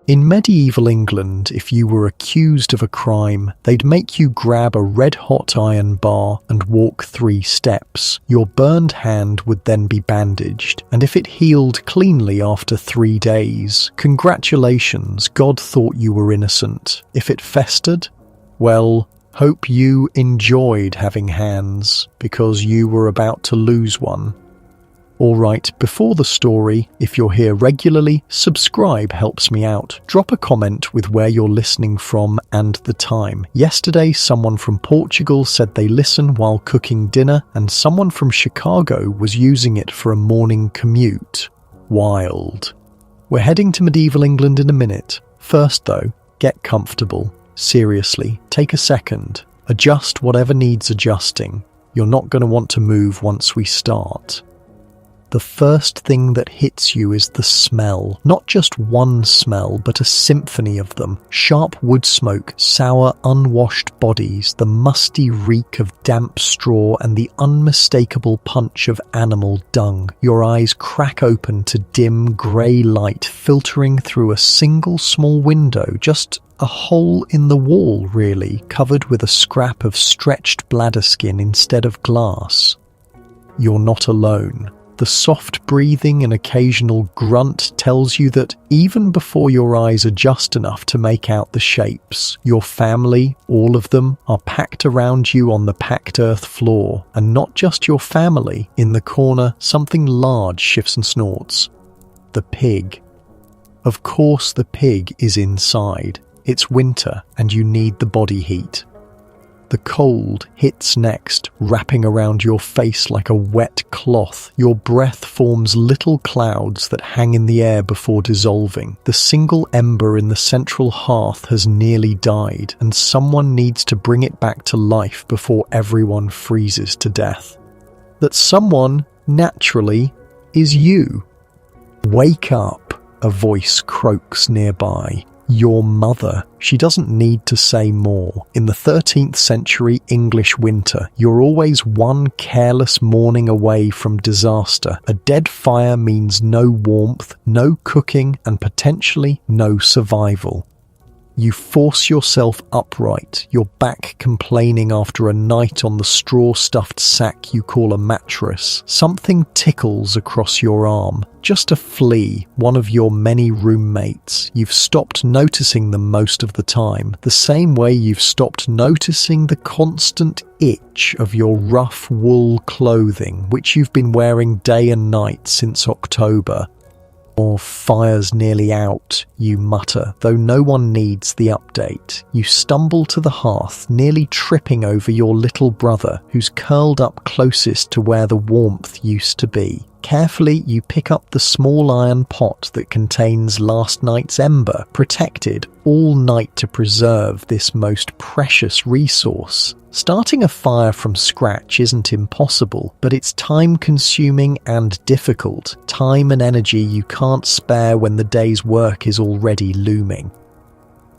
In medieval England, if you were accused of a crime, they'd make you grab a red-hot iron bar and walk 3 steps. Your burned hand would then be bandaged, and if it healed cleanly after 3 days, congratulations, God thought you were innocent. If it festered, well, hope you enjoyed having hands, because you were about to lose one. Alright, before the story, if you're here regularly, subscribe helps me out. Drop a comment with where you're listening from and the time. Yesterday, someone from Portugal said they listen while cooking dinner, and someone from Chicago was using it for a morning commute. Wild. We're heading to medieval England in a minute. First though, get comfortable. Seriously, take a second. Adjust whatever needs adjusting. You're not going to want to move once we start. The first thing that hits you is the smell. Not just one smell, but a symphony of them. Sharp wood smoke, sour, unwashed bodies, the musty reek of damp straw, and the unmistakable punch of animal dung. Your eyes crack open to dim grey light filtering through a single small window, just a hole in the wall, really, covered with a scrap of stretched bladder skin instead of glass. You're not alone. The soft breathing and occasional grunt tells you that even before your eyes adjust enough to make out the shapes, your family, all of them, are packed around you on the packed earth floor. And not just your family. In the corner, something large shifts and snorts. The pig. Of course the pig is inside. It's winter and you need the body heat. The cold hits next, wrapping around your face like a wet cloth. Your breath forms little clouds that hang in the air before dissolving. The single ember in the central hearth has nearly died, and someone needs to bring it back to life before everyone freezes to death. That someone, naturally, is you. Wake up, a voice croaks nearby. Your mother. She doesn't need to say more. In the 13th century English winter, you're always one careless morning away from disaster. A dead fire means no warmth, no cooking, and potentially no survival. You force yourself upright, your back complaining after a night on the straw-stuffed sack you call a mattress. Something tickles across your arm. Just a flea, one of your many roommates. You've stopped noticing them most of the time, the same way you've stopped noticing the constant itch of your rough wool clothing, which you've been wearing day and night since October. Or fire's nearly out, you mutter, though no one needs the update. You stumble to the hearth, nearly tripping over your little brother, who's curled up closest to where the warmth used to be. Carefully, you pick up the small iron pot that contains last night's ember, protected all night to preserve this most precious resource. Starting a fire from scratch isn't impossible, but it's time-consuming and difficult. Time and energy you can't spare when the day's work is already looming.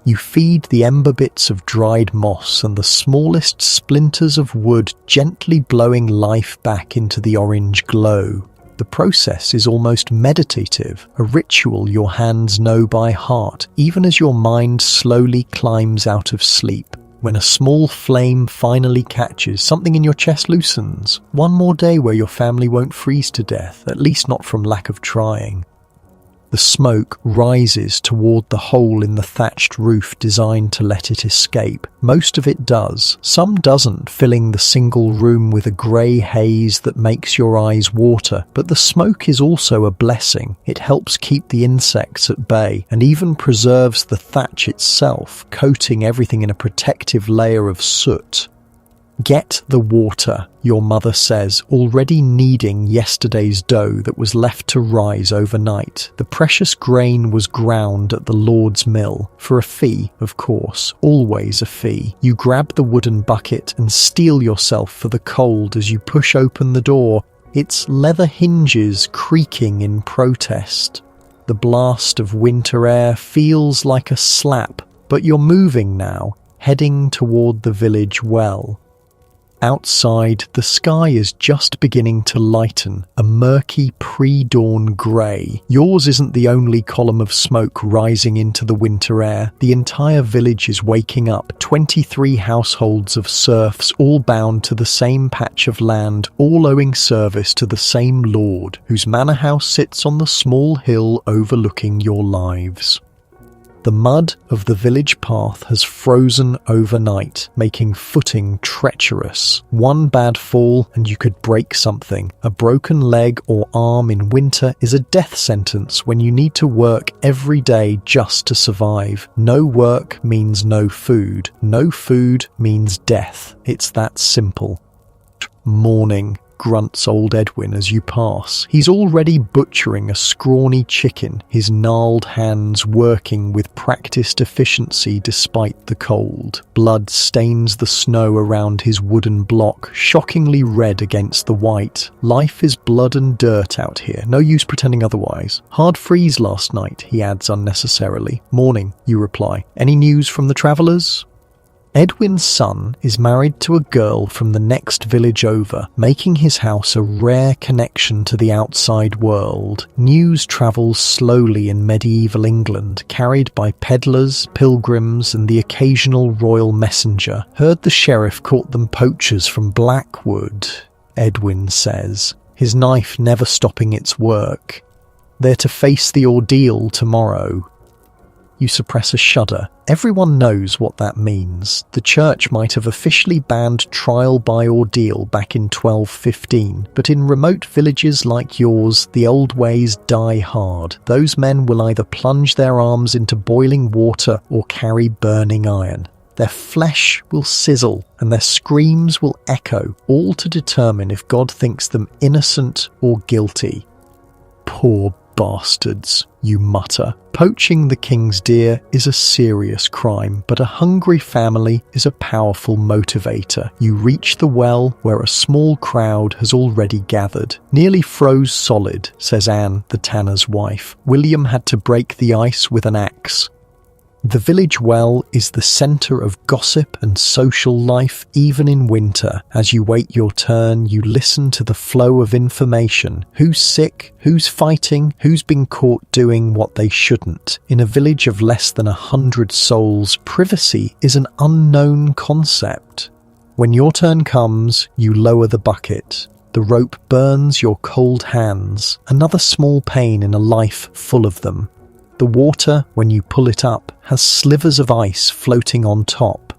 You feed the ember bits of dried moss and the smallest splinters of wood, gently blowing life back into the orange glow. The process is almost meditative, a ritual your hands know by heart, even as your mind slowly climbs out of sleep. When a small flame finally catches, something in your chest loosens. One more day where your family won't freeze to death, at least not from lack of trying. The smoke rises toward the hole in the thatched roof designed to let it escape. Most of it does. Some doesn't, filling the single room with a grey haze that makes your eyes water. But the smoke is also a blessing. It helps keep the insects at bay and even preserves the thatch itself, coating everything in a protective layer of soot. Get the water, your mother says, already kneading yesterday's dough that was left to rise overnight. The precious grain was ground at the Lord's mill, for a fee, of course, always a fee. You grab the wooden bucket and steel yourself for the cold as you push open the door, its leather hinges creaking in protest. The blast of winter air feels like a slap, but you're moving now, heading toward the village well. Outside, the sky is just beginning to lighten, a murky pre-dawn grey. Yours isn't the only column of smoke rising into the winter air. The entire village is waking up, 23 households of serfs, all bound to the same patch of land, all owing service to the same lord, whose manor house sits on the small hill overlooking your lives. The mud of the village path has frozen overnight, making footing treacherous. One bad fall and you could break something. A broken leg or arm in winter is a death sentence when you need to work every day just to survive. No work means no food. No food means death. It's that simple. Morning, grunts old Edwin as you pass. He's already butchering a scrawny chicken, his gnarled hands working with practiced efficiency despite the cold. Blood stains the snow around his wooden block, shockingly red against the white. Life is blood and dirt out here, no use pretending otherwise. Hard freeze last night, he adds unnecessarily. Morning, you reply. Any news from the travellers? Edwin's son is married to a girl from the next village over, making his house a rare connection to the outside world. News travels slowly in medieval England, carried by peddlers, pilgrims, and the occasional royal messenger. Heard the sheriff caught them poachers from Blackwood, Edwin says, his knife never stopping its work. They're to face the ordeal tomorrow. You suppress a shudder. Everyone knows what that means. The church might have officially banned trial by ordeal back in 1215, but in remote villages like yours, the old ways die hard. Those men will either plunge their arms into boiling water or carry burning iron. Their flesh will sizzle and their screams will echo, all to determine if God thinks them innocent or guilty. Poor bastards, you mutter. Poaching the king's deer is a serious crime, but a hungry family is a powerful motivator. You reach the well where a small crowd has already gathered. Nearly froze solid, says Anne, the tanner's wife. William had to break the ice with an axe. The village well is the centre of gossip and social life even in winter. As you wait your turn, you listen to the flow of information. Who's sick? Who's fighting? Who's been caught doing what they shouldn't? In a village of less than 100 souls, privacy is an unknown concept. When your turn comes, you lower the bucket. The rope burns your cold hands. Another small pain in a life full of them. The water, when you pull it up, has slivers of ice floating on top.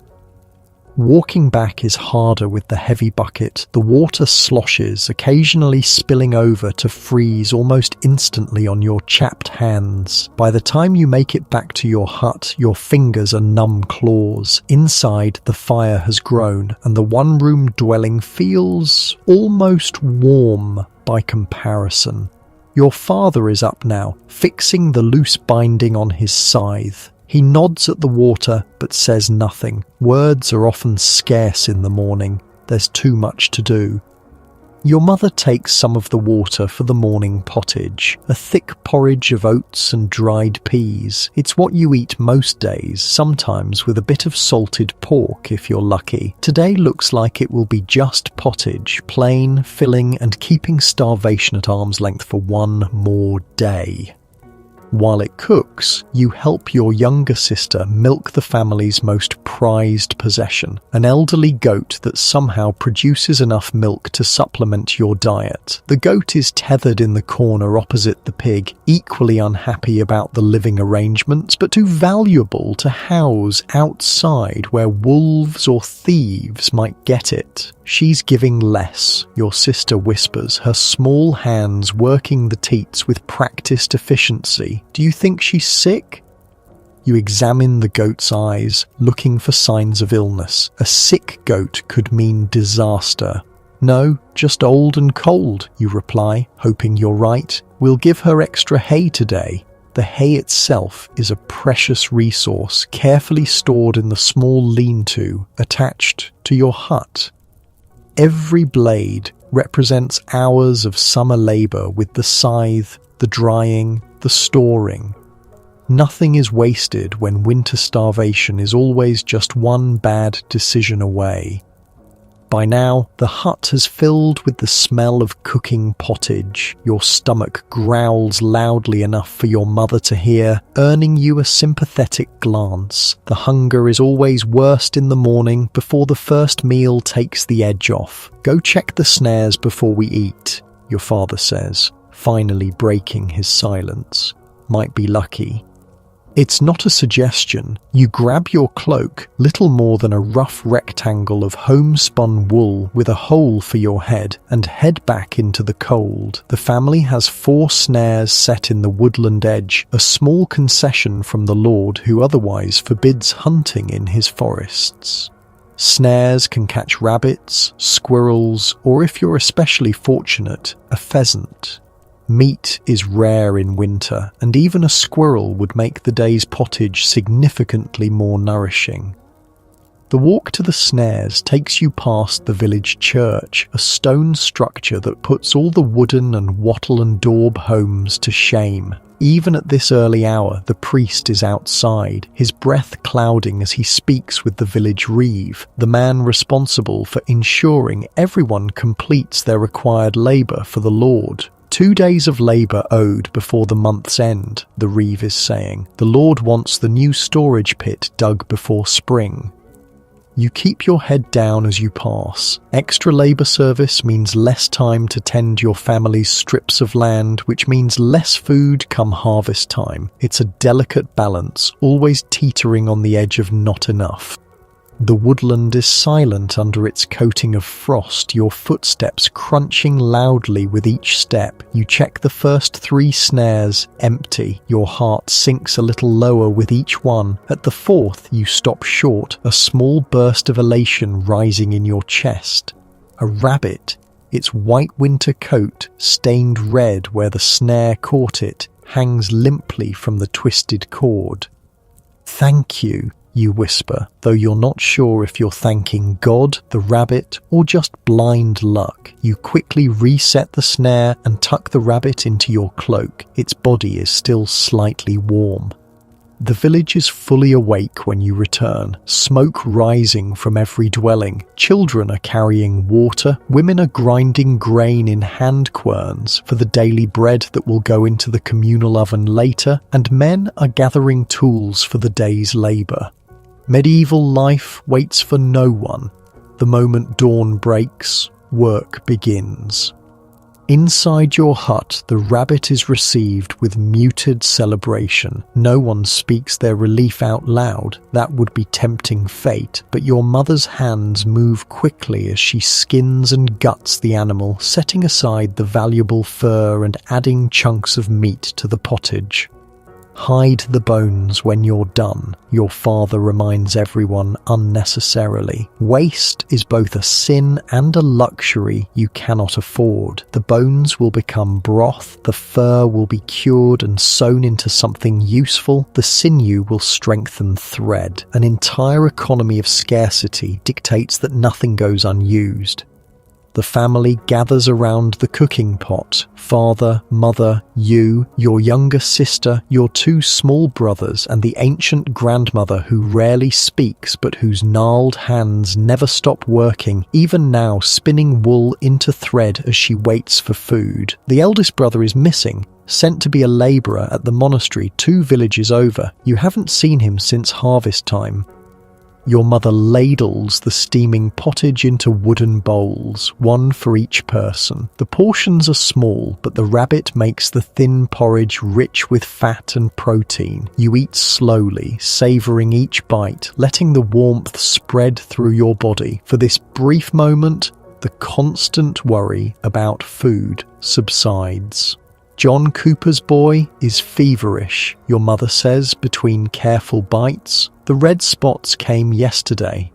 Walking back is harder with the heavy bucket. The water sloshes, occasionally spilling over to freeze almost instantly on your chapped hands. By the time you make it back to your hut, your fingers are numb claws. Inside, the fire has grown, and the one-room dwelling feels almost warm by comparison. Your father is up now, fixing the loose binding on his scythe. He nods at the water, but says nothing. Words are often scarce in the morning. There's too much to do. Your mother takes some of the water for the morning pottage, a thick porridge of oats and dried peas. It's what you eat most days, sometimes with a bit of salted pork if you're lucky. Today looks like it will be just pottage, plain, filling, and keeping starvation at arm's length for one more day. While it cooks, you help your younger sister milk the family's most prized possession, an elderly goat that somehow produces enough milk to supplement your diet. The goat is tethered in the corner opposite the pig, equally unhappy about the living arrangements, but too valuable to house outside where wolves or thieves might get it. She's giving less, your sister whispers, her small hands working the teats with practiced efficiency. Do you think she's sick? You examine the goat's eyes, looking for signs of illness. A sick goat could mean disaster. No, just old and cold, you reply, hoping you're right. We'll give her extra hay today. The hay itself is a precious resource, carefully stored in the small lean-to attached to your hut. Every blade represents hours of summer labour with the scythe, the drying, the storing. Nothing is wasted when winter starvation is always just one bad decision away. By now, the hut has filled with the smell of cooking pottage. Your stomach growls loudly enough for your mother to hear, earning you a sympathetic glance. The hunger is always worst in the morning before the first meal takes the edge off. Go check the snares before we eat, your father says, finally breaking his silence. Might be lucky. It's not a suggestion. You grab your cloak, little more than a rough rectangle of homespun wool with a hole for your head, and head back into the cold. The family has 4 snares set in the woodland edge, a small concession from the Lord who otherwise forbids hunting in his forests. Snares can catch rabbits, squirrels, or if you're especially fortunate, a pheasant. Meat is rare in winter, and even a squirrel would make the day's pottage significantly more nourishing. The walk to the snares takes you past the village church, a stone structure that puts all the wooden and wattle and daub homes to shame. Even at this early hour, the priest is outside, his breath clouding as he speaks with the village reeve, the man responsible for ensuring everyone completes their required labour for the Lord. 2 days of labour owed before the month's end, the reeve is saying. The Lord wants the new storage pit dug before spring. You keep your head down as you pass. Extra labour service means less time to tend your family's strips of land, which means less food come harvest time. It's a delicate balance, always teetering on the edge of not enough. The woodland is silent under its coating of frost, your footsteps crunching loudly with each step. You check the first 3 snares, empty. Your heart sinks a little lower with each one. At the 4th, you stop short, a small burst of elation rising in your chest. A rabbit, its white winter coat, stained red where the snare caught it, hangs limply from the twisted cord. "Thank you," you whisper, though you're not sure if you're thanking God, the rabbit, or just blind luck. You quickly reset the snare and tuck the rabbit into your cloak. Its body is still slightly warm. The village is fully awake when you return, smoke rising from every dwelling. Children are carrying water, women are grinding grain in hand querns for the daily bread that will go into the communal oven later, and men are gathering tools for the day's labour. Medieval life waits for no one. The moment dawn breaks, work begins. Inside your hut, the rabbit is received with muted celebration. No one speaks their relief out loud. That would be tempting fate, but your mother's hands move quickly as she skins and guts the animal, setting aside the valuable fur and adding chunks of meat to the pottage. "Hide the bones when you're done," your father reminds everyone unnecessarily. Waste is both a sin and a luxury you cannot afford. The bones will become broth, the fur will be cured and sewn into something useful, the sinew will strengthen thread. An entire economy of scarcity dictates that nothing goes unused. The family gathers around the cooking pot. Father, mother, you, your younger sister, your 2 small brothers, and the ancient grandmother who rarely speaks but whose gnarled hands never stop working, even now spinning wool into thread as she waits for food. The eldest brother is missing, sent to be a labourer at the monastery 2 villages over. You haven't seen him since harvest time. Your mother ladles the steaming pottage into wooden bowls, 1 for each person. The portions are small, but the rabbit makes the thin porridge rich with fat and protein. You eat slowly, savouring each bite, letting the warmth spread through your body. For this brief moment, the constant worry about food subsides. John Cooper's boy is feverish, your mother says between careful bites. The red spots came yesterday.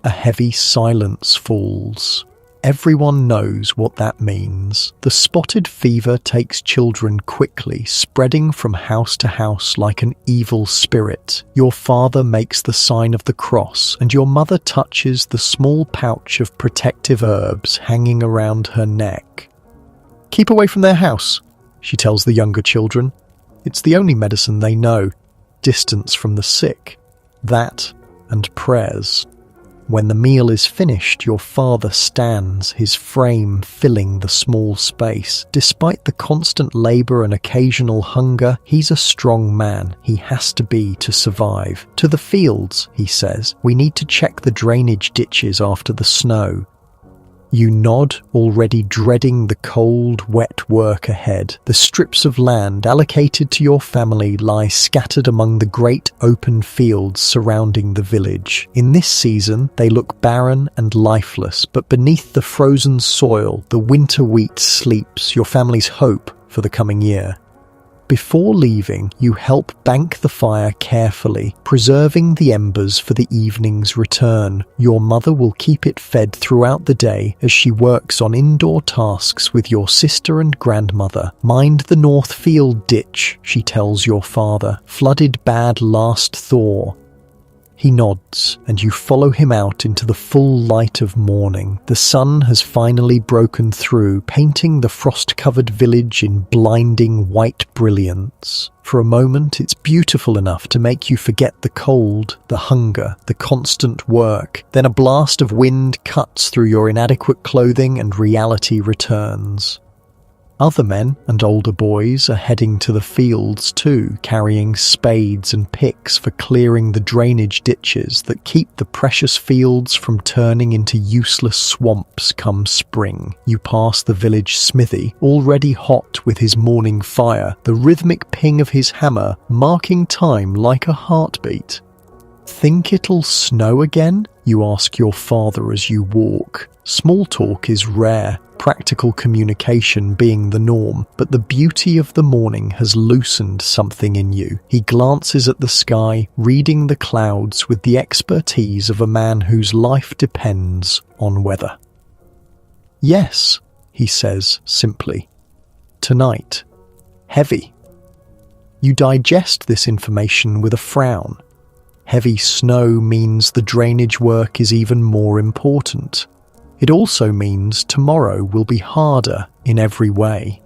A heavy silence falls. Everyone knows what that means. The spotted fever takes children quickly, spreading from house to house like an evil spirit. Your father makes the sign of the cross, and your mother touches the small pouch of protective herbs hanging around her neck. "Keep away from their house," she tells the younger children. It's the only medicine they know. Distance from the sick. That and prayers. When the meal is finished, your father stands, his frame filling the small space. Despite the constant labor and occasional hunger, he's a strong man. He has to be to survive. To the fields, he says. We need to check the drainage ditches after the snow. You nod, already dreading the cold, wet work ahead. The strips of land allocated to your family lie scattered among the great open fields surrounding the village. In this season, they look barren and lifeless, but beneath the frozen soil, the winter wheat sleeps, your family's hope for the coming year. Before leaving, you help bank the fire carefully, preserving the embers for the evening's return. Your mother will keep it fed throughout the day as she works on indoor tasks with your sister and grandmother. Mind the North Field ditch, she tells your father. Flooded bad last thaw. He nods, and you follow him out into the full light of morning. The sun has finally broken through, painting the frost-covered village in blinding white brilliance. For a moment, it's beautiful enough to make you forget the cold, the hunger, the constant work. Then a blast of wind cuts through your inadequate clothing and reality returns. Other men and older boys are heading to the fields too, carrying spades and picks for clearing the drainage ditches that keep the precious fields from turning into useless swamps come spring. You pass the village smithy, already hot with his morning fire, the rhythmic ping of his hammer marking time like a heartbeat. Think it'll snow again? You ask your father as you walk. Small talk is rare, practical communication being the norm, but the beauty of the morning has loosened something in you. He glances at the sky, reading the clouds with the expertise of a man whose life depends on weather. Yes, he says simply. Tonight. Heavy. You digest this information with a frown. Heavy snow means the drainage work is even more important. It also means tomorrow will be harder in every way.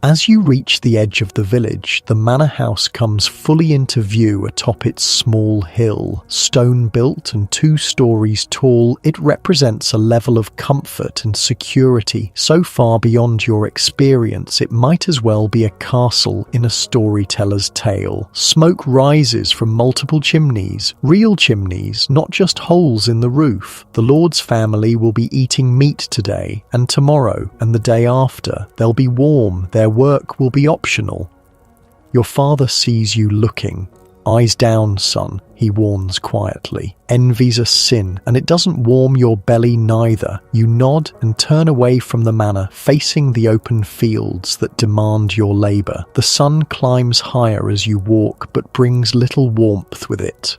As you reach the edge of the village, the manor house comes fully into view atop its small hill. Stone-built and 2 stories tall, it represents a level of comfort and security so far beyond your experience it might as well be a castle in a storyteller's tale. Smoke rises from multiple chimneys, real chimneys, not just holes in the roof. The Lord's family will be eating meat today, and tomorrow, and the day after. They'll be warm, their work will be optional. Your father sees you looking. Eyes down, son, he warns quietly. Envy's a sin, and it doesn't warm your belly neither. You nod and turn away from the manor, facing the open fields that demand your labor. The sun climbs higher as you walk, but brings little warmth with it.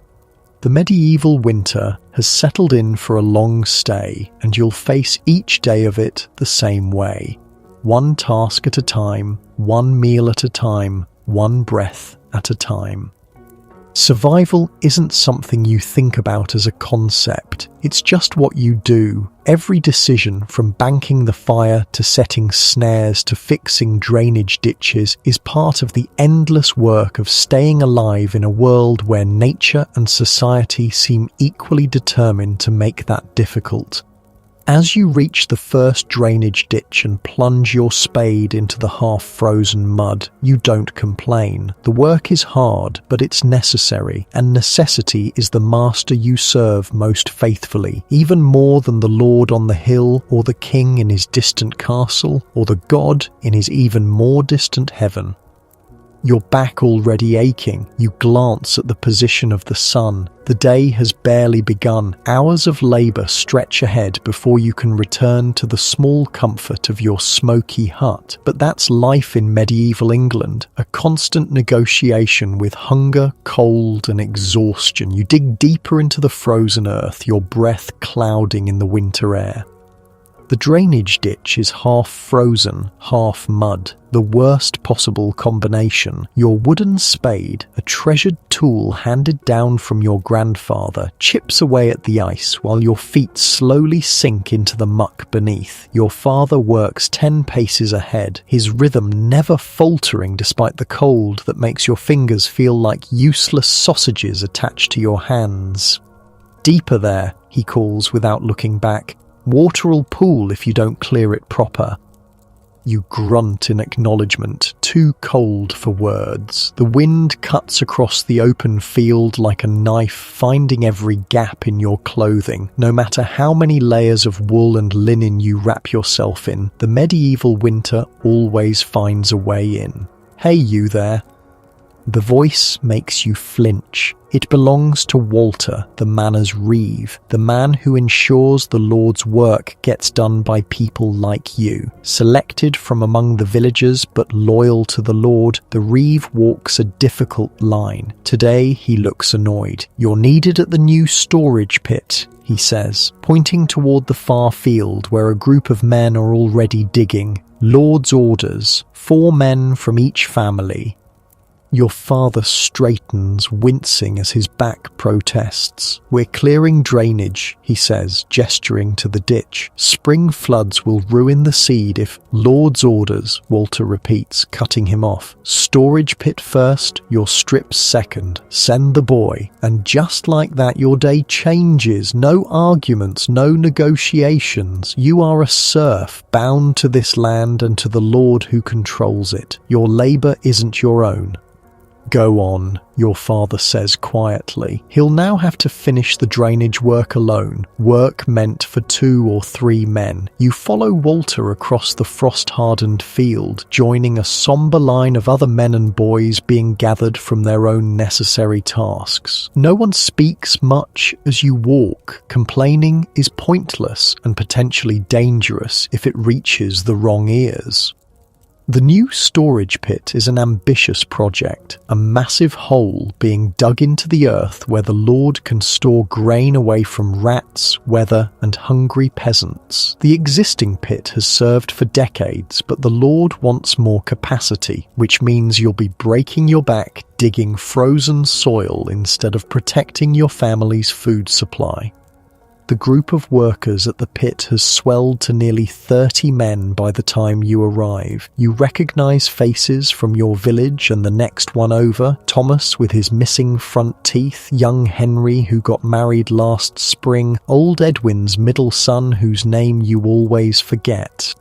The medieval winter has settled in for a long stay, and you'll face each day of it the same way. One task at a time, one meal at a time, one breath at a time. Survival isn't something you think about as a concept, it's just what you do. Every decision, from banking the fire to setting snares to fixing drainage ditches, is part of the endless work of staying alive in a world where nature and society seem equally determined to make that difficult. As you reach the first drainage ditch and plunge your spade into the half-frozen mud, you don't complain. The work is hard, but it's necessary, and necessity is the master you serve most faithfully, even more than the lord on the hill, or the king in his distant castle, or the god in his even more distant heaven. Your back already aching, you glance at the position of the sun. The day has barely begun. Hours of labour stretch ahead before you can return to the small comfort of your smoky hut. But that's life in medieval England, a constant negotiation with hunger, cold and exhaustion. You dig deeper into the frozen earth, your breath clouding in the winter air. The drainage ditch is half frozen, half mud, the worst possible combination. Your wooden spade, a treasured tool handed down from your grandfather, chips away at the ice while your feet slowly sink into the muck beneath. Your father works 10 paces ahead, his rhythm never faltering despite the cold that makes your fingers feel like useless sausages attached to your hands. Deeper there, he calls without looking back. "Water'll pool if you don't clear it proper." You grunt in acknowledgement, too cold for words. The wind cuts across the open field like a knife, finding every gap in your clothing. No matter how many layers of wool and linen you wrap yourself in, the medieval winter always finds a way in. "Hey, you there." The voice makes you flinch. It belongs to Walter, the manor's reeve, the man who ensures the Lord's work gets done by people like you. Selected from among the villagers but loyal to the Lord, the reeve walks a difficult line. Today he looks annoyed. "You're needed at the new storage pit," he says, pointing toward the far field where a group of men are already digging. "Lord's orders, 4 men from each family." Your father straightens, wincing as his back protests. "We're clearing drainage," he says, gesturing to the ditch. "Spring floods will ruin the seed if—" "Lord's orders," Walter repeats, cutting him off. "Storage pit first, your strips second. Send the boy." And just like that, your day changes. No arguments, no negotiations. You are a serf, bound to this land and to the Lord who controls it. Your labor isn't your own. "Go on," your father says quietly. He'll now have to finish the drainage work alone, work meant for 2 or 3 men. You follow Walter across the frost-hardened field, joining a somber line of other men and boys being gathered from their own necessary tasks. No one speaks much as you walk. Complaining is pointless and potentially dangerous if it reaches the wrong ears. The new storage pit is an ambitious project, a massive hole being dug into the earth where the Lord can store grain away from rats, weather, and hungry peasants. The existing pit has served for decades, but the Lord wants more capacity, which means you'll be breaking your back digging frozen soil instead of protecting your family's food supply. The group of workers at the pit has swelled to nearly 30 men by the time you arrive. You recognize faces from your village and the next one over: Thomas with his missing front teeth, young Henry who got married last spring, old Edwin's middle son whose name you always forget.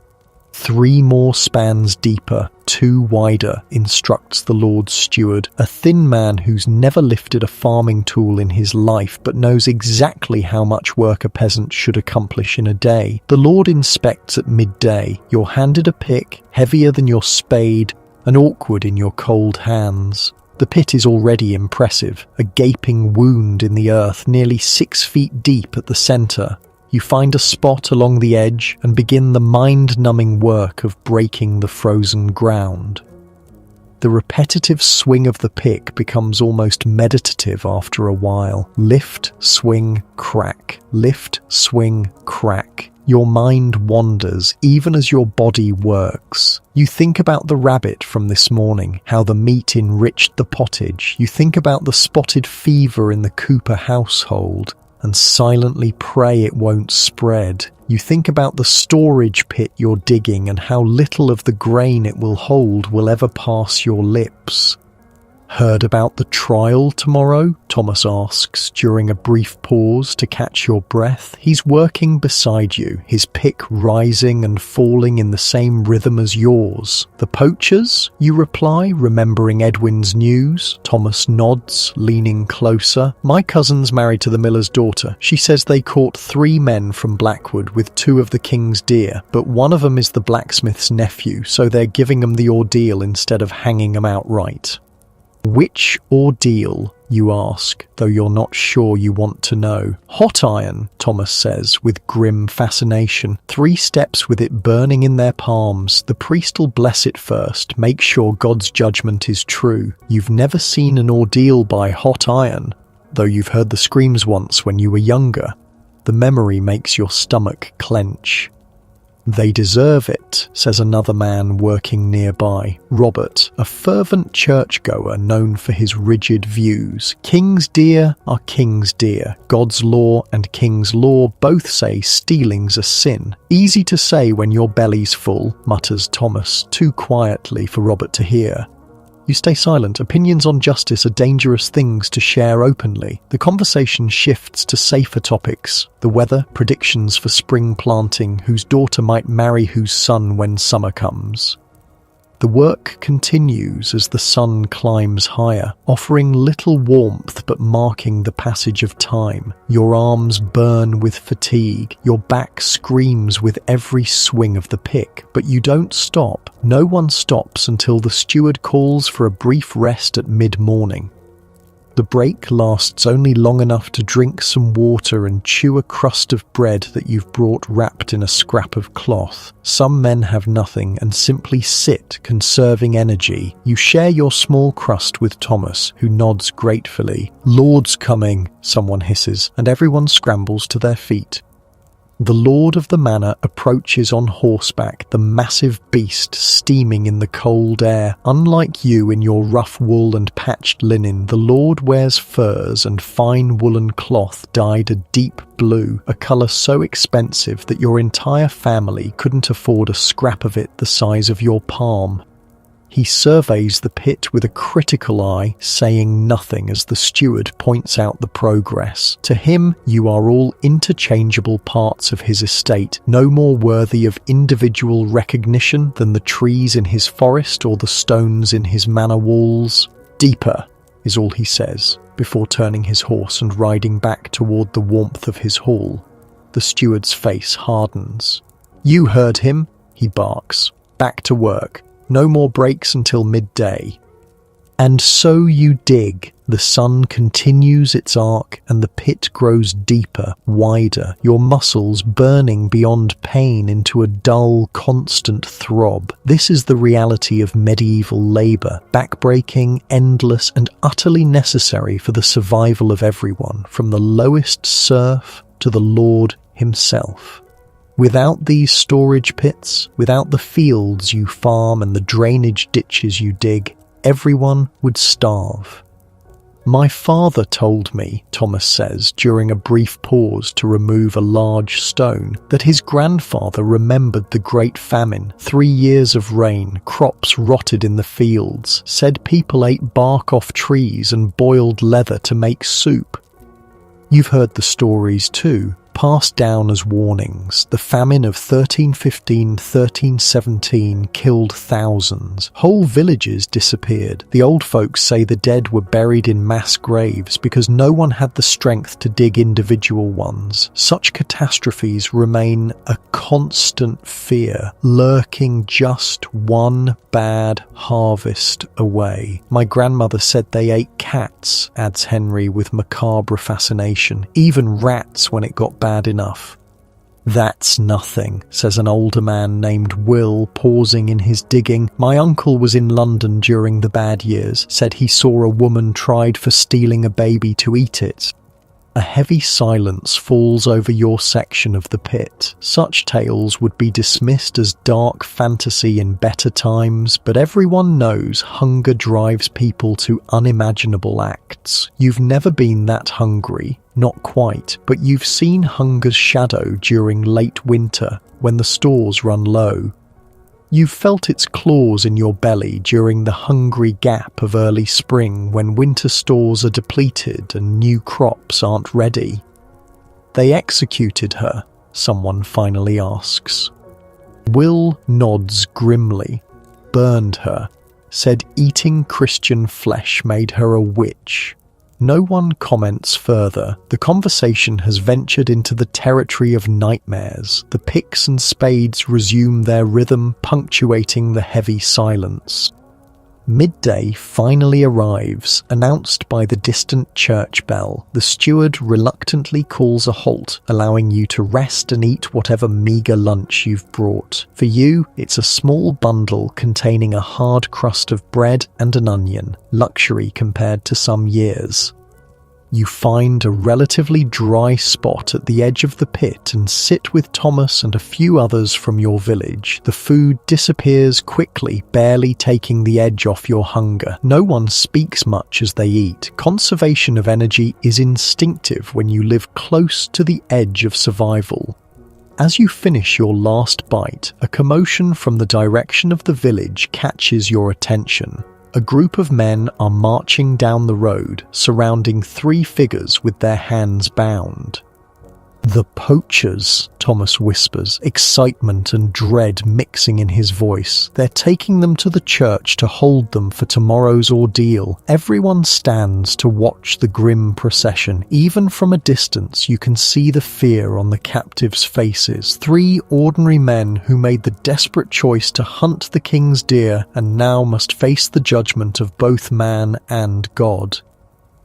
3 more spans deeper, 2 wider, instructs the Lord's steward, a thin man who's never lifted a farming tool in his life but knows exactly how much work a peasant should accomplish in a day. The Lord inspects at midday. You're handed a pick, heavier than your spade, and awkward in your cold hands. The pit is already impressive, a gaping wound in the earth nearly 6 feet deep at the centre. You find a spot along the edge and begin the mind-numbing work of breaking the frozen ground. The repetitive swing of the pick becomes almost meditative after a while. Lift, swing, crack. Lift, swing, crack. Your mind wanders, even as your body works. You think about the rabbit from this morning, how the meat enriched the pottage. You think about the spotted fever in the Cooper household, and silently pray it won't spread. You think about the storage pit you're digging and how little of the grain it will hold will ever pass your lips. "Heard about the trial tomorrow?" Thomas asks during a brief pause to catch your breath. He's working beside you, his pick rising and falling in the same rhythm as yours. "The poachers?" you reply, remembering Edwin's news. Thomas nods, leaning closer. "My cousin's married to the miller's daughter. She says they caught 3 men from Blackwood with 2 of the king's deer, but one of them is the blacksmith's nephew, so they're giving him the ordeal instead of hanging him outright." "Which ordeal?" you ask, though you're not sure you want to know. "Hot iron," Thomas says, with grim fascination. 3 steps with it burning in their palms. The priest'll bless it first, make sure God's judgment is true. You've never seen an ordeal by hot iron, though you've heard the screams once when you were younger. The memory makes your stomach clench. "They deserve it," says another man working nearby. Robert, a fervent churchgoer known for his rigid views. "King's deer are king's deer. God's law and king's law both say stealing's a sin. Easy to say when your belly's full," mutters Thomas, too quietly for Robert to hear. You stay silent. Opinions on justice are dangerous things to share openly. The conversation shifts to safer topics. The weather, predictions for spring planting, whose daughter might marry whose son when summer comes. The work continues as the sun climbs higher, offering little warmth but marking the passage of time. Your arms burn with fatigue, your back screams with every swing of the pick, but you don't stop. No one stops until the steward calls for a brief rest at mid-morning. The break lasts only long enough to drink some water and chew a crust of bread that you've brought wrapped in a scrap of cloth. Some men have nothing and simply sit, conserving energy. You share your small crust with Thomas, who nods gratefully. "Lord's coming," someone hisses, and everyone scrambles to their feet. The lord of the manor approaches on horseback, the massive beast steaming in the cold air. Unlike you in your rough wool and patched linen, the lord wears furs and fine woolen cloth dyed a deep blue, a colour so expensive that your entire family couldn't afford a scrap of it the size of your palm. He surveys the pit with a critical eye, saying nothing as the steward points out the progress. To him, you are all interchangeable parts of his estate, no more worthy of individual recognition than the trees in his forest or the stones in his manor walls. "Deeper," is all he says, before turning his horse and riding back toward the warmth of his hall. The steward's face hardens. "You heard him," he barks. "Back to work. No more breaks until midday." And so you dig. The sun continues its arc and the pit grows deeper, wider, your muscles burning beyond pain into a dull, constant throb. This is the reality of medieval labour, backbreaking, endless and utterly necessary for the survival of everyone, from the lowest serf to the lord himself. Without these storage pits, without the fields you farm and the drainage ditches you dig, everyone would starve. "My father told me," Thomas says during a brief pause to remove a large stone, "that his grandfather remembered the Great Famine, 3 years of rain, crops rotted in the fields, said people ate bark off trees and boiled leather to make soup." You've heard the stories too, passed down as warnings. The famine of 1315, 1317 killed thousands. Whole villages disappeared. The old folks say the dead were buried in mass graves because no one had the strength to dig individual ones. Such catastrophes remain a constant fear, lurking just one bad harvest away. "My grandmother said they ate cats," adds Henry with macabre fascination, "even rats when it got bad enough." "That's nothing," says an older man named Will, pausing in his digging. "My uncle was in London during the bad years, said he saw a woman tried for stealing a baby to eat it." A heavy silence falls over your section of the pit. Such tales would be dismissed as dark fantasy in better times, but everyone knows hunger drives people to unimaginable acts. You've never been that hungry, not quite, but you've seen hunger's shadow during late winter, when the stores run low. You've felt its claws in your belly during the hungry gap of early spring when winter stores are depleted and new crops aren't ready. "They executed her?" someone finally asks. Will nods grimly. "Burned her. Said eating Christian flesh made her a witch." No one comments further. The conversation has ventured into the territory of nightmares. The picks and spades resume their rhythm, punctuating the heavy silence. Midday finally arrives, announced by the distant church bell. The steward reluctantly calls a halt, allowing you to rest and eat whatever meagre lunch you've brought. For you, it's a small bundle containing a hard crust of bread and an onion, luxury compared to some years. You find a relatively dry spot at the edge of the pit and sit with Thomas and a few others from your village. The food disappears quickly, barely taking the edge off your hunger. No one speaks much as they eat. Conservation of energy is instinctive when you live close to the edge of survival. As you finish your last bite, a commotion from the direction of the village catches your attention. A group of men are marching down the road, surrounding three figures with their hands bound. "The poachers," Thomas whispers, excitement and dread mixing in his voice. "They're taking them to the church to hold them for tomorrow's ordeal." Everyone stands to watch the grim procession. Even from a distance, you can see the fear on the captives' faces. Three ordinary men who made the desperate choice to hunt the king's deer and now must face the judgment of both man and God.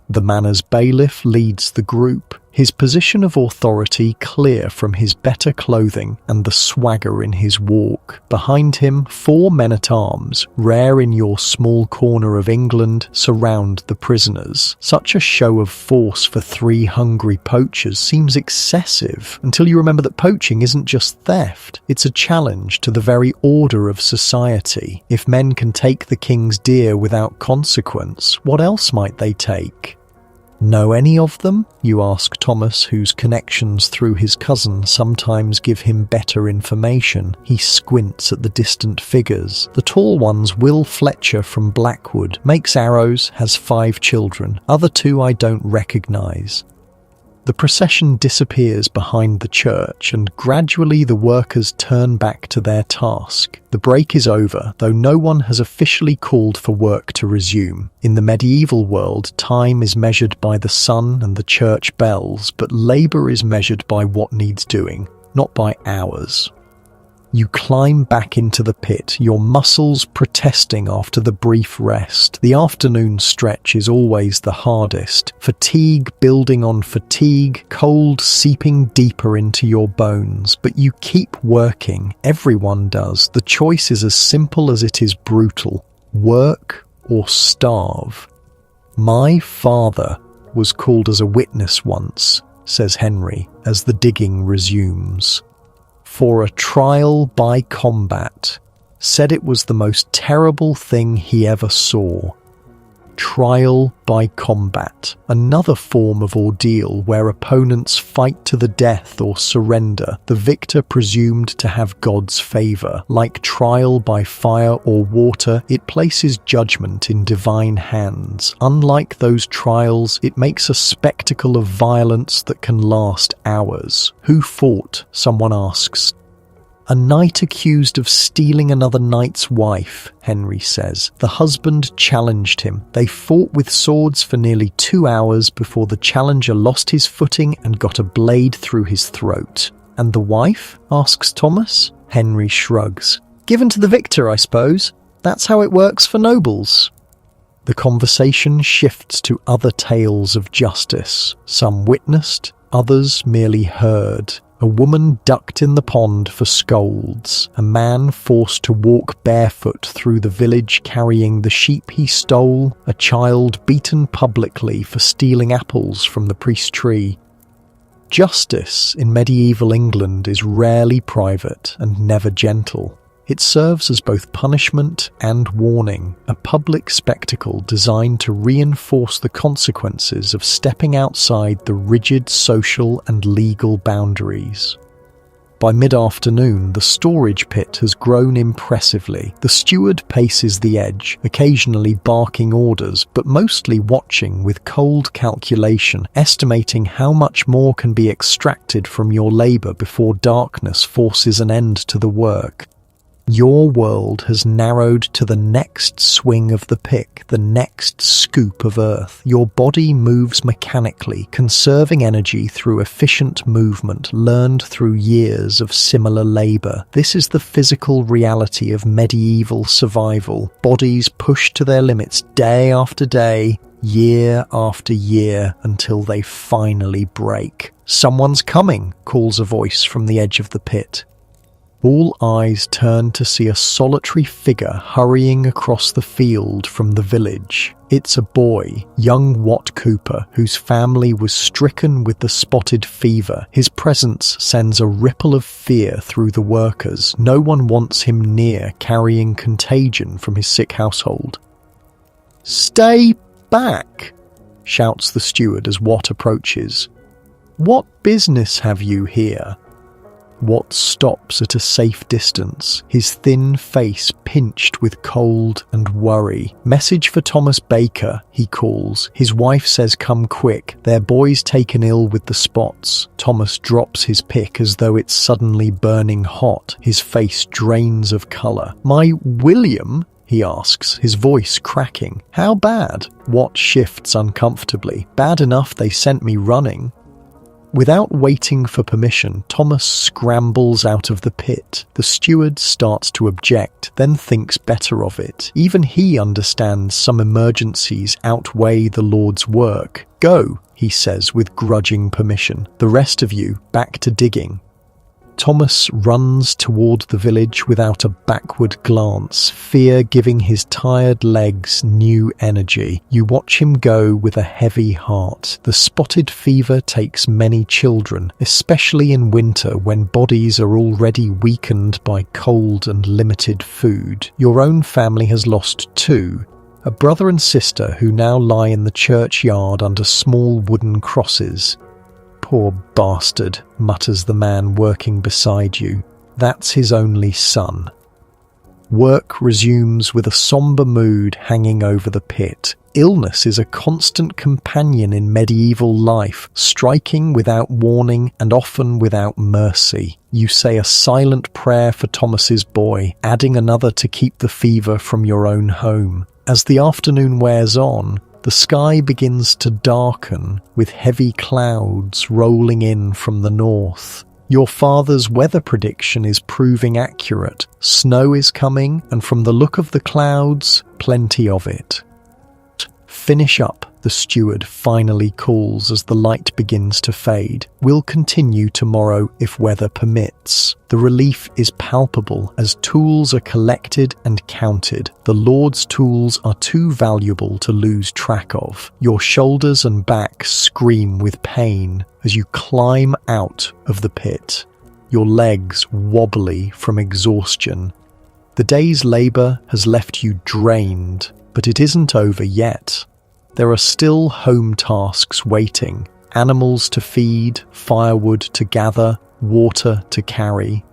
The manor's bailiff leads the group, his position of authority clear from his better clothing and the swagger in his walk. Behind him, 4 men-at-arms, rare in your small corner of England, surround the prisoners. Such a show of force for 3 hungry poachers seems excessive, until you remember that poaching isn't just theft. It's a challenge to the very order of society. If men can take the king's deer without consequence, what else might they take? "Know any of them?" you ask Thomas, whose connections through his cousin sometimes give him better information. He squints at the distant figures. The tall one's Will Fletcher from Blackwood, makes arrows, has 5 children. Other 2 I don't recognise. The procession disappears behind the church, and gradually the workers turn back to their task. The break is over, though no one has officially called for work to resume. In the medieval world, time is measured by the sun and the church bells, but labour is measured by what needs doing, not by hours. You climb back into the pit, your muscles protesting after the brief rest. The afternoon stretch is always the hardest. Fatigue building on fatigue, cold seeping deeper into your bones. But you keep working. Everyone does. The choice is as simple as it is brutal. Work or starve. "My father was called as a witness once," says Henry, as the digging resumes. "For a trial by combat. Said it was the most terrible thing he ever saw." Trial by combat, another form of ordeal where opponents fight to the death or surrender, the victor presumed to have God's favour. Like trial by fire or water, it places judgment in divine hands. Unlike those trials, it makes a spectacle of violence that can last hours. "Who fought?" someone asks. "A knight accused of stealing another knight's wife," Henry says. "The husband challenged him. They fought with swords for nearly 2 hours before the challenger lost his footing and got a blade through his throat." "And the wife?" asks Thomas. Henry shrugs. "Given to the victor, I suppose. That's how it works for nobles." The conversation shifts to other tales of justice. Some witnessed, others merely heard. A woman ducked in the pond for scolds. A man forced to walk barefoot through the village carrying the sheep he stole. A child beaten publicly for stealing apples from the priest's tree. Justice in medieval England is rarely private and never gentle. It serves as both punishment and warning, a public spectacle designed to reinforce the consequences of stepping outside the rigid social and legal boundaries. By mid-afternoon, the storage pit has grown impressively. The steward paces the edge, occasionally barking orders, but mostly watching with cold calculation, estimating how much more can be extracted from your labour before darkness forces an end to the work. Your world has narrowed to the next swing of the pick, the next scoop of earth. Your body moves mechanically, conserving energy through efficient movement learned through years of similar labour. This is the physical reality of medieval survival. Bodies pushed to their limits day after day, year after year, until they finally break. "Someone's coming," calls a voice from the edge of the pit. All eyes turn to see a solitary figure hurrying across the field from the village. It's a boy, young Wat Cooper, whose family was stricken with the spotted fever. His presence sends a ripple of fear through the workers. No one wants him near, carrying contagion from his sick household. "Stay back!" shouts the steward as Wat approaches. "What business have you here?" Watt stops at a safe distance, his thin face pinched with cold and worry. "Message for Thomas Baker," he calls. His wife says come quick, their boy's taken ill with the spots. Thomas drops his pick as though it's suddenly burning hot, his face drains of colour. "My William?" he asks, his voice cracking. "How bad?" Watt shifts uncomfortably. "Bad enough they sent me running." Without waiting for permission, Thomas scrambles out of the pit. The steward starts to object, then thinks better of it. Even he understands some emergencies outweigh the Lord's work. "Go," he says with grudging permission. "The rest of you, back to digging." Thomas runs toward the village without a backward glance, fear giving his tired legs new energy. You watch him go with a heavy heart. The spotted fever takes many children, especially in winter when bodies are already weakened by cold and limited food. Your own family has lost 2. A brother and sister who now lie in the churchyard under small wooden crosses. "Poor bastard," mutters the man working beside you. "That's his only son." Work resumes with a somber mood hanging over the pit. Illness is a constant companion in medieval life, striking without warning and often without mercy. You say a silent prayer for Thomas's boy, adding another to keep the fever from your own home. As the afternoon wears on, the sky begins to darken, with heavy clouds rolling in from the north. Your father's weather prediction is proving accurate. Snow is coming, and from the look of the clouds, plenty of it. "Finish up," the steward finally calls as the light begins to fade. "We'll continue tomorrow if weather permits." The relief is palpable as tools are collected and counted. The Lord's tools are too valuable to lose track of. Your shoulders and back scream with pain as you climb out of the pit, your legs wobbly from exhaustion. The day's labour has left you drained, but it isn't over yet. There are still home tasks waiting, animals to feed, firewood to gather, water to carry.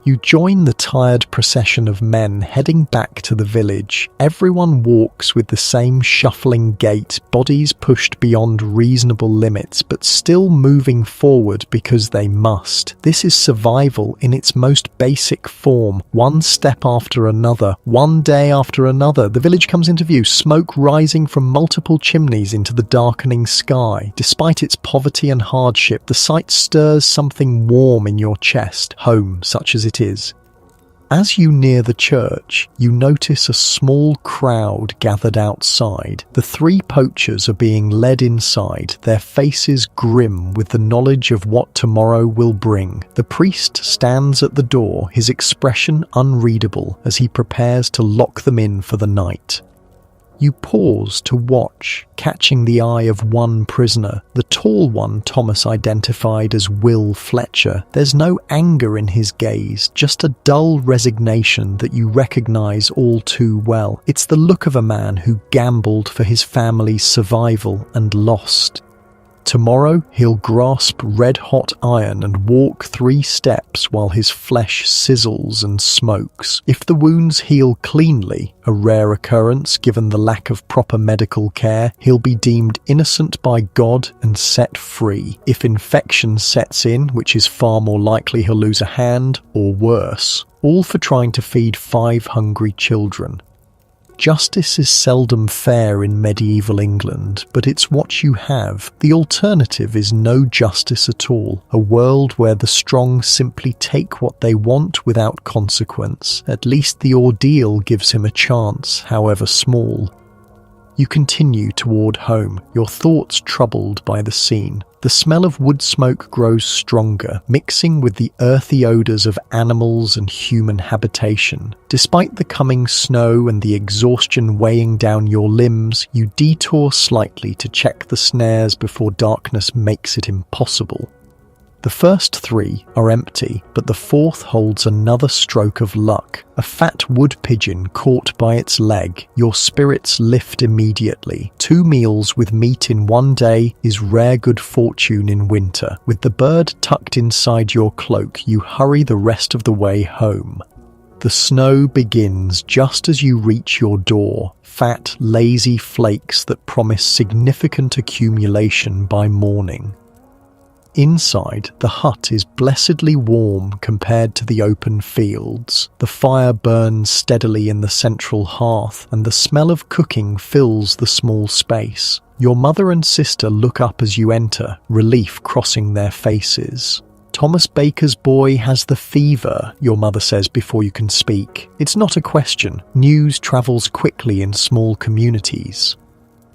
You join the tired procession of men heading back to the village. Everyone walks with the same shuffling gait, bodies pushed beyond reasonable limits, but still moving forward because they must. This is survival in its most basic form, one step after another, one day after another. The village comes into view, smoke rising from multiple chimneys into the darkening sky. Despite its poverty and hardship, the sight stirs something warm in your chest, home such as it is. As you near the church, you notice a small crowd gathered outside. The 3 poachers are being led inside, their faces grim with the knowledge of what tomorrow will bring. The priest stands at the door, his expression unreadable as he prepares to lock them in for the night. You pause to watch, catching the eye of one prisoner, the tall one Thomas identified as Will Fletcher. There's no anger in his gaze, just a dull resignation that you recognize all too well. It's the look of a man who gambled for his family's survival and lost. Tomorrow he'll grasp red-hot iron and walk 3 steps while his flesh sizzles and smokes. If the wounds heal cleanly, a rare occurrence given the lack of proper medical care, he'll be deemed innocent by God and set free. If infection sets in, which is far more likely he'll lose a hand, or worse, all for trying to feed 5 hungry children. Justice is seldom fair in medieval England, but it's what you have. The alternative is no justice at all, a world where the strong simply take what they want without consequence. At least the ordeal gives him a chance, however small. You continue toward home, your thoughts troubled by the scene. The smell of wood smoke grows stronger, mixing with the earthy odours of animals and human habitation. Despite the coming snow and the exhaustion weighing down your limbs, you detour slightly to check the snares before darkness makes it impossible. The first 3 are empty, but the 4th holds another stroke of luck. A fat wood pigeon caught by its leg. Your spirits lift immediately. 2 meals with meat in one day is rare good fortune in winter. With the bird tucked inside your cloak, you hurry the rest of the way home. The snow begins just as you reach your door. Fat, lazy flakes that promise significant accumulation by morning. Inside, the hut is blessedly warm compared to the open fields. The fire burns steadily in the central hearth, and the smell of cooking fills the small space. Your mother and sister look up as you enter, relief crossing their faces. Thomas Baker's boy has the fever, your mother says before you can speak. It's not a question. News travels quickly in small communities.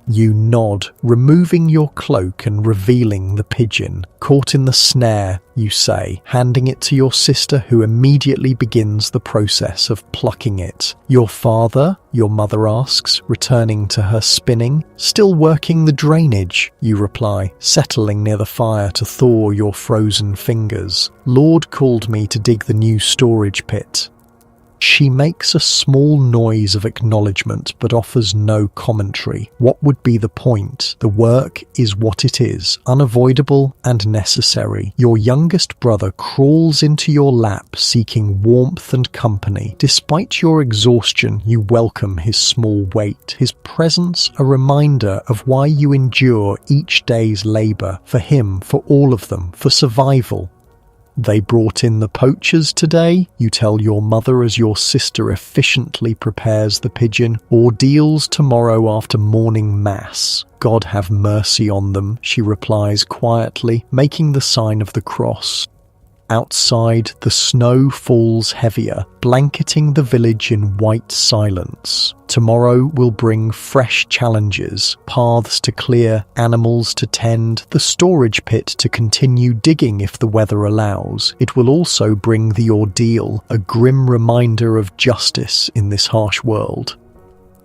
You nod, removing your cloak and revealing the pigeon. Caught in the snare, you say, handing it to your sister, who immediately begins the process of plucking it. Your father, your mother asks, returning to her spinning. Still working the drainage, you reply, settling near the fire to thaw your frozen fingers. Lord called me to dig the new storage pit. She makes a small noise of acknowledgement but offers no commentary. What would be the point? The work is what it is, unavoidable and necessary. Your youngest brother crawls into your lap seeking warmth and company. Despite your exhaustion, you welcome his small weight. His presence a reminder of why you endure each day's labour. For him, for all of them, for survival. They brought in the poachers today, you tell your mother as your sister efficiently prepares the pigeon. Ordeals tomorrow after morning mass. God have mercy on them, she replies quietly, making the sign of the cross. Outside, the snow falls heavier, blanketing the village in white silence. Tomorrow will bring fresh challenges, paths to clear, animals to tend, the storage pit to continue digging if the weather allows. It will also bring the ordeal, a grim reminder of justice in this harsh world.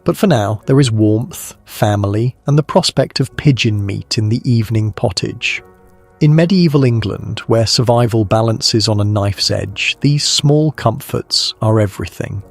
But for now, there is warmth, family, and the prospect of pigeon meat in the evening pottage. In medieval England, where survival balances on a knife's edge, these small comforts are everything.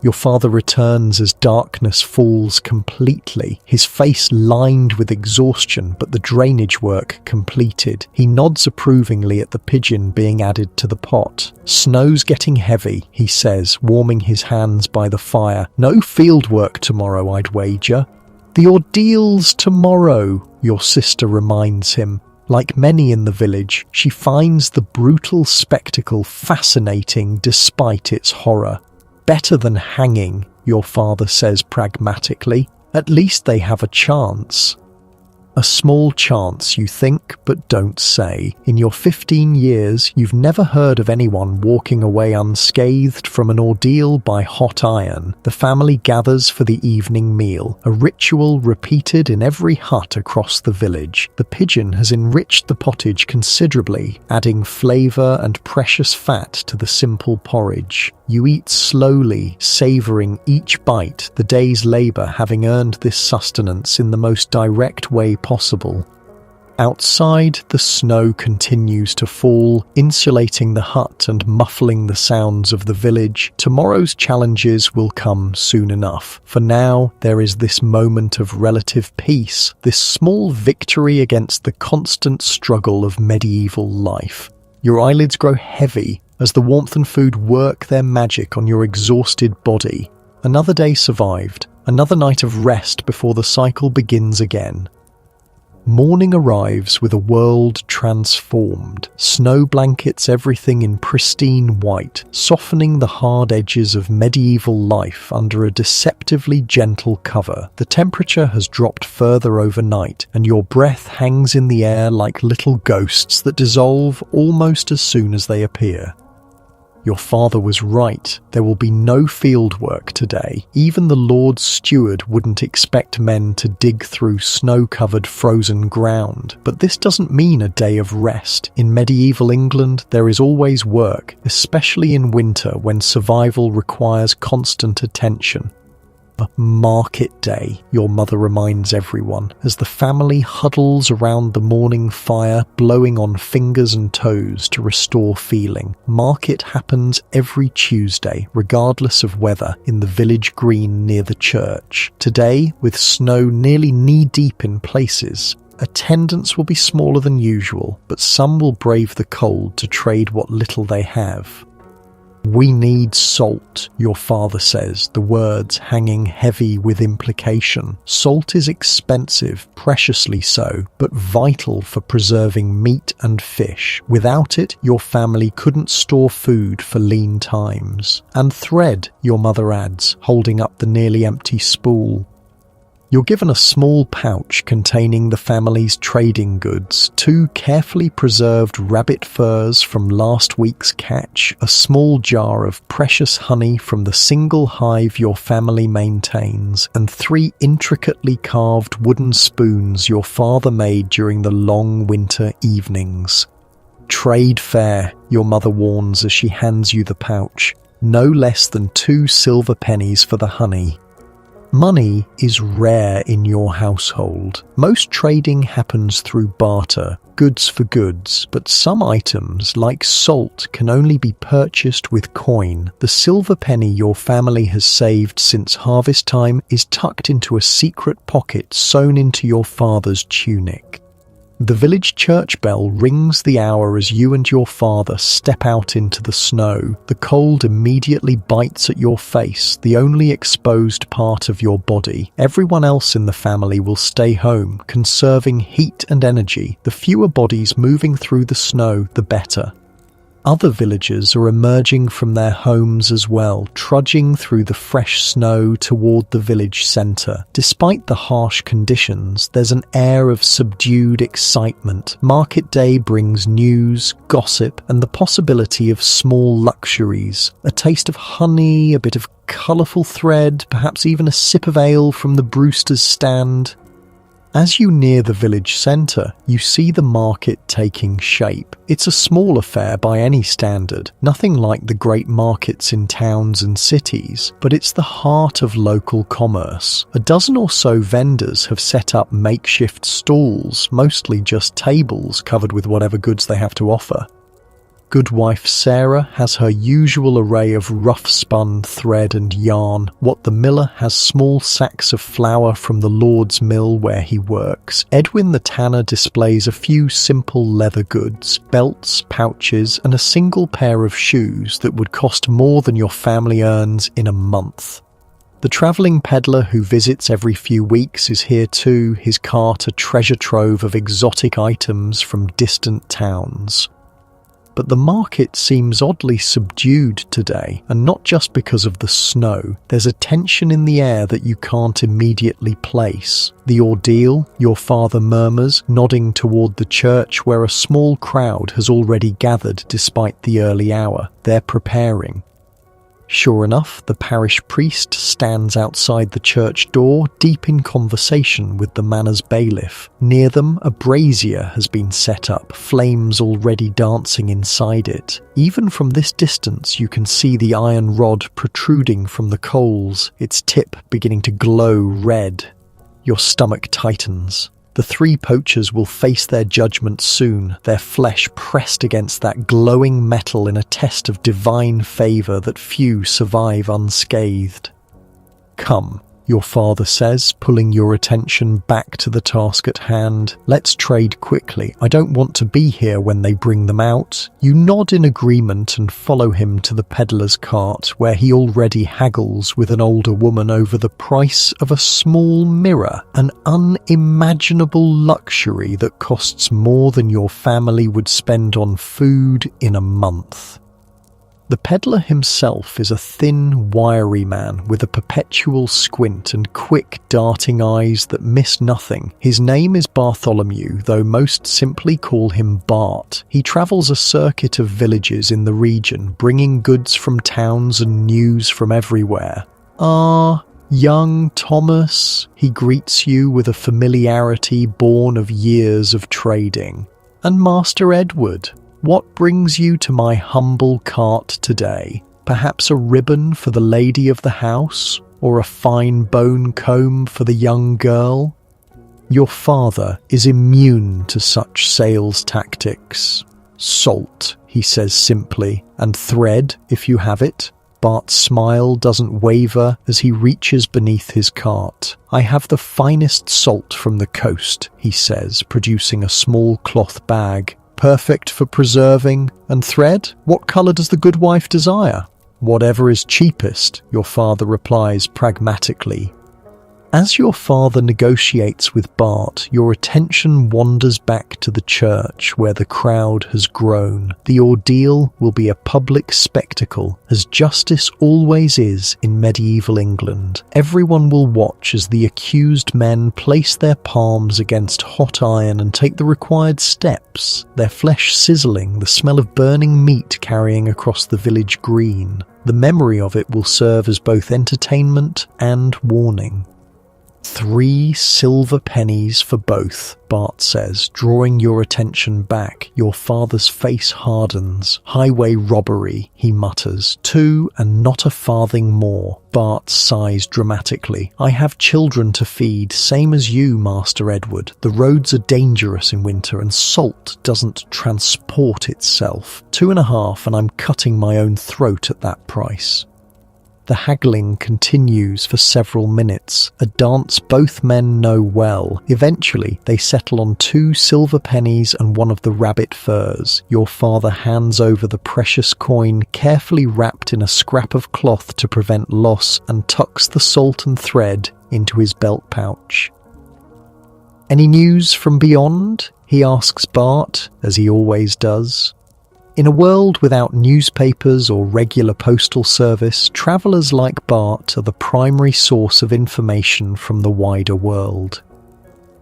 Your father returns as darkness falls completely, his face lined with exhaustion but the drainage work completed. He nods approvingly at the pigeon being added to the pot. Snow's getting heavy, he says, warming his hands by the fire. No field work tomorrow, I'd wager. The ordeal's tomorrow, your sister reminds him. Like many in the village, she finds the brutal spectacle fascinating despite its horror. Better than hanging, your father says pragmatically. At least they have a chance. A small chance, you think, but don't say. In your 15 years, you've never heard of anyone walking away unscathed from an ordeal by hot iron. The family gathers for the evening meal, a ritual repeated in every hut across the village. The pigeon has enriched the pottage considerably, adding flavour and precious fat to the simple porridge. You eat slowly, savouring each bite, the day's labour having earned this sustenance in the most direct way possible. Outside, the snow continues to fall, insulating the hut and muffling the sounds of the village. Tomorrow's challenges will come soon enough. For now, there is this moment of relative peace, this small victory against the constant struggle of medieval life. Your eyelids grow heavy as the warmth and food work their magic on your exhausted body. Another day survived, another night of rest before the cycle begins again. Morning arrives with a world transformed. Snow blankets everything in pristine white, softening the hard edges of medieval life under a deceptively gentle cover. The temperature has dropped further overnight, and your breath hangs in the air like little ghosts that dissolve almost as soon as they appear. Your father was right. There will be no field work today. Even the Lord's steward wouldn't expect men to dig through snow-covered frozen ground. But this doesn't mean a day of rest. In medieval England, there is always work, especially in winter when survival requires constant attention. Market day, your mother reminds everyone, as the family huddles around the morning fire, blowing on fingers and toes to restore feeling. Market happens every Tuesday, regardless of weather, in the village green near the church. Today, with snow nearly knee-deep in places, attendance will be smaller than usual, but some will brave the cold to trade what little they have. "We need salt," your father says, the words hanging heavy with implication. Salt is expensive, preciously so, but vital for preserving meat and fish. Without it, your family couldn't store food for lean times. "And thread," your mother adds, holding up the nearly empty spool. You're given a small pouch containing the family's trading goods, 2 carefully preserved rabbit furs from last week's catch, a small jar of precious honey from the single hive your family maintains, and 3 intricately carved wooden spoons your father made during the long winter evenings. "Trade fair," your mother warns as she hands you the pouch. "No less than 2 silver pennies for the honey." Money is rare in your household. Most trading happens through barter, goods for goods, but some items, like salt, can only be purchased with coin. The silver penny your family has saved since harvest time is tucked into a secret pocket sewn into your father's tunic. The village church bell rings the hour as you and your father step out into the snow. The cold immediately bites at your face, the only exposed part of your body. Everyone else in the family will stay home, conserving heat and energy. The fewer bodies moving through the snow, the better. Other villagers are emerging from their homes as well, trudging through the fresh snow toward the village centre. Despite the harsh conditions, there's an air of subdued excitement. Market day brings news, gossip, and the possibility of small luxuries. A taste of honey, a bit of colourful thread, perhaps even a sip of ale from the Brewster's stand. As you near the village centre, you see the market taking shape. It's a small affair by any standard, nothing like the great markets in towns and cities, but it's the heart of local commerce. A dozen or so vendors have set up makeshift stalls, mostly just tables covered with whatever goods they have to offer. Goodwife Sarah has her usual array of rough-spun thread and yarn. What the miller has small sacks of flour from the Lord's mill where he works. Edwin the tanner displays a few simple leather goods, belts, pouches, and a single pair of shoes that would cost more than your family earns in a month. The travelling peddler who visits every few weeks is here too, his cart a treasure trove of exotic items from distant towns. But the market seems oddly subdued today, and not just because of the snow. There's a tension in the air that you can't immediately place. The ordeal, your father murmurs, nodding toward the church where a small crowd has already gathered despite the early hour. They're preparing. Sure enough, the parish priest stands outside the church door, deep in conversation with the manor's bailiff. Near them, a brazier has been set up, flames already dancing inside it. Even from this distance, you can see the iron rod protruding from the coals, its tip beginning to glow red. Your stomach tightens. The 3 poachers will face their judgment soon, their flesh pressed against that glowing metal in a test of divine favour that few survive unscathed. "Come," your father says, pulling your attention back to the task at hand. "Let's trade quickly. I don't want to be here when they bring them out." You nod in agreement and follow him to the peddler's cart, where he already haggles with an older woman over the price of a small mirror, an unimaginable luxury that costs more than your family would spend on food in a month. The peddler himself is a thin, wiry man with a perpetual squint and quick, darting eyes that miss nothing. His name is Bartholomew, though most simply call him Bart. He travels a circuit of villages in the region, bringing goods from towns and news from everywhere. "Ah, young Thomas," he greets you with a familiarity born of years of trading. "And Master Edward, what brings you to my humble cart today? Perhaps a ribbon for the lady of the house?" or a fine bone comb for the young girl? Your father is immune to such sales tactics. Salt, he says simply, and thread, if you have it. Bart's smile doesn't waver as he reaches beneath his cart. I have the finest salt from the coast, he says, producing a small cloth bag. Perfect for preserving. And thread? What colour does the good wife desire? Whatever is cheapest, your father replies pragmatically. As your father negotiates with Bart, your attention wanders back to the church where the crowd has grown. The ordeal will be a public spectacle, as justice always is in medieval England. Everyone will watch as the accused men place their palms against hot iron and take the required steps, their flesh sizzling, the smell of burning meat carrying across the village green. The memory of it will serve as both entertainment and warning. 3 silver pennies for both, Bart says, drawing your attention back. Your father's face hardens. Highway robbery, he mutters. 2 and not a farthing more. Bart sighs dramatically. I have children to feed, same as you, Master Edward. The roads are dangerous in winter and salt doesn't transport itself. 2.5 and I'm cutting my own throat at that price. The haggling continues for several minutes, a dance both men know well. Eventually, they settle on 2 silver pennies and one of the rabbit furs. Your father hands over the precious coin, carefully wrapped in a scrap of cloth to prevent loss, and tucks the salt and thread into his belt pouch. Any news from beyond? He asks Bart, as he always does. In a world without newspapers or regular postal service, travellers like Bart are the primary source of information from the wider world.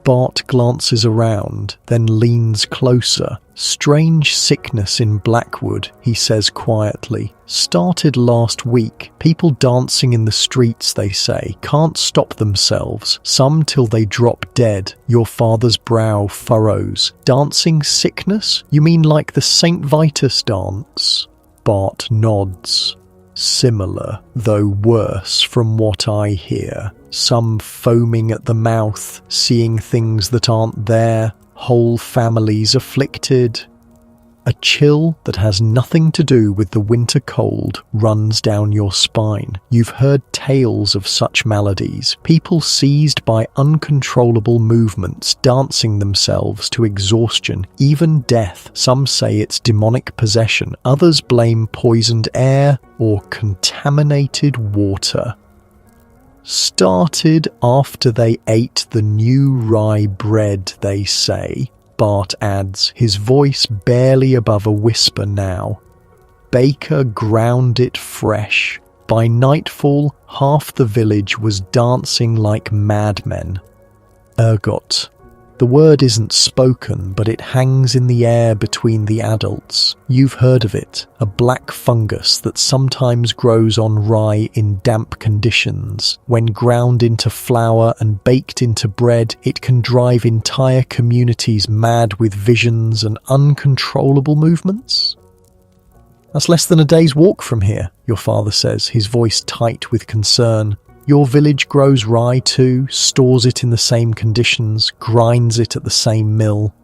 Bart glances around, then leans closer. Strange sickness in Blackwood, he says quietly. Started last week. People dancing in the streets, they say, can't stop themselves, some till they drop dead. Your father's brow furrows. Dancing sickness? You mean like the St. Vitus dance? Bart nods. Similar, though worse from what I hear. Some foaming at the mouth, seeing things that aren't there, whole families afflicted. A chill that has nothing to do with the winter cold runs down your spine. You've heard tales of such maladies, people seized by uncontrollable movements, dancing themselves to exhaustion, even death. Some say it's demonic possession, others blame poisoned air or contaminated water. Started after they ate the new rye bread, they say, Bart adds, his voice barely above a whisper now. Baker ground it fresh. By nightfall, half the village was dancing like madmen. Ergot. The word isn't spoken, but it hangs in the air between the adults. You've heard of it, a black fungus that sometimes grows on rye in damp conditions. When ground into flour and baked into bread, it can drive entire communities mad with visions and uncontrollable movements. That's less than a day's walk from here, your father says, his voice tight with concern. Your village grows rye too, stores it in the same conditions, grinds it at the same mill.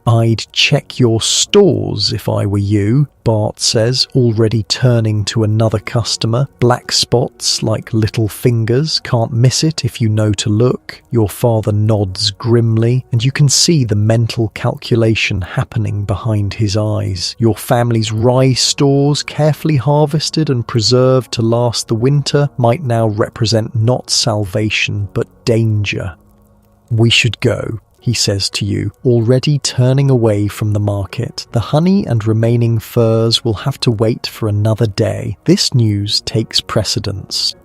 I'd check your stores if I were you, Bart says, already turning to another customer. Black spots like little fingers, can't miss it if you know to look. Your father nods grimly, and you can see the mental calculation happening behind his eyes. Your family's rye stores, carefully harvested and preserved to last the winter, might now represent not salvation but danger. We should go, he says to you, already turning away from the market. The honey and remaining furs will have to wait for another day. This news takes precedence.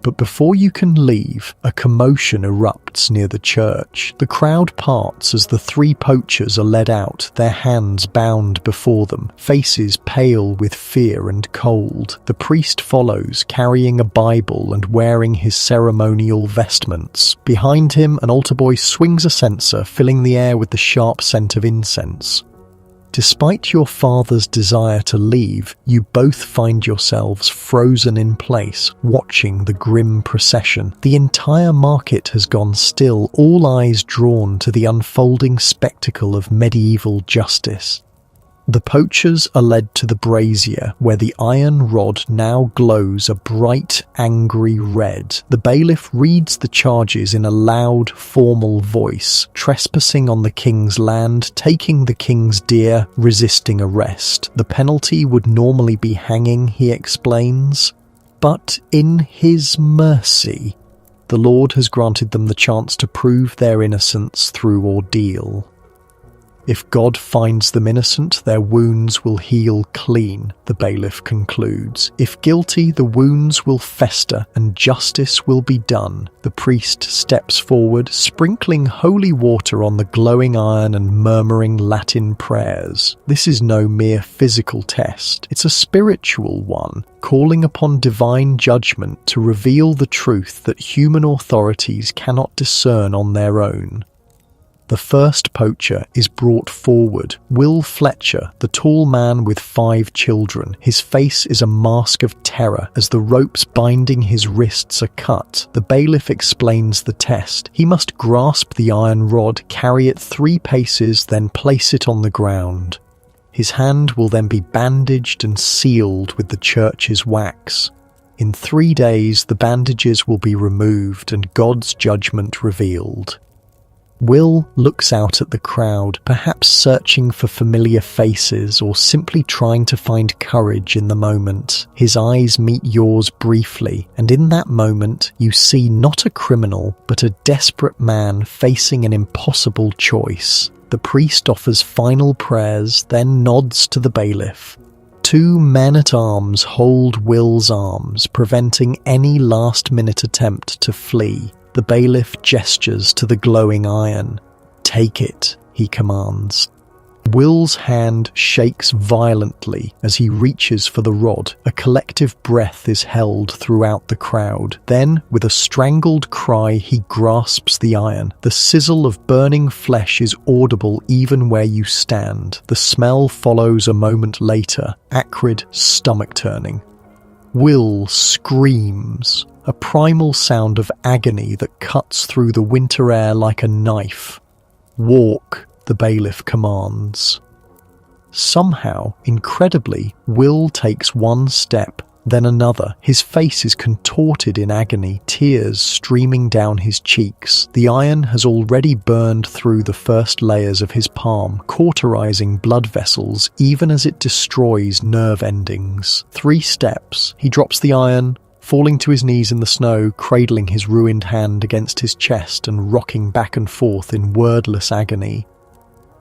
But before you can leave, a commotion erupts near the church. The crowd parts as the 3 poachers are led out, their hands bound before them, faces pale with fear and cold. The priest follows, carrying a Bible and wearing his ceremonial vestments. Behind him, an altar boy swings a censer, filling the air with the sharp scent of incense. Despite your father's desire to leave, you both find yourselves frozen in place, watching the grim procession. The entire market has gone still, all eyes drawn to the unfolding spectacle of medieval justice. The poachers are led to the brazier, where the iron rod now glows a bright, angry red. The bailiff reads the charges in a loud, formal voice: trespassing on the king's land, taking the king's deer, resisting arrest. The penalty would normally be hanging, he explains. But in his mercy, the Lord has granted them the chance to prove their innocence through ordeal. If God finds them innocent, their wounds will heal clean, the bailiff concludes. If guilty, the wounds will fester and justice will be done. The priest steps forward, sprinkling holy water on the glowing iron and murmuring Latin prayers. This is no mere physical test, it's a spiritual one, calling upon divine judgment to reveal the truth that human authorities cannot discern on their own. The first poacher is brought forward, Will Fletcher, the tall man with 5 children. His face is a mask of terror as the ropes binding his wrists are cut. The bailiff explains the test. He must grasp the iron rod, carry it 3 paces, then place it on the ground. His hand will then be bandaged and sealed with the church's wax. In 3 days, the bandages will be removed and God's judgment revealed. Will looks out at the crowd, perhaps searching for familiar faces or simply trying to find courage in the moment. His eyes meet yours briefly, and in that moment you see not a criminal, but a desperate man facing an impossible choice. The priest offers final prayers, then nods to the bailiff. 2 men-at-arms hold Will's arms, preventing any last-minute attempt to flee. The bailiff gestures to the glowing iron. "Take it," he commands. Will's hand shakes violently as he reaches for the rod. A collective breath is held throughout the crowd. Then, with a strangled cry, he grasps the iron. The sizzle of burning flesh is audible even where you stand. The smell follows a moment later, acrid, stomach-turning. Will screams, a primal sound of agony that cuts through the winter air like a knife. "Walk," the bailiff commands. Somehow, incredibly, Will takes 1 step, then another. His face is contorted in agony, tears streaming down his cheeks. The iron has already burned through the first layers of his palm, cauterizing blood vessels even as it destroys nerve endings. 3 steps. He drops the iron, falling to his knees in the snow, cradling his ruined hand against his chest and rocking back and forth in wordless agony.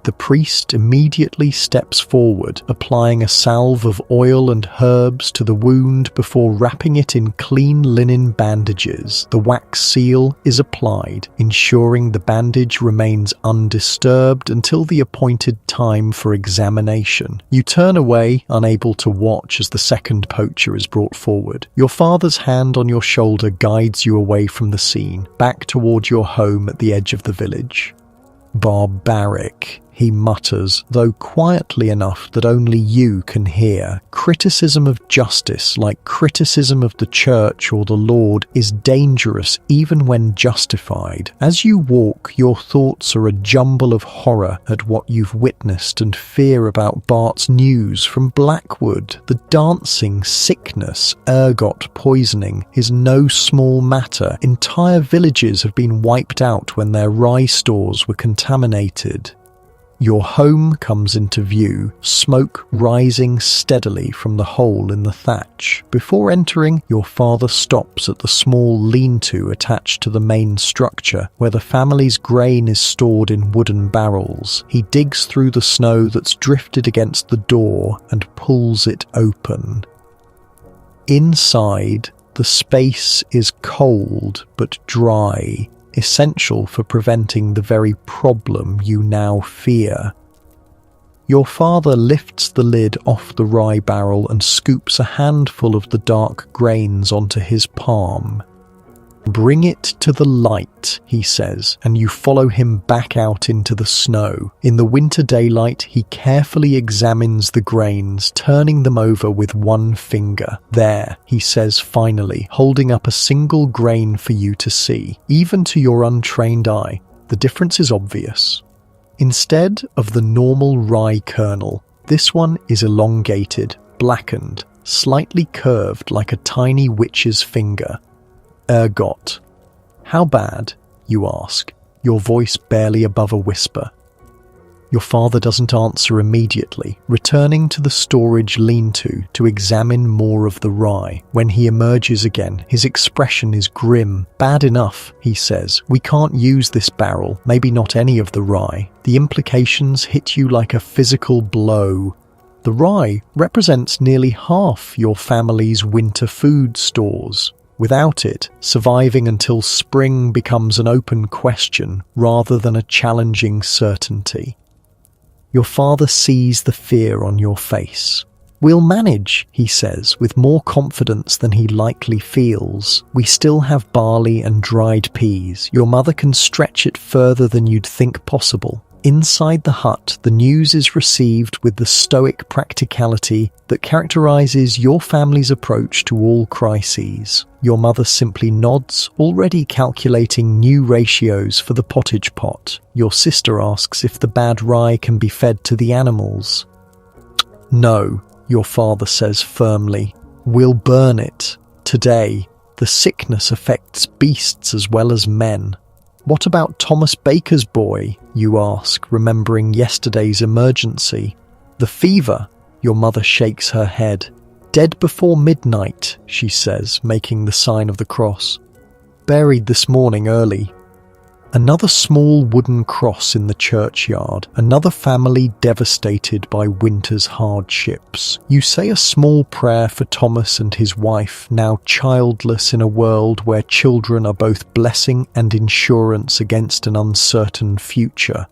The priest immediately steps forward, applying a salve of oil and herbs to the wound before wrapping it in clean linen bandages. The wax seal is applied, ensuring the bandage remains undisturbed until the appointed time for examination. You turn away, unable to watch as the second poacher is brought forward. Your father's hand on your shoulder guides you away from the scene, back toward your home at the edge of the village. "Barbaric," he mutters, though quietly enough that only you can hear. Criticism of justice, like criticism of the church or the Lord, is dangerous even when justified. As you walk, your thoughts are a jumble of horror at what you've witnessed and fear about Bart's news from Blackwood. The dancing, sickness, ergot poisoning is no small matter. Entire villages have been wiped out when their rye stores were contaminated. Your home comes into view, smoke rising steadily from the hole in the thatch. Before entering, your father stops at the small lean-to attached to the main structure, where the family's grain is stored in wooden barrels. He digs through the snow that's drifted against the door and pulls it open. Inside, the space is cold but dry, essential for preventing the very problem you now fear. Your father lifts the lid off the rye barrel and scoops a handful of the dark grains onto his palm. "Bring it to the light," he says, and you follow him back out into the snow. In the winter daylight, he carefully examines the grains, turning them over with one finger. "There," he says finally, holding up a single grain for you to see. Even to your untrained eye, the difference is obvious. Instead of the normal rye kernel, this one is elongated, blackened, slightly curved like a tiny witch's finger. "Ergot." "How bad?" you ask, your voice barely above a whisper. Your father doesn't answer immediately, returning to the storage lean-to to examine more of the rye. When he emerges again, his expression is grim. "Bad enough," he says. "We can't use this barrel, maybe not any of the rye. The implications hit you like a physical blow. The rye represents nearly half your family's winter food stores. Without it, surviving until spring becomes an open question rather than a challenging certainty." Your father sees the fear on your face. "We'll manage," he says, with more confidence than he likely feels. "We still have barley and dried peas. Your mother can stretch it further than you'd think possible." Inside the hut, the news is received with the stoic practicality that characterizes your family's approach to all crises. Your mother simply nods, already calculating new ratios for the pottage pot. Your sister asks if the bad rye can be fed to the animals. "No," your father says firmly. "We'll burn it. Today, the sickness affects beasts as well as men." "What about Thomas Baker's boy?" you ask, remembering yesterday's emergency. "The fever," your mother shakes her head. "Dead before midnight," she says, making the sign of the cross. "Buried this morning early." Another small wooden cross in the churchyard, another family devastated by winter's hardships. You say a small prayer for Thomas and his wife, now childless in a world where children are both blessing and insurance against an uncertain future.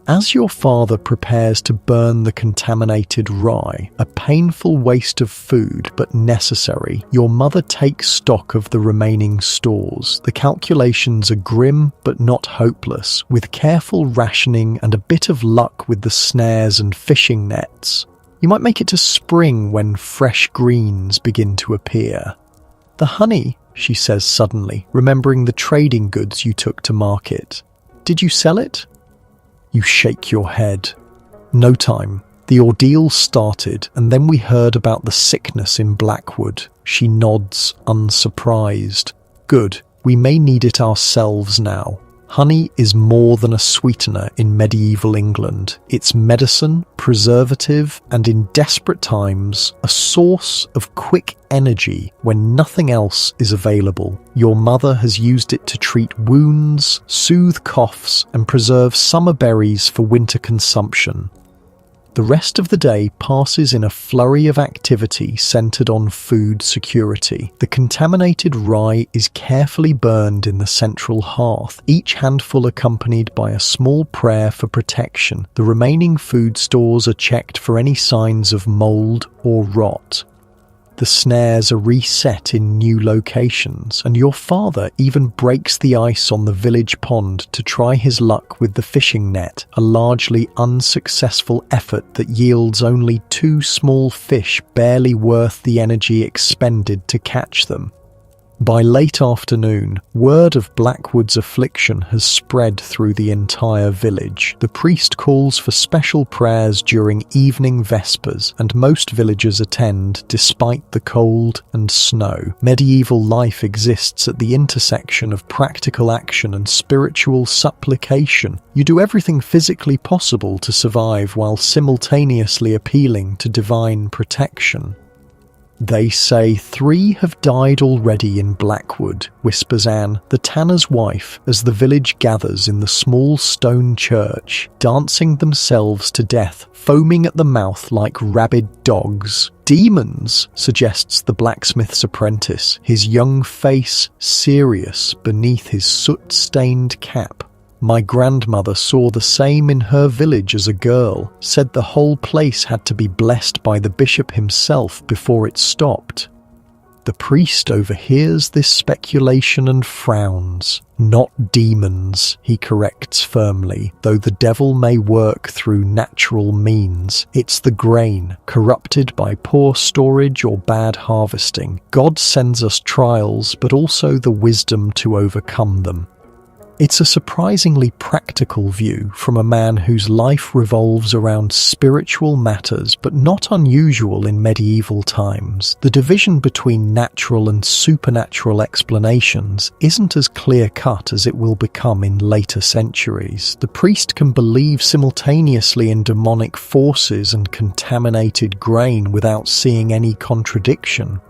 As your father prepares to burn the contaminated rye, a painful waste of food but necessary, your mother takes stock of the remaining stores. The calculations are grim but not hopeless, with careful rationing and a bit of luck with the snares and fishing nets. You might make it to spring when fresh greens begin to appear. "The honey," she says suddenly, remembering the trading goods you took to market. "Did you sell it?" You shake your head. "No time. The ordeal started, and then we heard about the sickness in Blackwood." She nods, unsurprised. "Good. We may need it ourselves now." Honey is more than a sweetener in medieval England. It's medicine, preservative, and in desperate times, a source of quick energy when nothing else is available. Your mother has used it to treat wounds, soothe coughs, and preserve summer berries for winter consumption. The rest of the day passes in a flurry of activity centered on food security. The contaminated rye is carefully burned in the central hearth, each handful accompanied by a small prayer for protection. The remaining food stores are checked for any signs of mold or rot. The snares are reset in new locations, and your father even breaks the ice on the village pond to try his luck with the fishing net, a largely unsuccessful effort that yields only 2 small fish barely worth the energy expended to catch them. By late afternoon, word of Blackwood's affliction has spread through the entire village. The priest calls for special prayers during evening vespers, and most villagers attend despite the cold and snow. Medieval life exists at the intersection of practical action and spiritual supplication. You do everything physically possible to survive while simultaneously appealing to divine protection. "They say 3 have died already in Blackwood," whispers Anne, the tanner's wife, as the village gathers in the small stone church, dancing themselves to death, foaming at the mouth like rabid dogs. "Demons," suggests the blacksmith's apprentice, his young face serious beneath his soot-stained cap. "My grandmother saw the same in her village as a girl, said the whole place had to be blessed by the bishop himself before it stopped." The priest overhears this speculation and frowns. "Not demons," he corrects firmly, "though the devil may work through natural means. It's the grain, corrupted by poor storage or bad harvesting. God sends us trials, but also the wisdom to overcome them." It's a surprisingly practical view from a man whose life revolves around spiritual matters, but not unusual in medieval times. The division between natural and supernatural explanations isn't as clear-cut as it will become in later centuries. The priest can believe simultaneously in demonic forces and contaminated grain without seeing any contradiction.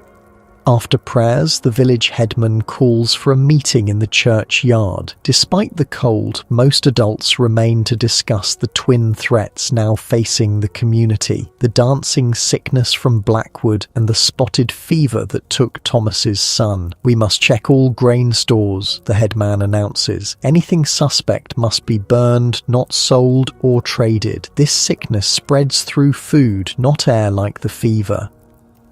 After prayers, the village headman calls for a meeting in the churchyard. Despite the cold, most adults remain to discuss the twin threats now facing the community: the dancing sickness from Blackwood and the spotted fever that took Thomas's son. "We must check all grain stores," the headman announces. "Anything suspect must be burned, not sold or traded. This sickness spreads through food, not air like the fever."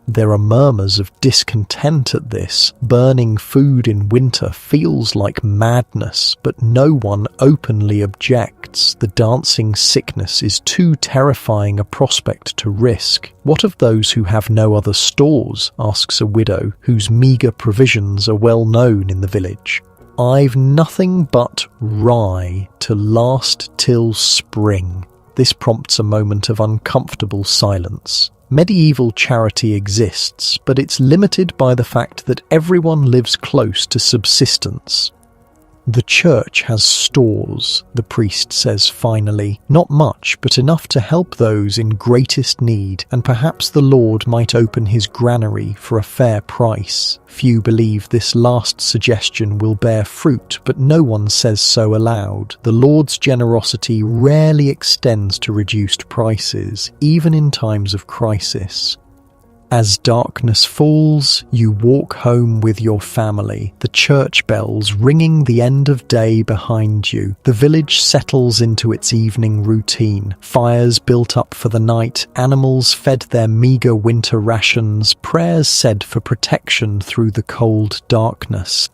There are murmurs of discontent at this. Burning food in winter feels like madness, but no one openly objects. The dancing sickness is too terrifying a prospect to risk. "What of those who have no other stores?" asks a widow, whose meagre provisions are well known in the village. "I've nothing but rye to last till spring." This prompts a moment of uncomfortable silence. Medieval charity exists, but it's limited by the fact that everyone lives close to subsistence. "The church has stores," the priest says finally. "Not much, but enough to help those in greatest need, and perhaps the Lord might open his granary for a fair price." Few believe this last suggestion will bear fruit, but no one says so aloud. The Lord's generosity rarely extends to reduced prices, even in times of crisis. As darkness falls, you walk home with your family, the church bells ringing the end of day behind you. The village settles into its evening routine. Fires built up for the night, animals fed their meagre winter rations, prayers said for protection through the cold darkness.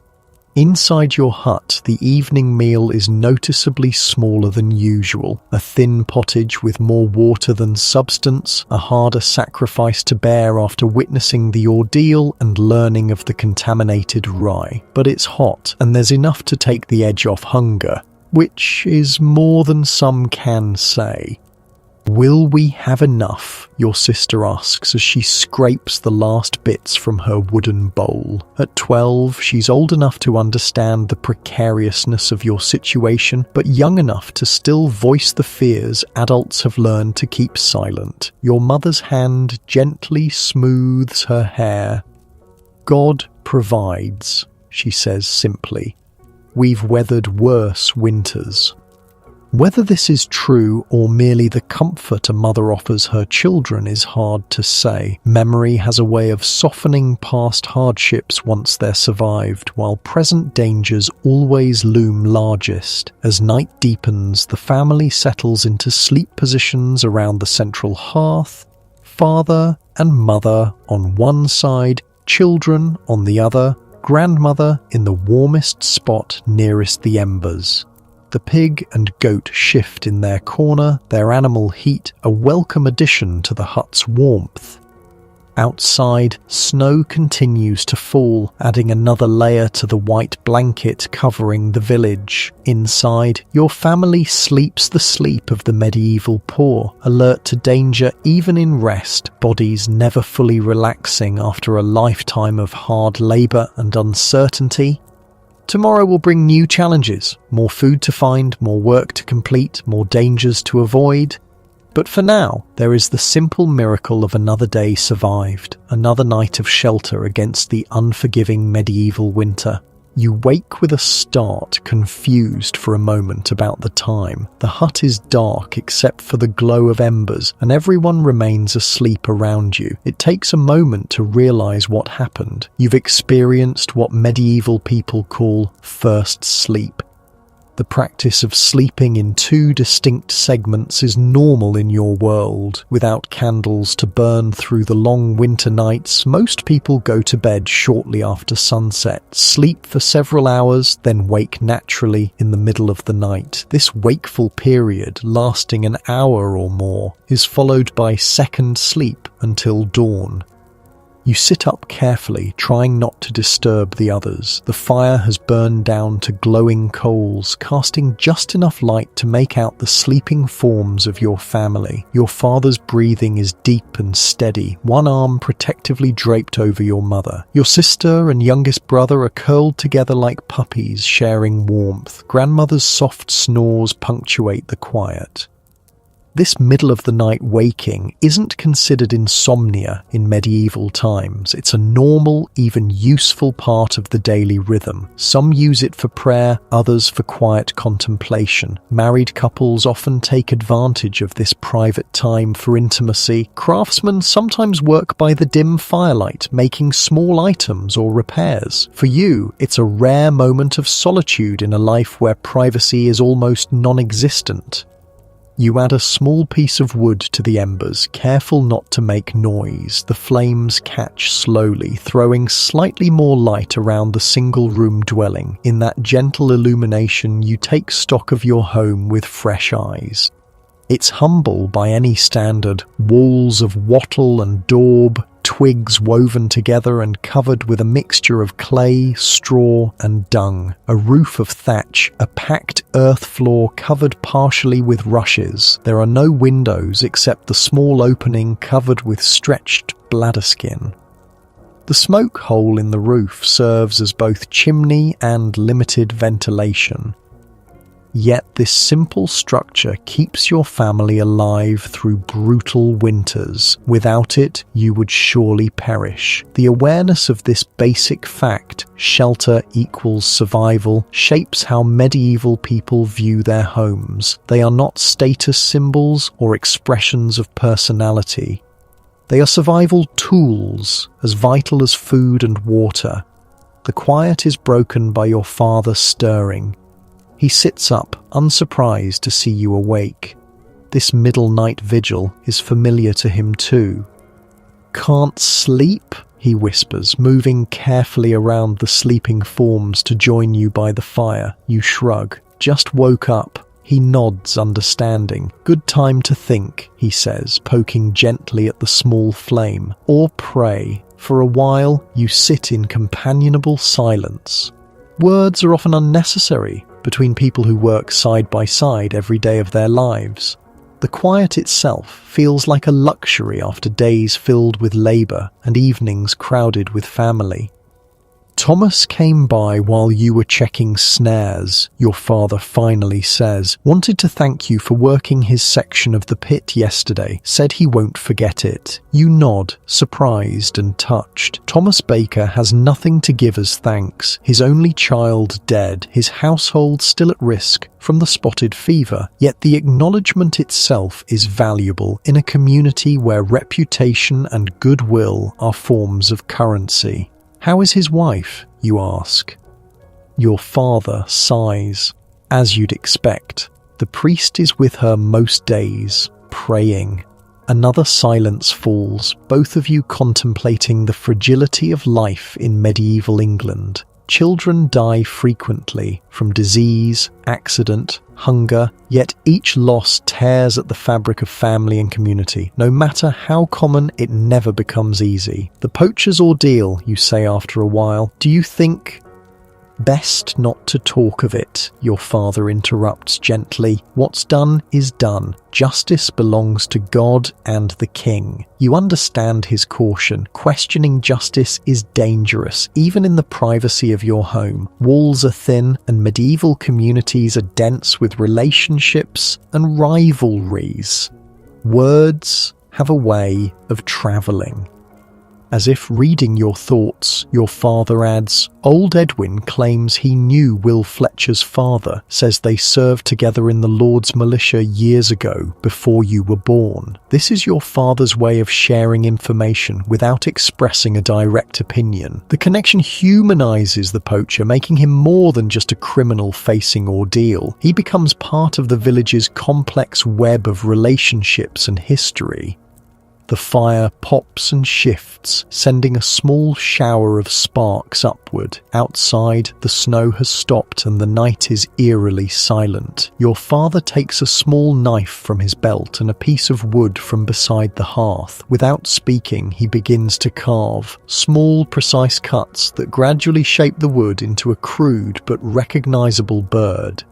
Inside your hut, the evening meal is noticeably smaller than usual. A thin pottage with more water than substance, a harder sacrifice to bear after witnessing the ordeal and learning of the contaminated rye. But it's hot, and there's enough to take the edge off hunger, which is more than some can say. "Will we have enough?" your sister asks as she scrapes the last bits from her wooden bowl. At 12, she's old enough to understand the precariousness of your situation, but young enough to still voice the fears adults have learned to keep silent. Your mother's hand gently smooths her hair. "God provides," she says simply. "We've weathered worse winters." Whether this is true or merely the comfort a mother offers her children is hard to say. Memory has a way of softening past hardships once they're survived, while present dangers always loom largest. As night deepens, the family settles into sleep positions around the central hearth. Father and mother on one side, children on the other, grandmother in the warmest spot nearest the embers. The pig and goat shift in their corner, their animal heat a welcome addition to the hut's warmth. Outside, snow continues to fall, adding another layer to the white blanket covering the village. Inside, your family sleeps the sleep of the medieval poor, alert to danger even in rest, bodies never fully relaxing after a lifetime of hard labour and uncertainty. Tomorrow will bring new challenges, more food to find, more work to complete, more dangers to avoid. But for now, there is the simple miracle of another day survived, another night of shelter against the unforgiving medieval winter. You wake with a start, confused for a moment about the time. The hut is dark except for the glow of embers, and everyone remains asleep around you. It takes a moment to realize what happened. You've experienced what medieval people call first sleep. The practice of sleeping in two distinct segments is normal in your world. Without candles to burn through the long winter nights, most people go to bed shortly after sunset, sleep for several hours, then wake naturally in the middle of the night. This wakeful period, lasting an hour or more, is followed by second sleep until dawn. You sit up carefully, trying not to disturb the others. The fire has burned down to glowing coals, casting just enough light to make out the sleeping forms of your family. Your father's breathing is deep and steady, one arm protectively draped over your mother. Your sister and youngest brother are curled together like puppies, sharing warmth. Grandmother's soft snores punctuate the quiet. This middle-of-the-night waking isn't considered insomnia in medieval times. It's a normal, even useful part of the daily rhythm. Some use it for prayer, others for quiet contemplation. Married couples often take advantage of this private time for intimacy. Craftsmen sometimes work by the dim firelight, making small items or repairs. For you, it's a rare moment of solitude in a life where privacy is almost non-existent. You add a small piece of wood to the embers, careful not to make noise. The flames catch slowly, throwing slightly more light around the single-room dwelling. In that gentle illumination, you take stock of your home with fresh eyes. It's humble by any standard, walls of wattle and daub, twigs woven together and covered with a mixture of clay, straw and dung, a roof of thatch, a packed earth floor covered partially with rushes. There are no windows except the small opening covered with stretched bladder skin. The smoke hole in the roof serves as both chimney and limited ventilation. Yet this simple structure keeps your family alive through brutal winters. Without it, you would surely perish. The awareness of this basic fact, shelter equals survival, shapes how medieval people view their homes. They are not status symbols or expressions of personality. They are survival tools, as vital as food and water. The quiet is broken by your father stirring. He sits up, unsurprised to see you awake. This middle night vigil is familiar to him too. "Can't sleep?" he whispers, moving carefully around the sleeping forms to join you by the fire. You shrug. "Just woke up." He nods, understanding. "Good time to think," he says, poking gently at the small flame. "Or pray." For a while, you sit in companionable silence. Words are often unnecessary between people who work side by side every day of their lives. The quiet itself feels like a luxury after days filled with labor and evenings crowded with family. "Thomas came by while you were checking snares," your father finally says. "Wanted to thank you for working his section of the pit yesterday. Said he won't forget it." You nod, surprised and touched. Thomas Baker has nothing to give as thanks. His only child dead, his household still at risk from the spotted fever. Yet the acknowledgement itself is valuable in a community where reputation and goodwill are forms of currency. "How is his wife?" you ask. Your father sighs. "As you'd expect. The priest is with her most days, praying." Another silence falls, both of you contemplating the fragility of life in medieval England. Children die frequently from disease, accident, hunger, yet each loss tears at the fabric of family and community. No matter how common, it never becomes easy. "The poacher's ordeal," you say after a while. "Do you think—" "Best not to talk of it," your father interrupts gently. "What's done is done. Justice belongs to God and the king." You understand his caution. Questioning justice is dangerous, even in the privacy of your home. Walls are thin, and medieval communities are dense with relationships and rivalries. Words have a way of traveling. As if reading your thoughts, your father adds, "Old Edwin claims he knew Will Fletcher's father, says they served together in the Lord's militia years ago, before you were born." This is your father's way of sharing information without expressing a direct opinion. The connection humanizes the poacher, making him more than just a criminal facing ordeal. He becomes part of the village's complex web of relationships and history. The fire pops and shifts, sending a small shower of sparks upward. Outside, the snow has stopped and the night is eerily silent. Your father takes a small knife from his belt and a piece of wood from beside the hearth. Without speaking, he begins to carve small, precise cuts that gradually shape the wood into a crude but recognizable bird.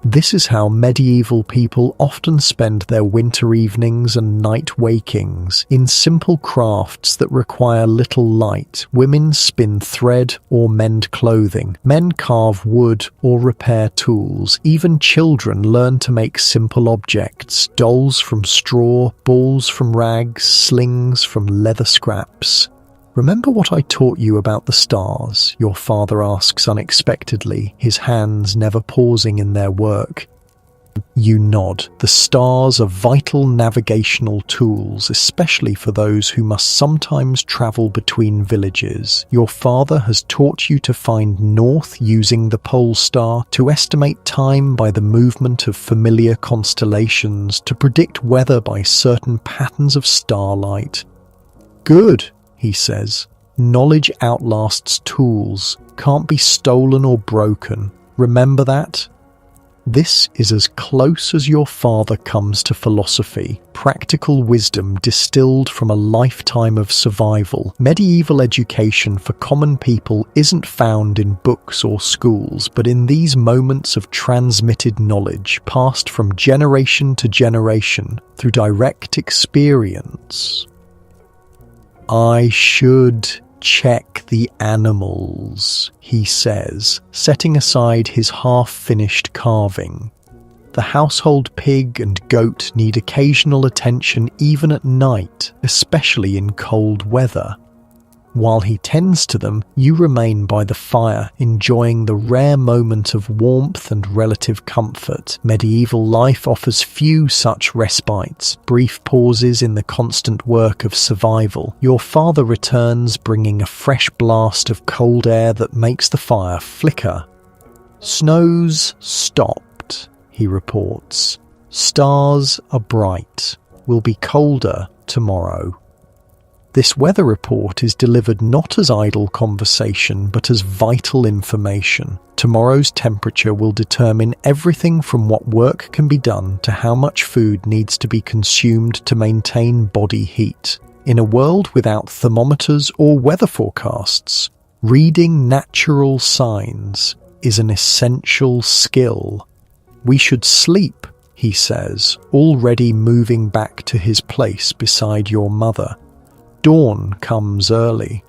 This is how medieval people often spend their winter evenings and night wakings, in simple crafts that require little light. Women spin thread or mend clothing. Men carve wood or repair tools. Even children learn to make simple objects: dolls from straw, balls from rags, slings from leather scraps. "Remember what I taught you about the stars?" your father asks unexpectedly, his hands never pausing in their work. You nod. The stars are vital navigational tools, especially for those who must sometimes travel between villages. Your father has taught you to find north using the pole star, to estimate time by the movement of familiar constellations, to predict weather by certain patterns of starlight. "Good," he says. "Knowledge outlasts tools, can't be stolen or broken. Remember that?" This is as close as your father comes to philosophy, practical wisdom distilled from a lifetime of survival. Medieval education for common people isn't found in books or schools, but in these moments of transmitted knowledge, passed from generation to generation through direct experience. "I should check the animals," he says, setting aside his half-finished carving. The household pig and goat need occasional attention even at night, especially in cold weather. While he tends to them, you remain by the fire, enjoying the rare moment of warmth and relative comfort. Medieval life offers few such respites, brief pauses in the constant work of survival. Your father returns, bringing a fresh blast of cold air that makes the fire flicker. "Snow's stopped," he reports. "Stars are bright. Will be colder tomorrow." This weather report is delivered not as idle conversation, but as vital information. Tomorrow's temperature will determine everything from what work can be done to how much food needs to be consumed to maintain body heat. In a world without thermometers or weather forecasts, reading natural signs is an essential skill. "We should sleep," he says, already moving back to his place beside your mother. "Dawn comes early."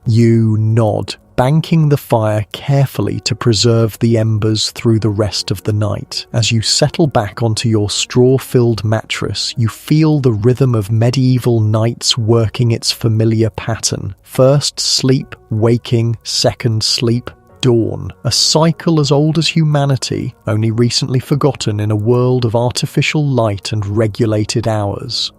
You nod, banking the fire carefully to preserve the embers through the rest of the night. As you settle back onto your straw-filled mattress, you feel the rhythm of medieval nights working its familiar pattern. First sleep, waking, second sleep, dawn. A cycle as old as humanity, only recently forgotten in a world of artificial light and regulated hours.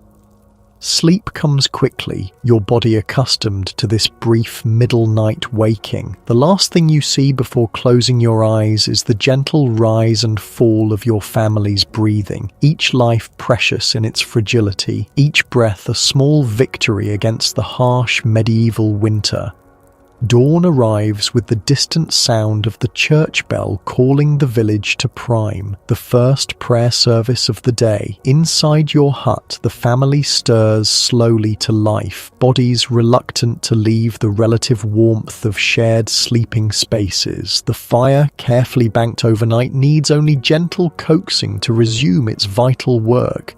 Sleep comes quickly, your body accustomed to this brief middle-night waking. The last thing you see before closing your eyes is the gentle rise and fall of your family's breathing, each life precious in its fragility, each breath a small victory against the harsh medieval winter. Dawn arrives with the distant sound of the church bell calling the village to prime, the first prayer service of the day. Inside your hut, the family stirs slowly to life, bodies reluctant to leave the relative warmth of shared sleeping spaces. The fire, carefully banked overnight, needs only gentle coaxing to resume its vital work.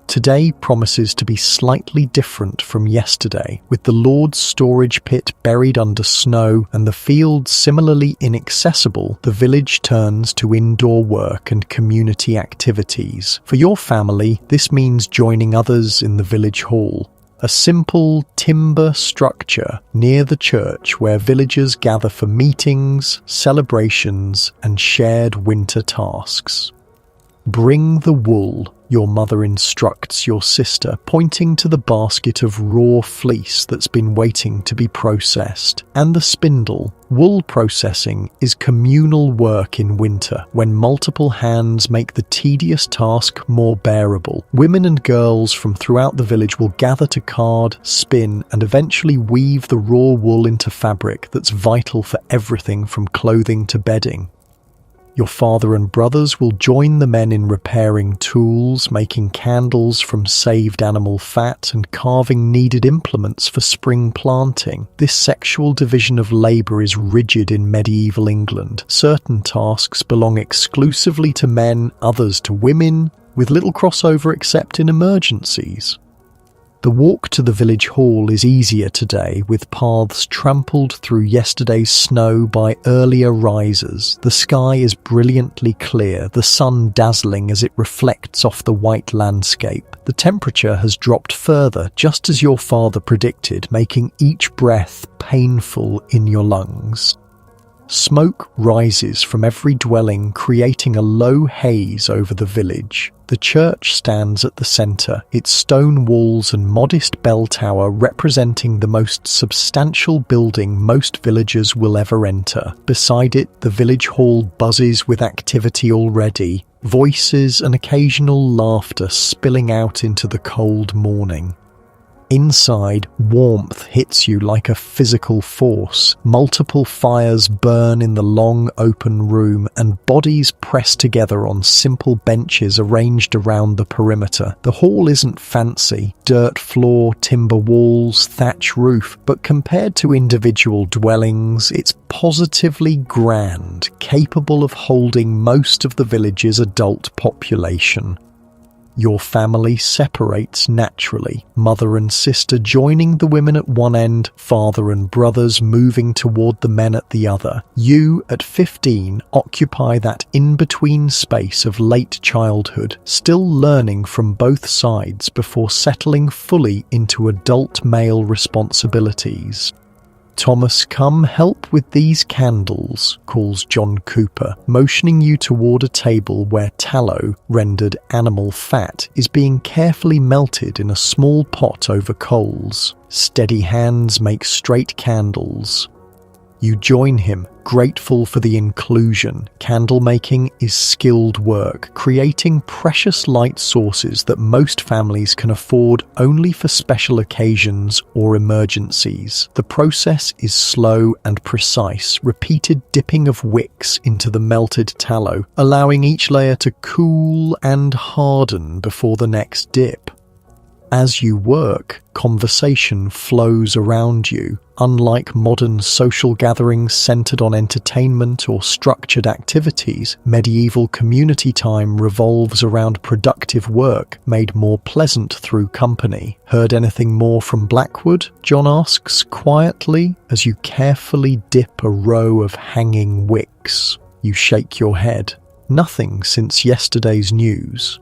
Today promises to be slightly different from yesterday, with the Lord's storage pit buried under snow and the fields similarly inaccessible. The village turns to indoor work and community activities. For your family, this means joining others in the village hall. a simple timber structure near the church where villagers gather for meetings, celebrations, and shared winter tasks. "Bring the wool," your mother instructs your sister, pointing to the basket of raw fleece that's been waiting to be processed, and the spindle. Wool processing is communal work in winter, when multiple hands make the tedious task more bearable. Women and girls from throughout the village will gather to card, spin, and eventually weave the raw wool into fabric that's vital for everything from clothing to bedding. Your father and brothers will join the men in repairing tools, making candles from saved animal fat, and carving needed implements for spring planting. This sexual division of labour is rigid in medieval England. Certain tasks belong exclusively to men, others to women, with little crossover except in emergencies. The walk to the village hall is easier today, with paths trampled through yesterday's snow by earlier risers. The sky is brilliantly clear, the sun dazzling as it reflects off the white landscape. The temperature has dropped further, just as your father predicted, making each breath painful in your lungs. Smoke rises from every dwelling, creating a low haze over the village. The church stands at the centre, its stone walls and modest bell tower representing the most substantial building most villagers will ever enter. Beside it, the village hall buzzes with activity already, voices and occasional laughter spilling out into the cold morning. Inside, warmth hits you like a physical force. Multiple fires burn in the long open room, and bodies press together on simple benches arranged around the perimeter. The hall isn't fancy, dirt floor, timber walls, thatch roof, but compared to individual dwellings, it's positively grand, capable of holding most of the village's adult population. Your family separates naturally, mother and sister joining the women at one end, father and brothers moving toward the men at the other. You, at 15, occupy that in-between space of late childhood, still learning from both sides before settling fully into adult male responsibilities. "Thomas, come help with these candles," calls John Cooper, motioning you toward a table where tallow, rendered animal fat, is being carefully melted in a small pot over coals. Steady hands make straight candles. You join him, grateful for the inclusion. Candle making is skilled work, creating precious light sources that most families can afford only for special occasions or emergencies. The process is slow and precise, repeated dipping of wicks into the melted tallow, allowing each layer to cool and harden before the next dip. As you work, conversation flows around you. Unlike modern social gatherings centered on entertainment or structured activities, medieval community time revolves around productive work made more pleasant through company. "Heard anything more from Blackwood?" John asks quietly as you carefully dip a row of hanging wicks. You shake your head. "Nothing since yesterday's news."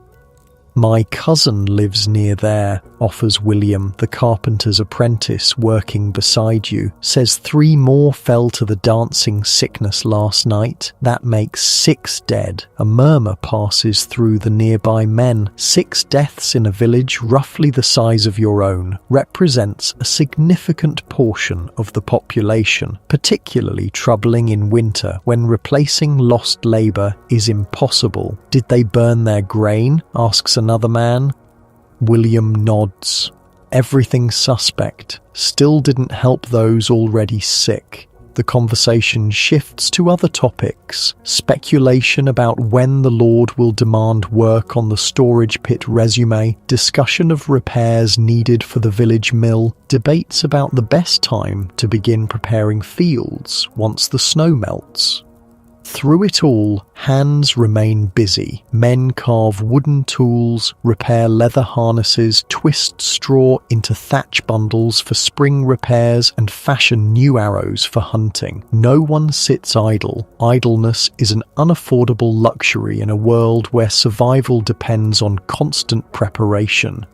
"My cousin lives near there," offers William, the carpenter's apprentice working beside you. "Says 3 more fell to the dancing sickness last night. That makes 6 dead." A murmur passes through the nearby men. 6 deaths in a village roughly the size of your own represents a significant portion of the population, particularly troubling in winter when replacing lost labour is impossible. "Did they burn their grain?" asks another man. William nods. Everything suspect. Still didn't help those already sick. The conversation shifts to other topics. Speculation about when the Lord will demand work on the storage pit resume, discussion of repairs needed for the village mill, debates about the best time to begin preparing fields once the snow melts. Through it all, hands remain busy. Men carve wooden tools, repair leather harnesses, twist straw into thatch bundles for spring repairs, and fashion new arrows for hunting. No one sits idle. Idleness is an unaffordable luxury in a world where survival depends on constant preparation.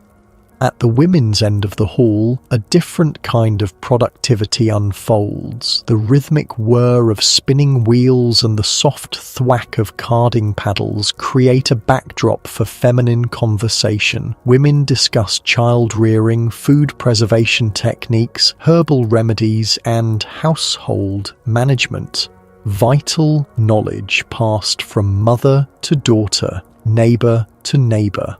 At the women's end of the hall, a different kind of productivity unfolds. The rhythmic whir of spinning wheels and the soft thwack of carding paddles create a backdrop for feminine conversation. Women discuss child rearing, food preservation techniques, herbal remedies, and household management. Vital knowledge passed from mother to daughter, neighbour to neighbour.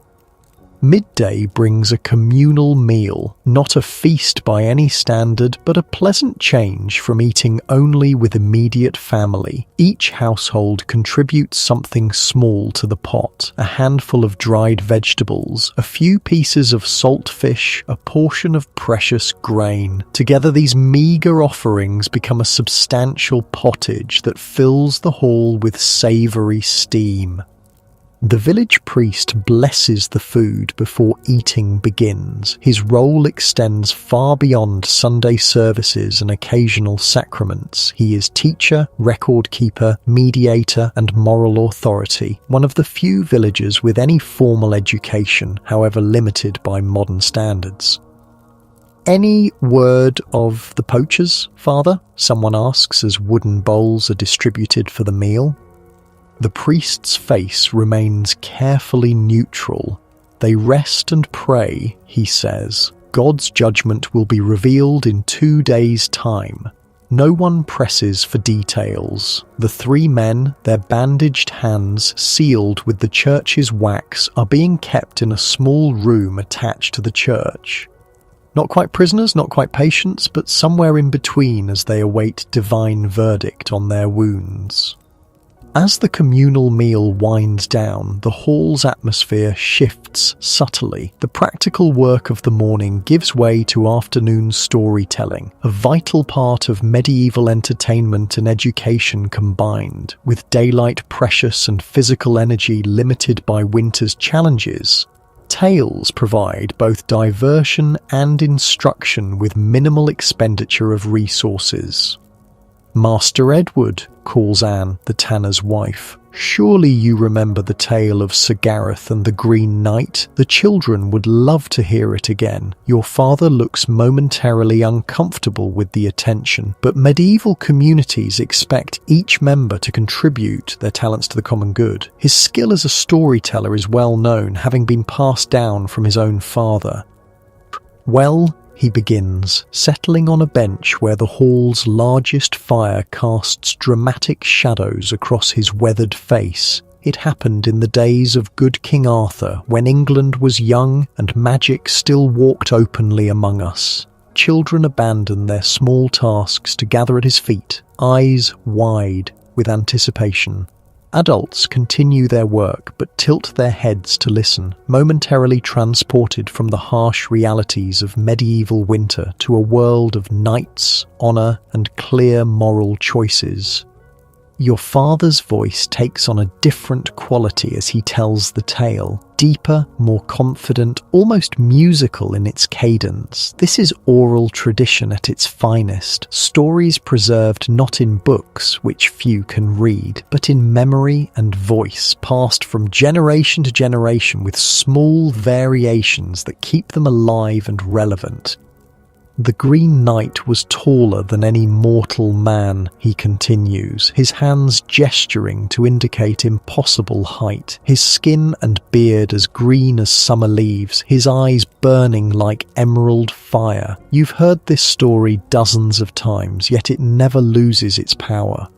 Midday brings a communal meal, not a feast by any standard, but a pleasant change from eating only with immediate family. Each household contributes something small to the pot: a handful of dried vegetables, a few pieces of salt fish, a portion of precious grain. Together these meagre offerings become a substantial pottage that fills the hall with savoury steam. The village priest blesses the food before eating begins. His role extends far beyond Sunday services and occasional sacraments. He is teacher, record keeper, mediator, and moral authority, one of the few villagers with any formal education, however limited by modern standards. "Any word of the poachers, Father?" someone asks as wooden bowls are distributed for the meal. The priest's face remains carefully neutral. "They rest and pray," he says. "God's judgment will be revealed in 2 days' time." No one presses for details. The 3 men, their bandaged hands sealed with the church's wax, are being kept in a small room attached to the church. Not quite prisoners, not quite patients, but somewhere in between as they await divine verdict on their wounds. As the communal meal winds down, the hall's atmosphere shifts subtly. The practical work of the morning gives way to afternoon storytelling, a vital part of medieval entertainment and education combined. With daylight precious and physical energy limited by winter's challenges, tales provide both diversion and instruction with minimal expenditure of resources. "Master Edward," calls Anne, the tanner's wife. "Surely you remember the tale of Sir Gareth and the Green Knight? The children would love to hear it again." Your father looks momentarily uncomfortable with the attention, but medieval communities expect each member to contribute their talents to the common good. His skill as a storyteller is well known, having been passed down from his own father. "Well," he begins, settling on a bench where the hall's largest fire casts dramatic shadows across his weathered face. "It happened in the days of good King Arthur, when England was young and magic still walked openly among us. Children abandoned their small tasks to gather at his feet, eyes wide with anticipation. Adults continue their work but tilt their heads to listen, momentarily transported from the harsh realities of medieval winter to a world of knights, honour, and clear moral choices." Your father's voice takes on a different quality as he tells the tale, deeper, more confident, almost musical in its cadence. This is oral tradition at its finest, stories preserved not in books, which few can read, but in memory and voice, passed from generation to generation with small variations that keep them alive and relevant. "The Green Knight was taller than any mortal man," he continues, his hands gesturing to indicate impossible height, his skin and beard as green as summer leaves, his eyes burning like emerald fire. "You've heard this story dozens of times, yet it never loses its power."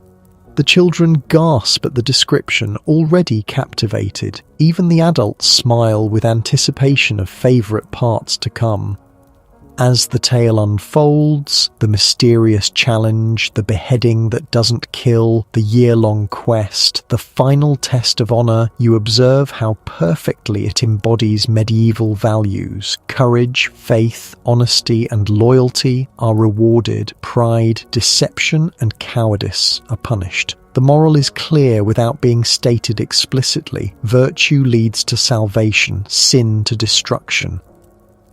The children gasp at the description, already captivated. Even the adults smile with anticipation of favourite parts to come. As the tale unfolds, the mysterious challenge, the beheading that doesn't kill, the year-long quest, the final test of honour, you observe how perfectly it embodies medieval values. Courage, faith, honesty and loyalty are rewarded. Pride, deception and cowardice are punished. The moral is clear without being stated explicitly. Virtue leads to salvation, sin to destruction.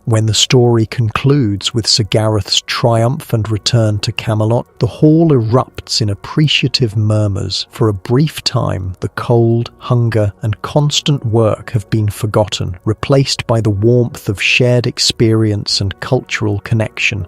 When the story concludes with Sir Gareth's triumph and return to Camelot, the hall erupts in appreciative murmurs. For a brief time, the cold, hunger, and constant work have been forgotten, replaced by the warmth of shared experience and cultural connection.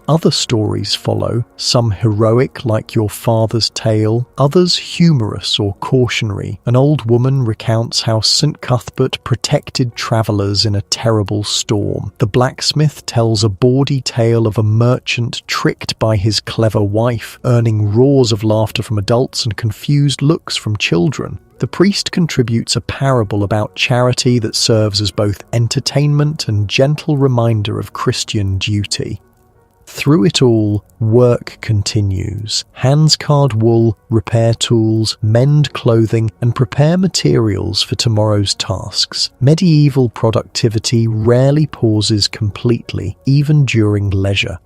Other stories follow, some heroic like Your Father's Tale, others humorous or cautionary. An old woman recounts how St. Cuthbert protected travellers in a terrible storm. The blacksmith tells a bawdy tale of a merchant tricked by his clever wife, earning roars of laughter from adults and confused looks from children. The priest contributes a parable about charity that serves as both entertainment and gentle reminder of Christian duty. Through it all, work continues. Hands card wool, repair tools, mend clothing, and prepare materials for tomorrow's tasks. Medieval productivity rarely pauses completely, even during leisure.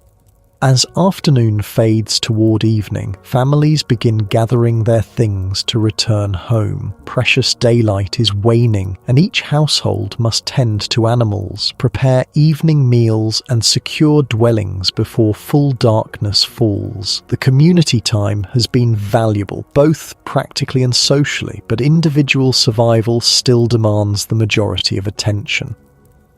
As afternoon fades toward evening, families begin gathering their things to return home. Precious daylight is waning, and each household must tend to animals, prepare evening meals, and secure dwellings before full darkness falls. The community time has been valuable, both practically and socially, but individual survival still demands the majority of attention.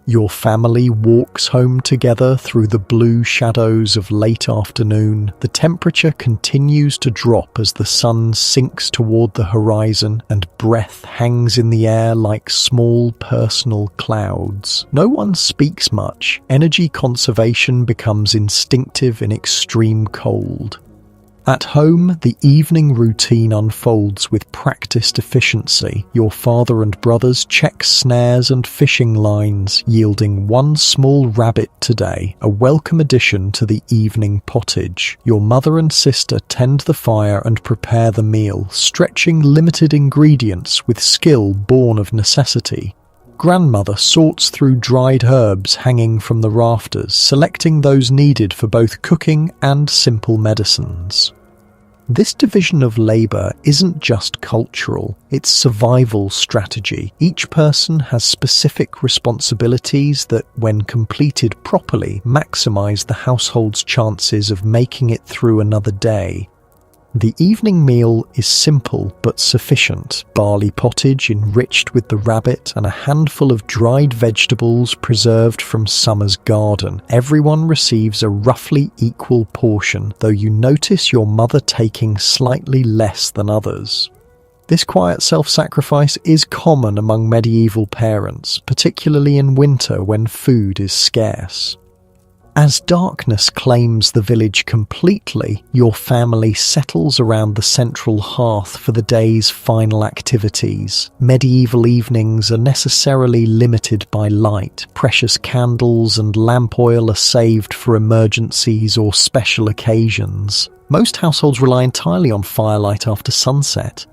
Your family walks home together through the blue shadows of late afternoon. The temperature continues to drop as the sun sinks toward the horizon, and breath hangs in the air like small personal clouds. No one speaks much. Energy conservation becomes instinctive in extreme cold. At home, the evening routine unfolds with practiced efficiency. Your father and brothers check snares and fishing lines, yielding one small rabbit today, a welcome addition to the evening pottage. Your mother and sister tend the fire and prepare the meal, stretching limited ingredients with skill born of necessity. Grandmother sorts through dried herbs hanging from the rafters, selecting those needed for both cooking and simple medicines. This division of labour isn't just cultural, it's survival strategy. Each person has specific responsibilities that, when completed properly, maximise the household's chances of making it through another day. The evening meal is simple but sufficient. Barley pottage enriched with the rabbit and a handful of dried vegetables preserved from summer's garden. Everyone receives a roughly equal portion, though you notice your mother taking slightly less than others. This quiet self-sacrifice is common among medieval parents, particularly in winter when food is scarce. As darkness claims the village completely, your family settles around the central hearth for the day's final activities. Medieval evenings are necessarily limited by light. Precious candles and lamp oil are saved for emergencies or special occasions. Most households rely entirely on firelight after sunset.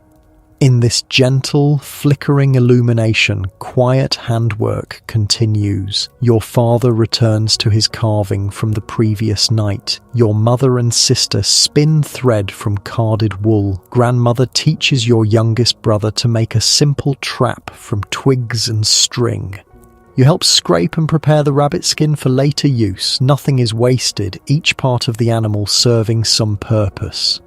In this gentle, flickering illumination, quiet handwork continues. Your father returns to his carving from the previous night. Your mother and sister spin thread from carded wool. Grandmother teaches your youngest brother to make a simple trap from twigs and string. You help scrape and prepare the rabbit skin for later use. Nothing is wasted, each part of the animal serving some purpose.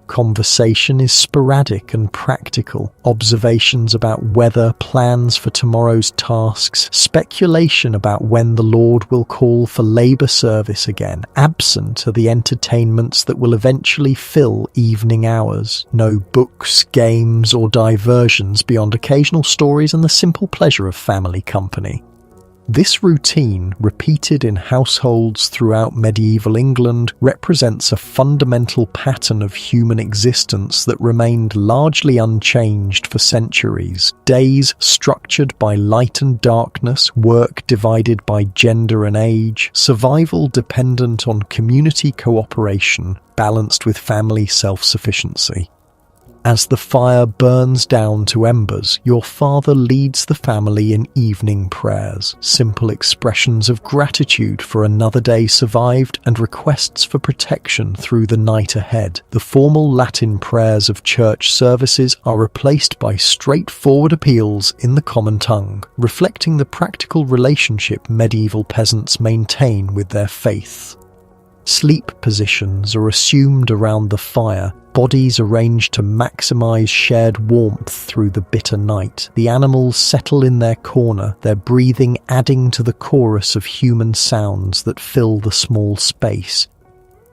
Conversation is sporadic and practical. Observations about weather, plans for tomorrow's tasks, speculation about when the Lord will call for labour service again. Absent are the entertainments that will eventually fill evening hours. No books, games, or diversions beyond occasional stories and the simple pleasure of family company. This routine, repeated in households throughout medieval England, represents a fundamental pattern of human existence that remained largely unchanged for centuries. Days structured by light and darkness, work divided by gender and age, survival dependent on community cooperation, balanced with family self-sufficiency. As the fire burns down to embers, your father leads the family in evening prayers, simple expressions of gratitude for another day survived and requests for protection through the night ahead. The formal Latin prayers of church services are replaced by straightforward appeals in the common tongue, reflecting the practical relationship medieval peasants maintain with their faith. Sleep positions are assumed around the fire, bodies arranged to maximize shared warmth through the bitter night. The animals settle in their corner, their breathing adding to the chorus of human sounds that fill the small space.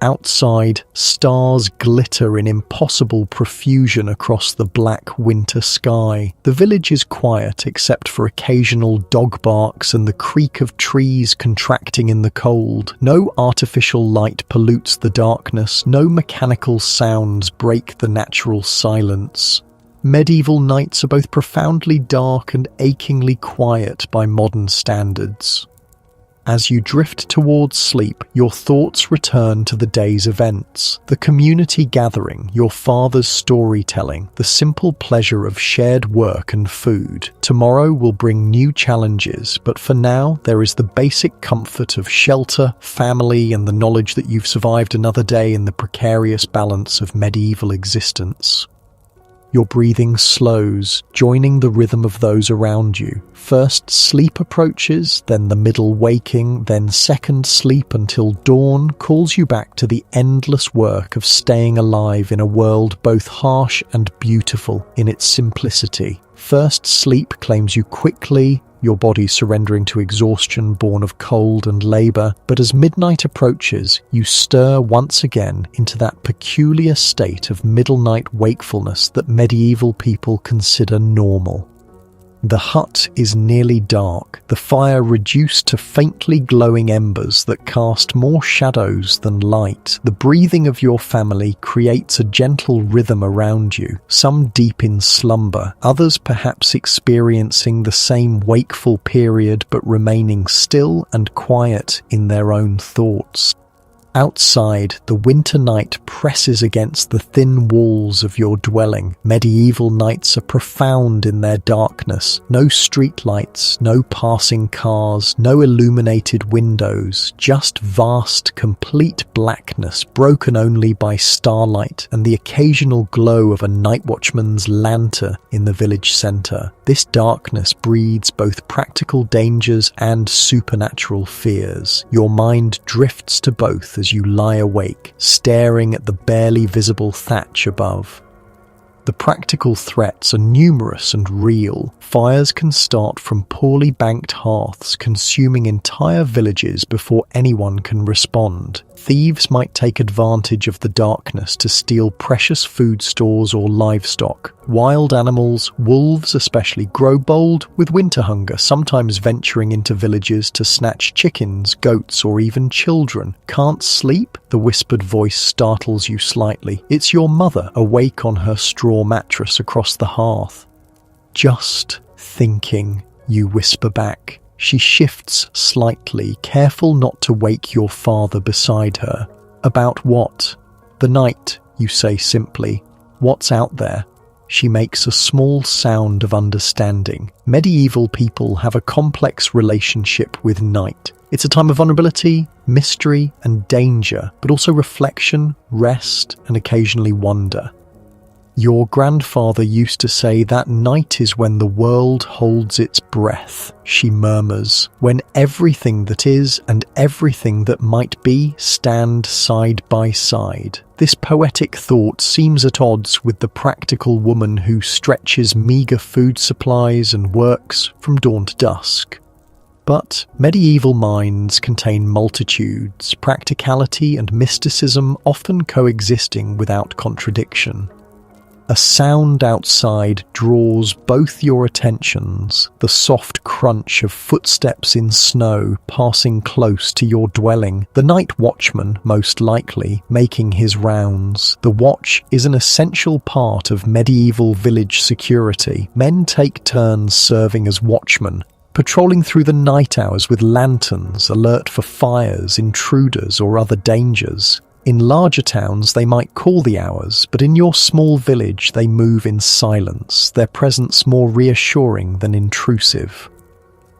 Outside, stars glitter in impossible profusion across the black winter sky. The village is quiet except for occasional dog barks and the creak of trees contracting in the cold. No artificial light pollutes the darkness, no mechanical sounds break the natural silence. Medieval nights are both profoundly dark and achingly quiet by modern standards. As you drift towards sleep, your thoughts return to the day's events, the community gathering, your father's storytelling, the simple pleasure of shared work and food. Tomorrow will bring new challenges, but for now, there is the basic comfort of shelter, family, and the knowledge that you've survived another day in the precarious balance of medieval existence. Your breathing slows, joining the rhythm of those around you. First sleep approaches, then the middle waking, then second sleep until dawn calls you back to the endless work of staying alive in a world both harsh and beautiful in its simplicity. First sleep claims you quickly, your body surrendering to exhaustion born of cold and labour, but as midnight approaches, you stir once again into that peculiar state of middle-night wakefulness that medieval people consider normal. The hut is nearly dark, the fire reduced to faintly glowing embers that cast more shadows than light. The breathing of your family creates a gentle rhythm around you, some deep in slumber, others perhaps experiencing the same wakeful period but remaining still and quiet in their own thoughts. Outside, the winter night presses against the thin walls of your dwelling. Medieval nights are profound in their darkness. No streetlights, no passing cars, no illuminated windows, just vast, complete blackness broken only by starlight and the occasional glow of a night watchman's lantern in the village centre. This darkness breeds both practical dangers and supernatural fears. Your mind drifts to both as you lie awake, staring at the barely visible thatch above. The practical threats are numerous and real. Fires can start from poorly banked hearths, consuming entire villages before anyone can respond. Thieves might take advantage of the darkness to steal precious food stores or livestock. Wild animals, wolves especially, grow bold with winter hunger, sometimes venturing into villages to snatch chickens, goats, or even children. Can't sleep? The whispered voice startles you slightly. It's your mother, awake on her straw mattress across the hearth. Just thinking, you whisper back. She shifts slightly, careful not to wake your father beside her. About what? The night, you say simply. What's out there? She makes a small sound of understanding. Medieval people have a complex relationship with night. It's a time of vulnerability, mystery, and danger, but also reflection, rest, and occasionally wonder. Your grandfather used to say that night is when the world holds its breath, she murmurs, when everything that is and everything that might be stand side by side. This poetic thought seems at odds with the practical woman who stretches meagre food supplies and works from dawn to dusk. But medieval minds contain multitudes, practicality and mysticism often coexisting without contradiction. A sound outside draws both your attentions, the soft crunch of footsteps in snow passing close to your dwelling, the night watchman, most likely, making his rounds. The watch is an essential part of medieval village security. Men take turns serving as watchmen, patrolling through the night hours with lanterns, alert for fires, intruders, or other dangers. In larger towns, they might call the hours, but in your small village, they move in silence, their presence more reassuring than intrusive.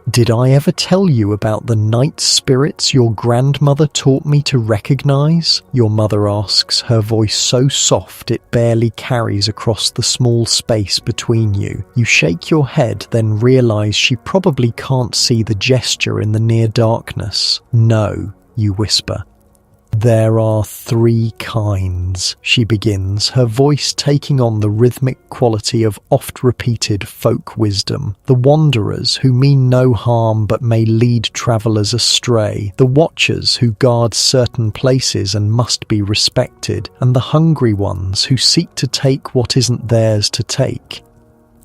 Did I ever tell you about the night spirits your grandmother taught me to recognize? Your mother asks, her voice so soft it barely carries across the small space between you. You shake your head, then realize she probably can't see the gesture in the near darkness. No, you whisper. There are 3 kinds, she begins, her voice taking on the rhythmic quality of oft-repeated folk wisdom. The wanderers who mean no harm but may lead travellers astray, the watchers who guard certain places and must be respected, and the hungry ones who seek to take what isn't theirs to take.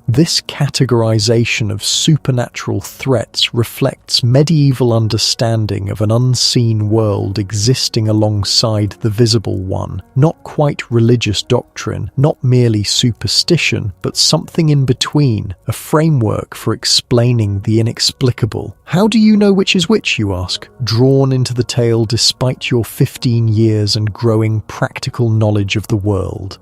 This categorization of supernatural threats reflects medieval understanding of an unseen world existing alongside the visible one, not quite religious doctrine, not merely superstition, but something in between, a framework for explaining the inexplicable. How do you know which is which, you ask, drawn into the tale despite your 15 years and growing practical knowledge of the world?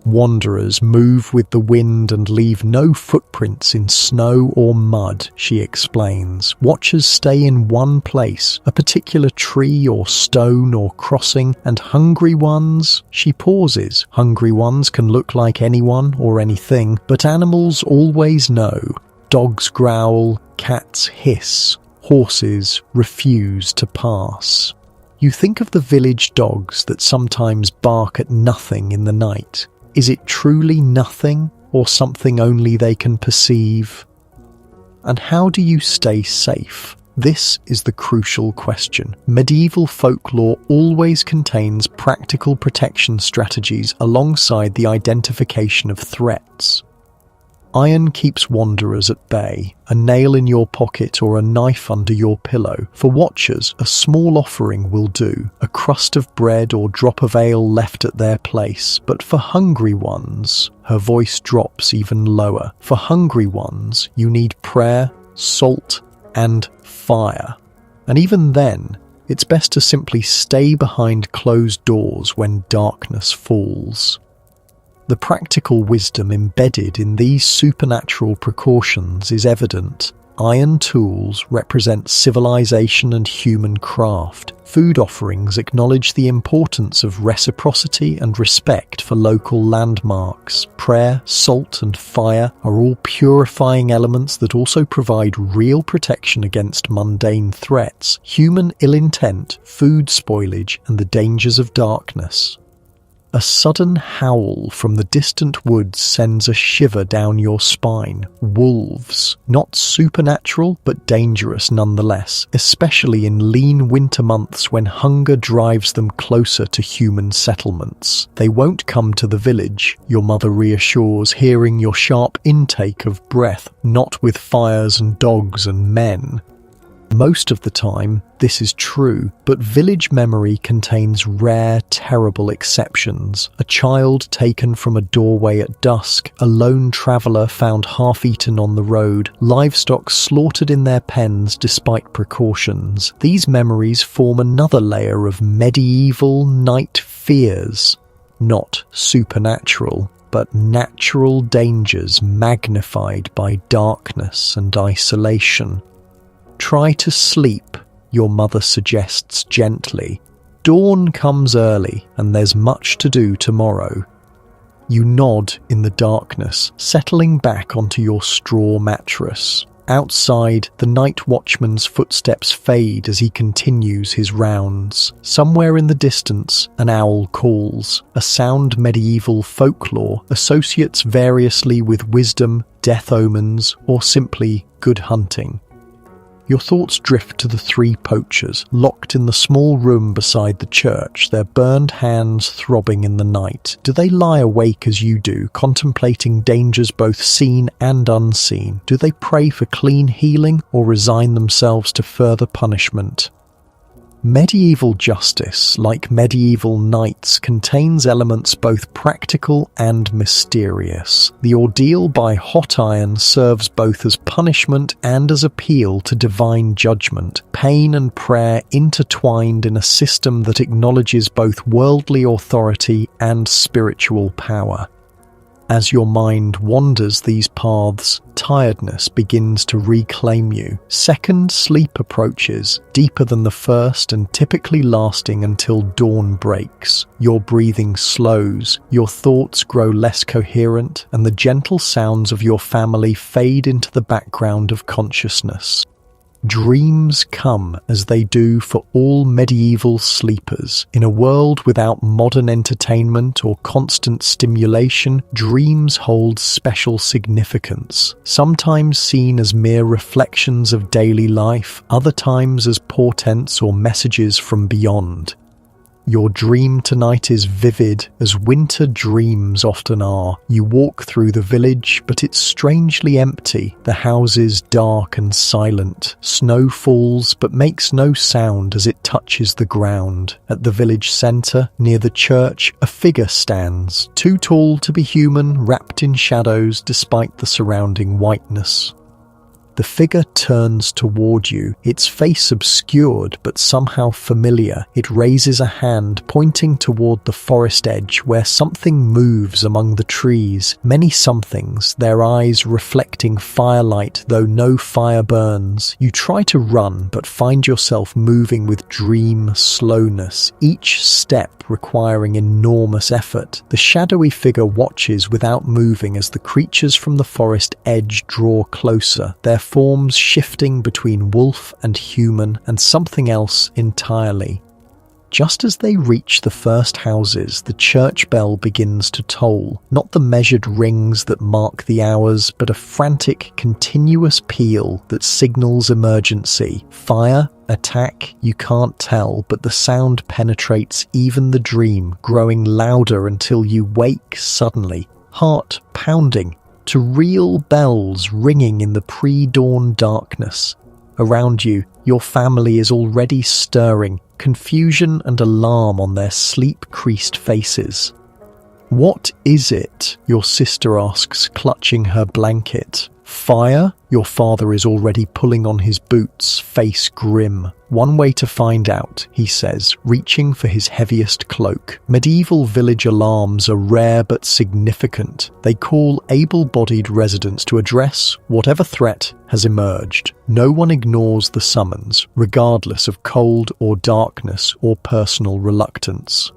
Wanderers move with the wind and leave no footprints in snow or mud, she explains. Watchers stay in one place, a particular tree or stone or crossing, and hungry ones, she pauses. Hungry ones can look like anyone or anything, but animals always know. Dogs growl, cats hiss, horses refuse to pass. You think of the village dogs that sometimes bark at nothing in the night. Is it truly nothing, or something only they can perceive? And how do you stay safe? This is the crucial question. Medieval folklore always contains practical protection strategies alongside the identification of threats. Iron keeps wanderers at bay, a nail in your pocket or a knife under your pillow. For watchers, a small offering will do, a crust of bread or drop of ale left at their place. But for hungry ones, her voice drops even lower. For hungry ones, you need prayer, salt, and fire. And even then, it's best to simply stay behind closed doors when darkness falls. The practical wisdom embedded in these supernatural precautions is evident. Iron tools represent civilization and human craft. Food offerings acknowledge the importance of reciprocity and respect for local landmarks. Prayer, salt, and fire are all purifying elements that also provide real protection against mundane threats, human ill intent, food spoilage, and the dangers of darkness. A sudden howl from the distant woods sends a shiver down your spine. Wolves, not supernatural but dangerous nonetheless, especially in lean winter months when hunger drives them closer to human settlements. They won't come to the village, your mother reassures, hearing your sharp intake of breath, not with fires and dogs and men. Most of the time, this is true, but village memory contains rare, terrible exceptions. A child taken from a doorway at dusk, a lone traveller found half-eaten on the road, livestock slaughtered in their pens despite precautions. These memories form another layer of medieval night fears. Not supernatural, but natural dangers magnified by darkness and isolation. Try to sleep, your mother suggests gently. Dawn comes early, and there's much to do tomorrow. You nod in the darkness, settling back onto your straw mattress. Outside, the night watchman's footsteps fade as he continues his rounds. Somewhere in the distance, an owl calls, a sound medieval folklore associates variously with wisdom, death omens, or simply good hunting. Your thoughts drift to the 3 poachers, locked in the small room beside the church, their burned hands throbbing in the night. Do they lie awake as you do, contemplating dangers both seen and unseen? Do they pray for clean healing or resign themselves to further punishment? Medieval justice, like medieval knights, contains elements both practical and mysterious. The ordeal by hot iron serves both as punishment and as appeal to divine judgment, pain and prayer intertwined in a system that acknowledges both worldly authority and spiritual power. As your mind wanders these paths, tiredness begins to reclaim you. Second sleep approaches, deeper than the first and typically lasting until dawn breaks. Your breathing slows, your thoughts grow less coherent, and the gentle sounds of your family fade into the background of consciousness. Dreams come, as they do for all medieval sleepers. In a world without modern entertainment or constant stimulation, dreams hold special significance, sometimes seen as mere reflections of daily life, other times as portents or messages from beyond. Your dream tonight is vivid, as winter dreams often are. You walk through the village, but it's strangely empty. The houses dark and silent. Snow falls, but makes no sound as it touches the ground. At the village centre, near the church, a figure stands, too tall to be human, wrapped in shadows despite the surrounding whiteness. The figure turns toward you, its face obscured but somehow familiar. It raises a hand, pointing toward the forest edge where something moves among the trees. Many somethings, their eyes reflecting firelight though no fire burns. You try to run but find yourself moving with dream slowness, each step requiring enormous effort. The shadowy figure watches without moving as the creatures from the forest edge draw closer, their forms shifting between wolf and human and something else entirely. Just as they reach the first houses, the church bell begins to toll, not the measured rings that mark the hours, but a frantic, continuous peal that signals emergency. Fire? Attack? You can't tell, but the sound penetrates even the dream, growing louder until you wake suddenly, heart pounding, to real bells ringing in the pre-dawn darkness. Around you, your family is already stirring, confusion and alarm on their sleep-creased faces. "What is it?" your sister asks, clutching her blanket. "Fire?" Your father is already pulling on his boots, face grim. "One way to find out," he says, reaching for his heaviest cloak. Medieval village alarms are rare but significant. They call able-bodied residents to address whatever threat has emerged. No one ignores the summons, regardless of cold or darkness or personal reluctance.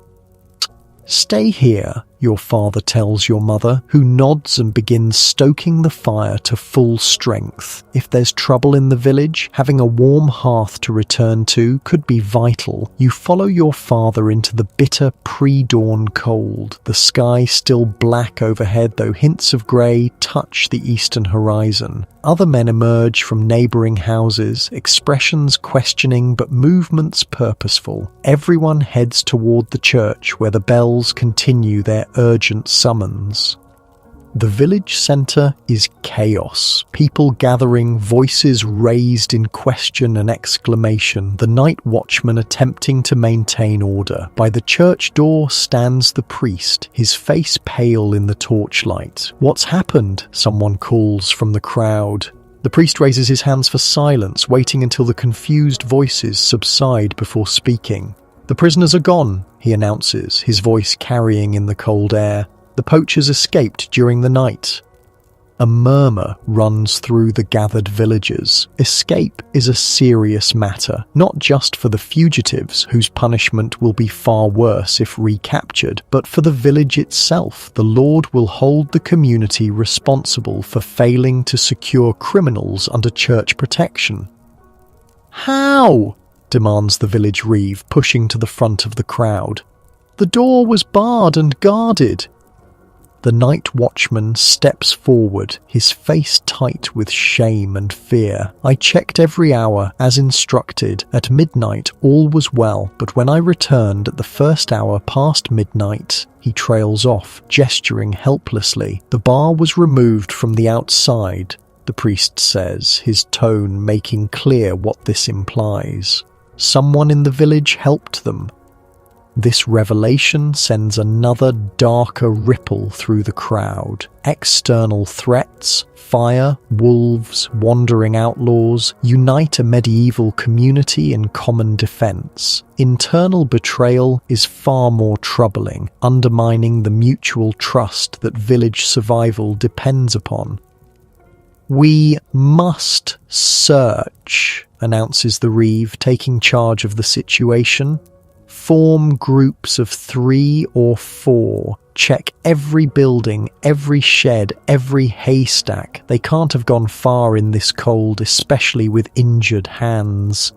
"Stay here," your father tells your mother, who nods and begins stoking the fire to full strength. If there's trouble in the village, having a warm hearth to return to could be vital. You follow your father into the bitter pre-dawn cold, the sky still black overhead though hints of grey touch the eastern horizon. Other men emerge from neighbouring houses, expressions questioning but movements purposeful. Everyone heads toward the church where the bells continue their urgent summons. The village centre is chaos. People gathering, voices raised in question and exclamation, the night watchman attempting to maintain order. By the church door stands the priest, his face pale in the torchlight. "What's happened?" someone calls from the crowd. The priest raises his hands for silence, waiting until the confused voices subside before speaking. "The prisoners are gone," he announces, his voice carrying in the cold air. "The poachers escaped during the night." A murmur runs through the gathered villagers. Escape is a serious matter, not just for the fugitives, whose punishment will be far worse if recaptured, but for the village itself. The Lord will hold the community responsible for failing to secure criminals under church protection. "How?" demands the village reeve, pushing to the front of the crowd. "The door was barred and guarded." The night watchman steps forward, his face tight with shame and fear. "I checked every hour, as instructed. At midnight all was well, but when I returned at the first hour past midnight," he trails off, gesturing helplessly. "The bar was removed from the outside," the priest says, his tone making clear what this implies. Someone in the village helped them. This revelation sends another darker ripple through the crowd. External threats, fire, wolves, wandering outlaws, unite a medieval community in common defense. Internal betrayal is far more troubling, undermining the mutual trust that village survival depends upon. "We must search," announces the Reeve, taking charge of the situation. "Form groups of 3 or 4. Check every building, every shed, every haystack. They can't have gone far in this cold, especially with injured hands."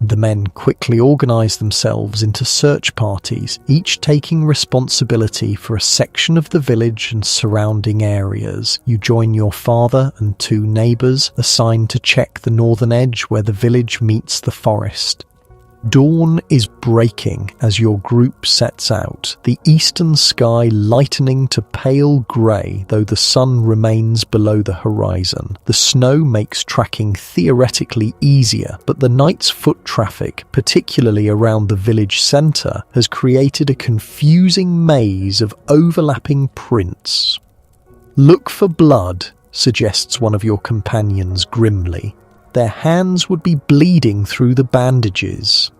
The men quickly organize themselves into search parties, each taking responsibility for a section of the village and surrounding areas. You join your father and 2 neighbors assigned to check the northern edge where the village meets the forest. Dawn is breaking as your group sets out, the eastern sky lightening to pale grey, though the sun remains below the horizon. The snow makes tracking theoretically easier, but the night's foot traffic, particularly around the village centre, has created a confusing maze of overlapping prints. "Look for blood," suggests one of your companions grimly. Their hands would be bleeding through the bandages.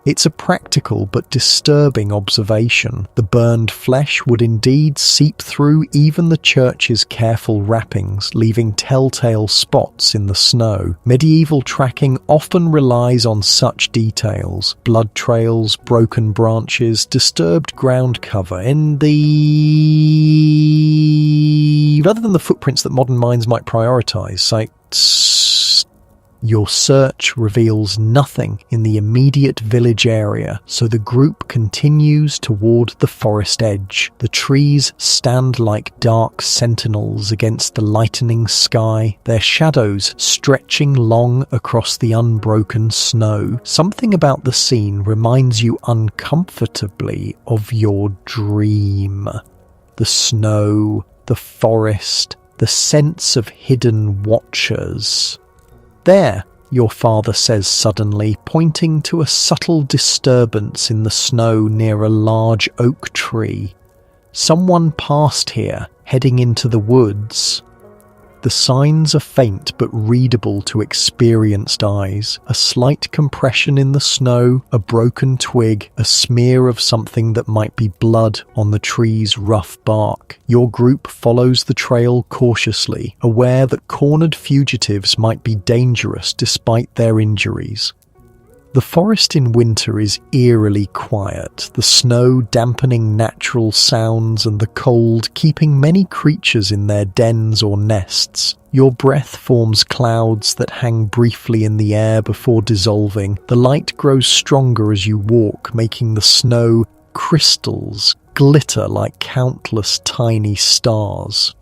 It's a practical but disturbing observation. The burned flesh would indeed seep through even the church's careful wrappings, leaving telltale spots in the snow. Medieval tracking often relies on such details: blood trails, broken branches, disturbed ground cover. Rather than the footprints that modern minds might prioritize, your search reveals nothing in the immediate village area, so the group continues toward the forest edge. The trees stand like dark sentinels against the lightening sky, their shadows stretching long across the unbroken snow. Something about the scene reminds you uncomfortably of your dream. The snow, the forest, the sense of hidden watchers. "There," your father says suddenly, pointing to a subtle disturbance in the snow near a large oak tree. "Someone passed here, heading into the woods." The signs are faint but readable to experienced eyes. A slight compression in the snow, a broken twig, a smear of something that might be blood on the tree's rough bark. Your group follows the trail cautiously, aware that cornered fugitives might be dangerous despite their injuries. The forest in winter is eerily quiet, the snow dampening natural sounds and the cold keeping many creatures in their dens or nests. Your breath forms clouds that hang briefly in the air before dissolving. The light grows stronger as you walk, making the snow crystals glitter like countless tiny stars.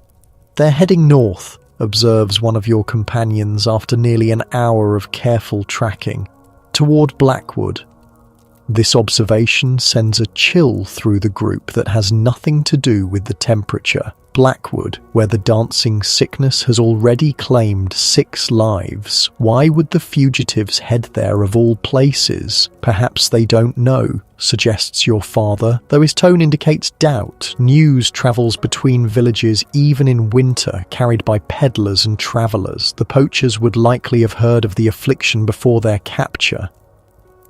"They're heading north," observes one of your companions after nearly an hour of careful tracking. "Toward Blackwood." This observation sends a chill through the group that has nothing to do with the temperature. Blackwood, where the dancing sickness has already claimed 6 lives. Why would the fugitives head there of all places? "Perhaps they don't know," suggests your father, though his tone indicates doubt. News travels between villages even in winter, carried by peddlers and travellers. The poachers would likely have heard of the affliction before their capture.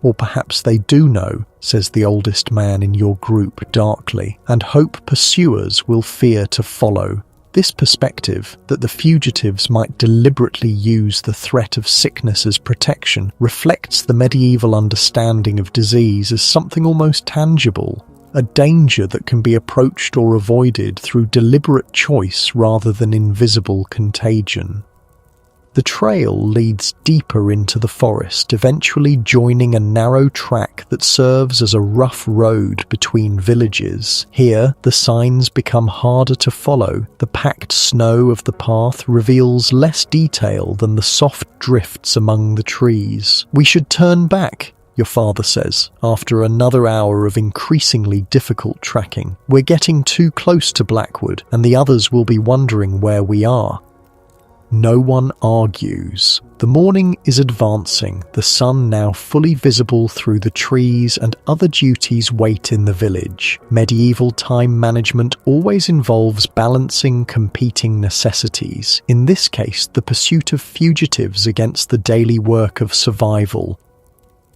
"Or perhaps they do know," says the oldest man in your group darkly, "and hope pursuers will fear to follow." This perspective, that the fugitives might deliberately use the threat of sickness as protection, reflects the medieval understanding of disease as something almost tangible, a danger that can be approached or avoided through deliberate choice rather than invisible contagion. The trail leads deeper into the forest, eventually joining a narrow track that serves as a rough road between villages. Here, the signs become harder to follow. The packed snow of the path reveals less detail than the soft drifts among the trees. "We should turn back," your father says, after another hour of increasingly difficult tracking. "We're getting too close to Blackwood, and the others will be wondering where we are." No one argues. The morning is advancing, the sun now fully visible through the trees, and other duties wait in the village. Medieval time management always involves balancing competing necessities, in this case the pursuit of fugitives against the daily work of survival.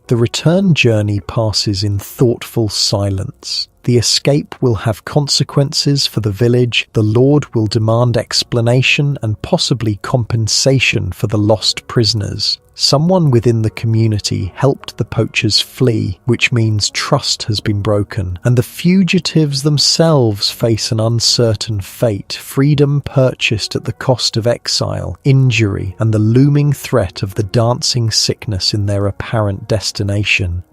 The return journey passes in thoughtful silence. The escape will have consequences for the village, the Lord will demand explanation and possibly compensation for the lost prisoners. Someone within the community helped the poachers flee, which means trust has been broken, and the fugitives themselves face an uncertain fate, freedom purchased at the cost of exile, injury, and the looming threat of the dancing sickness in their apparent destination.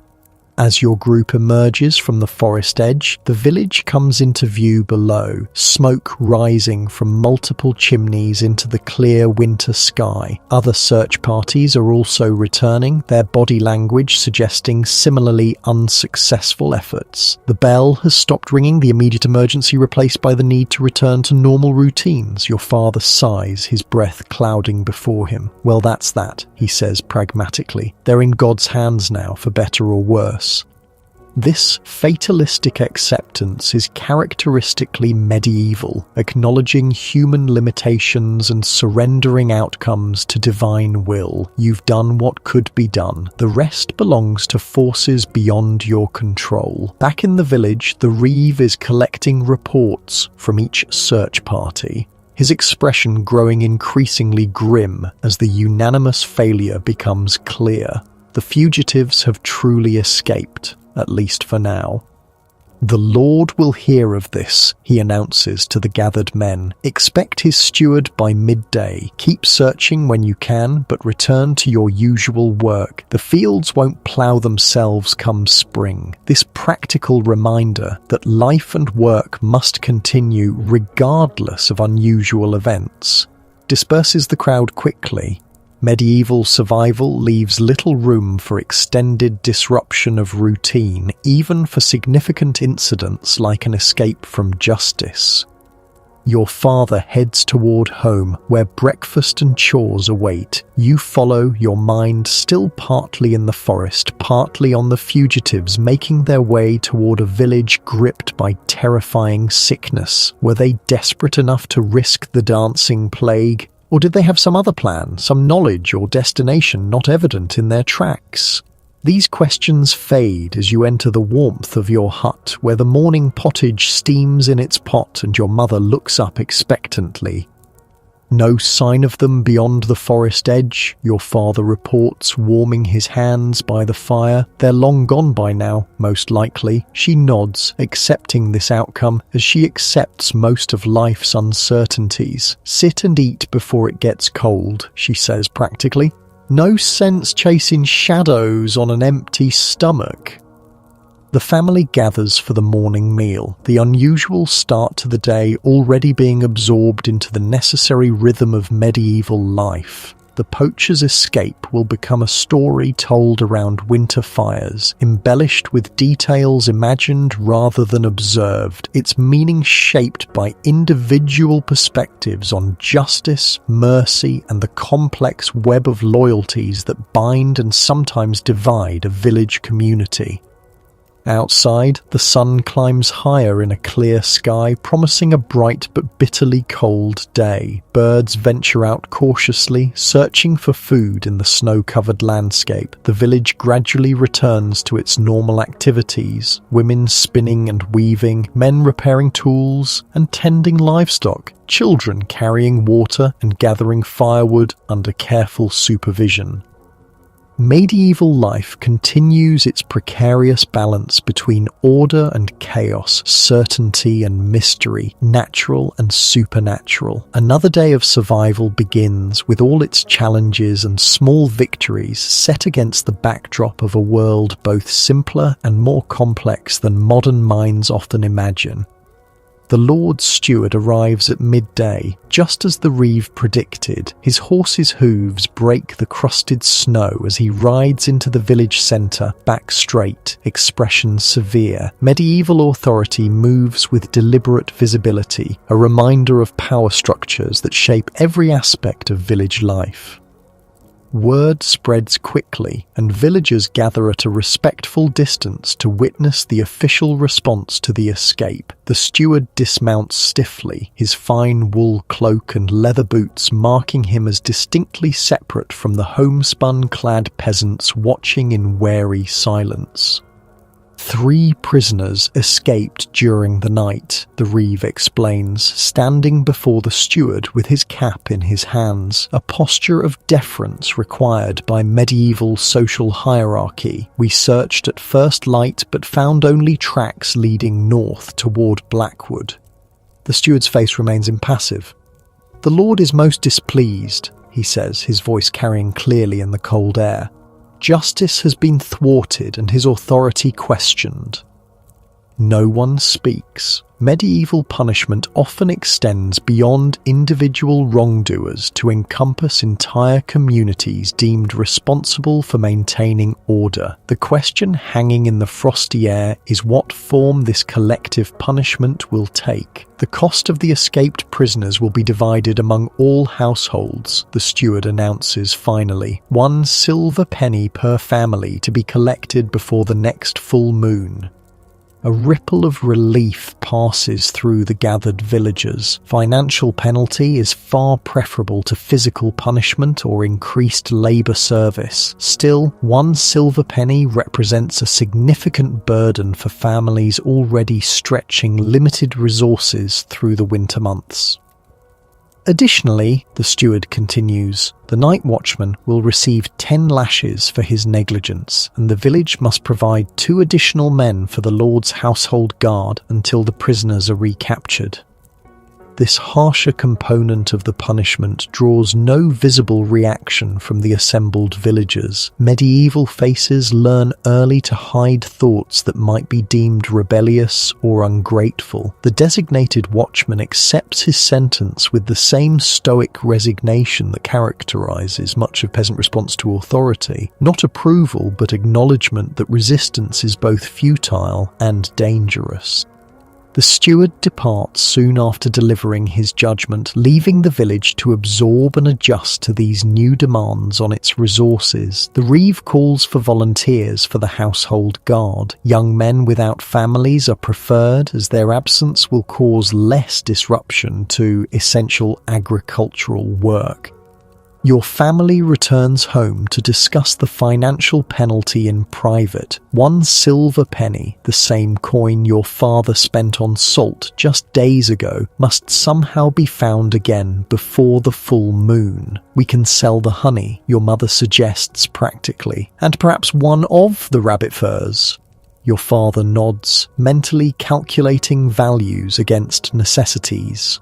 As your group emerges from the forest edge, the village comes into view below, smoke rising from multiple chimneys into the clear winter sky. Other search parties are also returning, their body language suggesting similarly unsuccessful efforts. The bell has stopped ringing, the immediate emergency replaced by the need to return to normal routines. Your father sighs, his breath clouding before him. Well, that's that, he says pragmatically. They're in God's hands now, for better or worse. This fatalistic acceptance is characteristically medieval, acknowledging human limitations and surrendering outcomes to divine will. You've done what could be done. The rest belongs to forces beyond your control. Back in the village, the Reeve is collecting reports from each search party, his expression growing increasingly grim as the unanimous failure becomes clear. The fugitives have truly escaped, at least for now. The Lord will hear of this, he announces to the gathered men. Expect his steward by midday. Keep searching when you can, but return to your usual work. The fields won't plough themselves come spring. This practical reminder that life and work must continue regardless of unusual events disperses the crowd quickly. Medieval survival leaves little room for extended disruption of routine, even for significant incidents like an escape from justice. Your father heads toward home, where breakfast and chores await. You follow, your mind still partly in the forest, partly on the fugitives making their way toward a village gripped by terrifying sickness. Were they desperate enough to risk the dancing plague? Or did they have some other plan, some knowledge or destination not evident in their tracks? These questions fade as you enter the warmth of your hut, where the morning pottage steams in its pot and your mother looks up expectantly. No sign of them beyond the forest edge, your father reports, warming his hands by the fire. They're long gone by now, most likely. She nods, accepting this outcome as she accepts most of life's uncertainties. Sit and eat before it gets cold, she says practically. No sense chasing shadows on an empty stomach. The family gathers for the morning meal, the unusual start to the day already being absorbed into the necessary rhythm of medieval life. The poacher's escape will become a story told around winter fires, embellished with details imagined rather than observed, its meaning shaped by individual perspectives on justice, mercy, and the complex web of loyalties that bind and sometimes divide a village community. Outside, the sun climbs higher in a clear sky, promising a bright but bitterly cold day. Birds venture out cautiously, searching for food in the snow-covered landscape. The village gradually returns to its normal activities, women spinning and weaving, men repairing tools and tending livestock, children carrying water and gathering firewood under careful supervision. Medieval life continues its precarious balance between order and chaos, certainty and mystery, natural and supernatural. Another day of survival begins, with all its challenges and small victories set against the backdrop of a world both simpler and more complex than modern minds often imagine. The Lord's steward arrives at midday, just as the reeve predicted. His horse's hooves break the crusted snow as he rides into the village centre, back straight, expression severe. Medieval authority moves with deliberate visibility, a reminder of power structures that shape every aspect of village life. Word spreads quickly, and villagers gather at a respectful distance to witness the official response to the escape. The steward dismounts stiffly, his fine wool cloak and leather boots marking him as distinctly separate from the homespun-clad peasants watching in wary silence. 3 prisoners escaped during the night, the reeve explains, standing before the steward with his cap in his hands, a posture of deference required by medieval social hierarchy. We searched at first light but found only tracks leading north toward Blackwood. The steward's face remains impassive. The Lord is most displeased, he says, his voice carrying clearly in the cold air. Justice has been thwarted and his authority questioned. No one speaks. Medieval punishment often extends beyond individual wrongdoers to encompass entire communities deemed responsible for maintaining order. The question hanging in the frosty air is what form this collective punishment will take. The cost of the escaped prisoners will be divided among all households, the steward announces finally. 1 silver penny per family to be collected before the next full moon. A ripple of relief passes through the gathered villagers. Financial penalty is far preferable to physical punishment or increased labour service. Still, 1 silver penny represents a significant burden for families already stretching limited resources through the winter months. Additionally, the steward continues, the night watchman will receive 10 lashes for his negligence, and the village must provide 2 additional men for the Lord's household guard until the prisoners are recaptured. This harsher component of the punishment draws no visible reaction from the assembled villagers. Medieval faces learn early to hide thoughts that might be deemed rebellious or ungrateful. The designated watchman accepts his sentence with the same stoic resignation that characterizes much of peasant response to authority. Not approval, but acknowledgement that resistance is both futile and dangerous. The steward departs soon after delivering his judgment, leaving the village to absorb and adjust to these new demands on its resources. The reeve calls for volunteers for the household guard. Young men without families are preferred, as their absence will cause less disruption to essential agricultural work. Your family returns home to discuss the financial penalty in private. 1 silver penny, the same coin your father spent on salt just days ago, must somehow be found again before the full moon. We can sell the honey, your mother suggests practically, and perhaps 1 of the rabbit furs. Your father nods, mentally calculating values against necessities.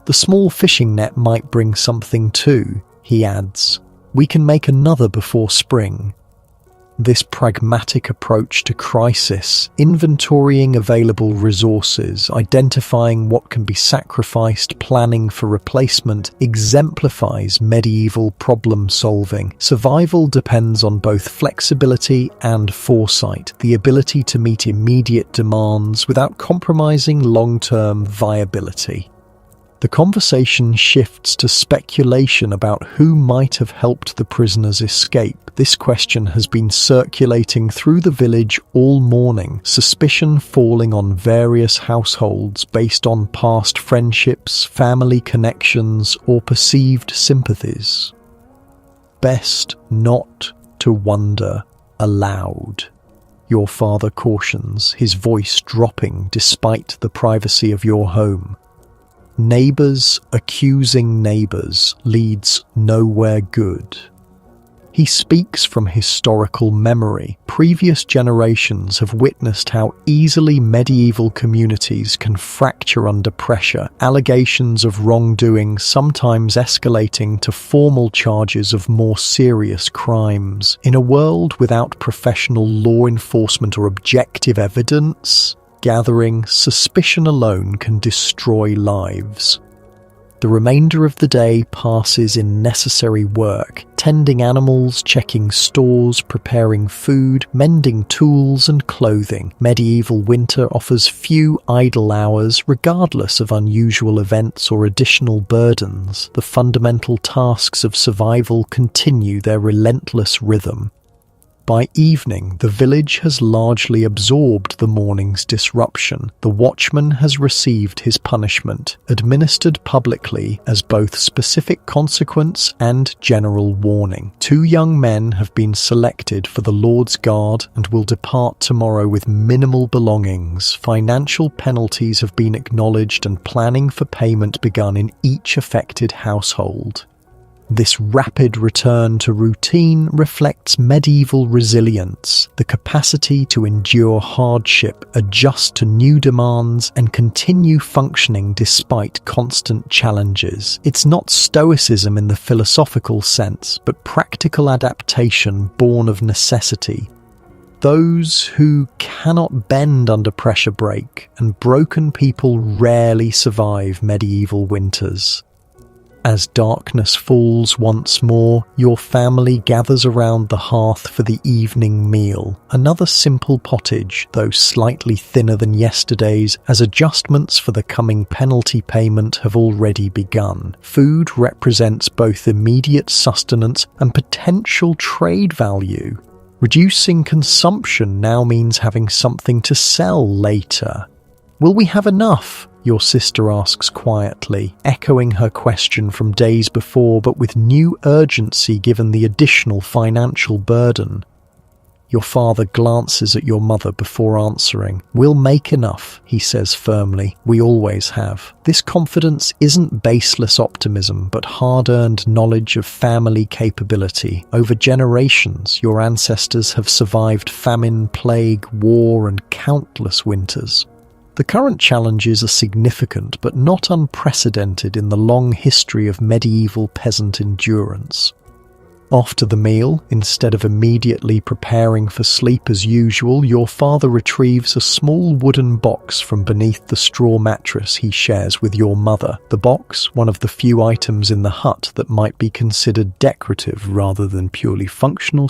The small fishing net might bring something too, he adds. We can make another before spring. This pragmatic approach to crisis, inventorying available resources, identifying what can be sacrificed, planning for replacement, exemplifies medieval problem solving. Survival depends on both flexibility and foresight, the ability to meet immediate demands without compromising long-term viability. The conversation shifts to speculation about who might have helped the prisoners escape. This question has been circulating through the village all morning, suspicion falling on various households based on past friendships, family connections, or perceived sympathies. Best not to wonder aloud, your father cautions, his voice dropping despite the privacy of your home. Neighbours accusing neighbours leads nowhere good. He speaks from historical memory. Previous generations have witnessed how easily medieval communities can fracture under pressure, allegations of wrongdoing sometimes escalating to formal charges of more serious crimes. In a world without professional law enforcement or objective evidence, gathering, suspicion alone can destroy lives. The remainder of the day passes in necessary work, tending animals, checking stores, preparing food, mending tools and clothing. Medieval winter offers few idle hours, regardless of unusual events or additional burdens. The fundamental tasks of survival continue their relentless rhythm. By evening, the village has largely absorbed the morning's disruption. The watchman has received his punishment, administered publicly as both specific consequence and general warning. 2 young men have been selected for the Lord's Guard and will depart tomorrow with minimal belongings. Financial penalties have been acknowledged and planning for payment begun in each affected household. This rapid return to routine reflects medieval resilience, the capacity to endure hardship, adjust to new demands, and continue functioning despite constant challenges. It's not stoicism in the philosophical sense, but practical adaptation born of necessity. Those who cannot bend under pressure break, and broken people rarely survive medieval winters. As darkness falls once more, your family gathers around the hearth for the evening meal. Another simple pottage, though slightly thinner than yesterday's, as adjustments for the coming penalty payment have already begun. Food represents both immediate sustenance and potential trade value. Reducing consumption now means having something to sell later. Will we have enough? Your sister asks quietly, echoing her question from days before, but with new urgency given the additional financial burden. Your father glances at your mother before answering. We'll make enough, he says firmly. We always have. This confidence isn't baseless optimism, but hard-earned knowledge of family capability. Over generations, your ancestors have survived famine, plague, war, and countless winters. The current challenges are significant but not unprecedented in the long history of medieval peasant endurance. After the meal, instead of immediately preparing for sleep as usual, your father retrieves a small wooden box from beneath the straw mattress he shares with your mother. The box, one of the few items in the hut that might be considered decorative rather than purely functional.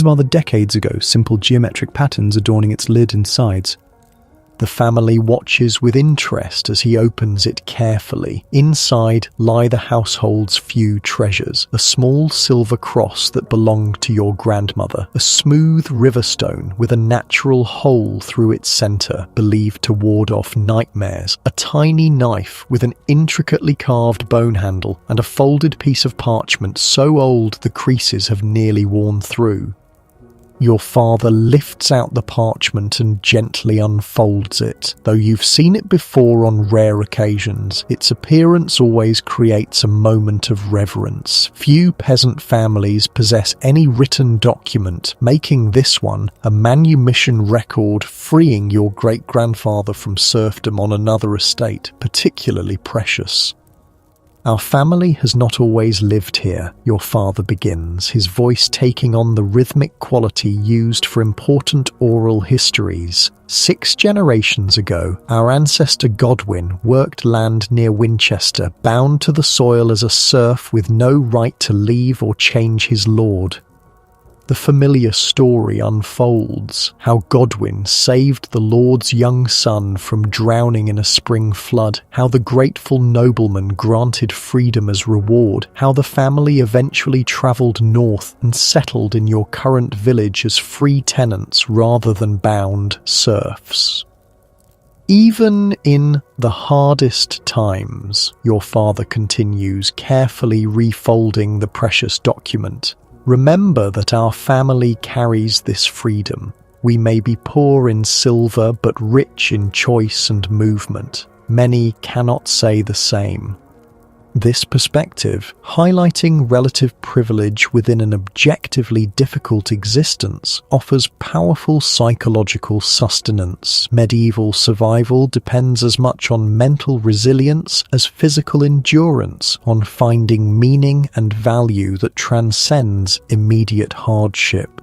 Rather decades ago, simple geometric patterns adorning its lid and sides. The family watches with interest as he opens it carefully. Inside lie the household's few treasures: a small silver cross that belonged to your grandmother, a smooth river stone with a natural hole through its center, believed to ward off nightmares, a tiny knife with an intricately carved bone handle, and a folded piece of parchment so old the creases have nearly worn through. Your father lifts out the parchment and gently unfolds it. Though you've seen it before on rare occasions, its appearance always creates a moment of reverence. Few peasant families possess any written document, making this one a manumission record freeing your great-grandfather from serfdom on another estate, particularly precious. Our family has not always lived here, your father begins, his voice taking on the rhythmic quality used for important oral histories. 6 generations ago, our ancestor Godwin worked land near Winchester, bound to the soil as a serf with no right to leave or change his lord. The familiar story unfolds, how Godwin saved the Lord's young son from drowning in a spring flood, how the grateful nobleman granted freedom as reward, how the family eventually travelled north and settled in your current village as free tenants rather than bound serfs. Even in the hardest times, your father continues, carefully refolding the precious document. Remember that our family carries this freedom. We may be poor in silver, but rich in choice and movement. Many cannot say the same. This perspective, highlighting relative privilege within an objectively difficult existence, offers powerful psychological sustenance. Medieval survival depends as much on mental resilience as physical endurance, on finding meaning and value that transcends immediate hardship.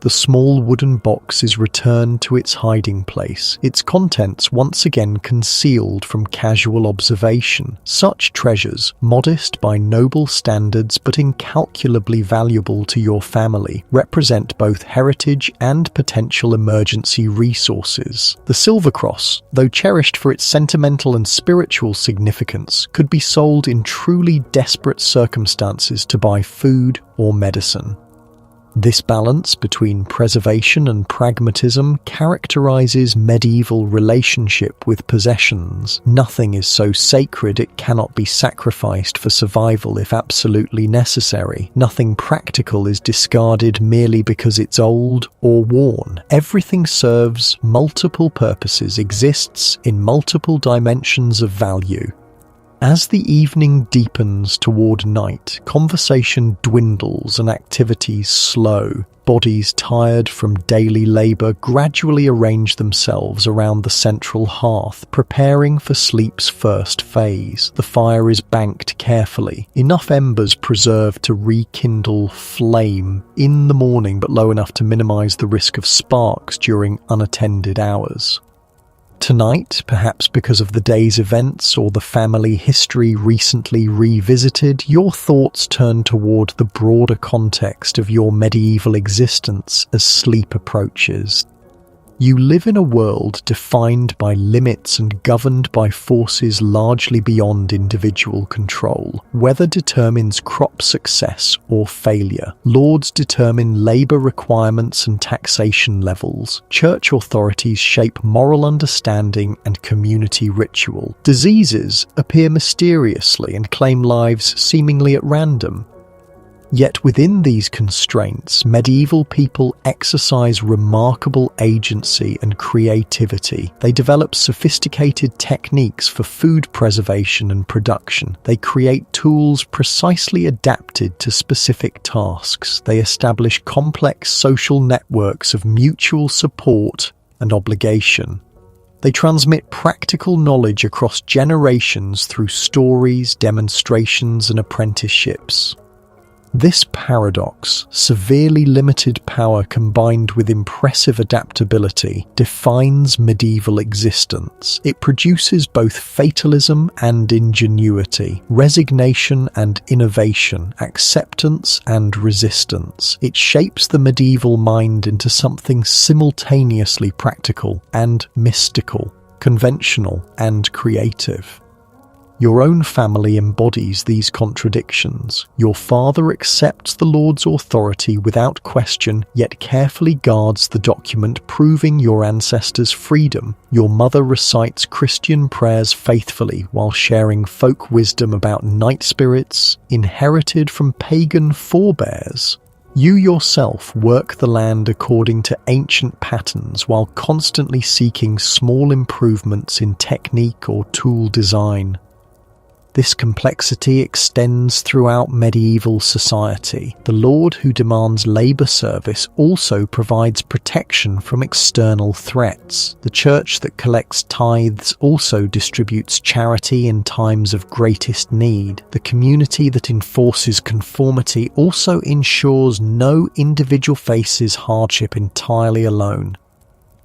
The small wooden box is returned to its hiding place, its contents once again concealed from casual observation. Such treasures, modest by noble standards but incalculably valuable to your family, represent both heritage and potential emergency resources. The silver cross, though cherished for its sentimental and spiritual significance, could be sold in truly desperate circumstances to buy food or medicine. This balance between preservation and pragmatism characterizes medieval relationship with possessions. Nothing is so sacred it cannot be sacrificed for survival if absolutely necessary. Nothing practical is discarded merely because it's old or worn. Everything serves multiple purposes, exists in multiple dimensions of value. As the evening deepens toward night, conversation dwindles and activities slow. Bodies tired from daily labor gradually arrange themselves around the central hearth, preparing for sleep's first phase. The fire is banked carefully, enough embers preserved to rekindle flame in the morning but low enough to minimize the risk of sparks during unattended hours. Tonight, perhaps because of the day's events or the family history recently revisited, your thoughts turn toward the broader context of your medieval existence as sleep approaches. You live in a world defined by limits and governed by forces largely beyond individual control. Weather determines crop success or failure. Lords determine labor requirements and taxation levels. Church authorities shape moral understanding and community ritual. Diseases appear mysteriously and claim lives seemingly at random. Yet within these constraints, medieval people exercise remarkable agency and creativity. They develop sophisticated techniques for food preservation and production. They create tools precisely adapted to specific tasks. They establish complex social networks of mutual support and obligation. They transmit practical knowledge across generations through stories, demonstrations, and apprenticeships. This paradox, severely limited power combined with impressive adaptability, defines medieval existence. It produces both fatalism and ingenuity, resignation and innovation, acceptance and resistance. It shapes the medieval mind into something simultaneously practical and mystical, conventional and creative. Your own family embodies these contradictions. Your father accepts the Lord's authority without question, yet carefully guards the document proving your ancestors' freedom. Your mother recites Christian prayers faithfully while sharing folk wisdom about night spirits inherited from pagan forebears. You yourself work the land according to ancient patterns while constantly seeking small improvements in technique or tool design. This complexity extends throughout medieval society. The lord who demands labor service also provides protection from external threats. The church that collects tithes also distributes charity in times of greatest need. The community that enforces conformity also ensures no individual faces hardship entirely alone.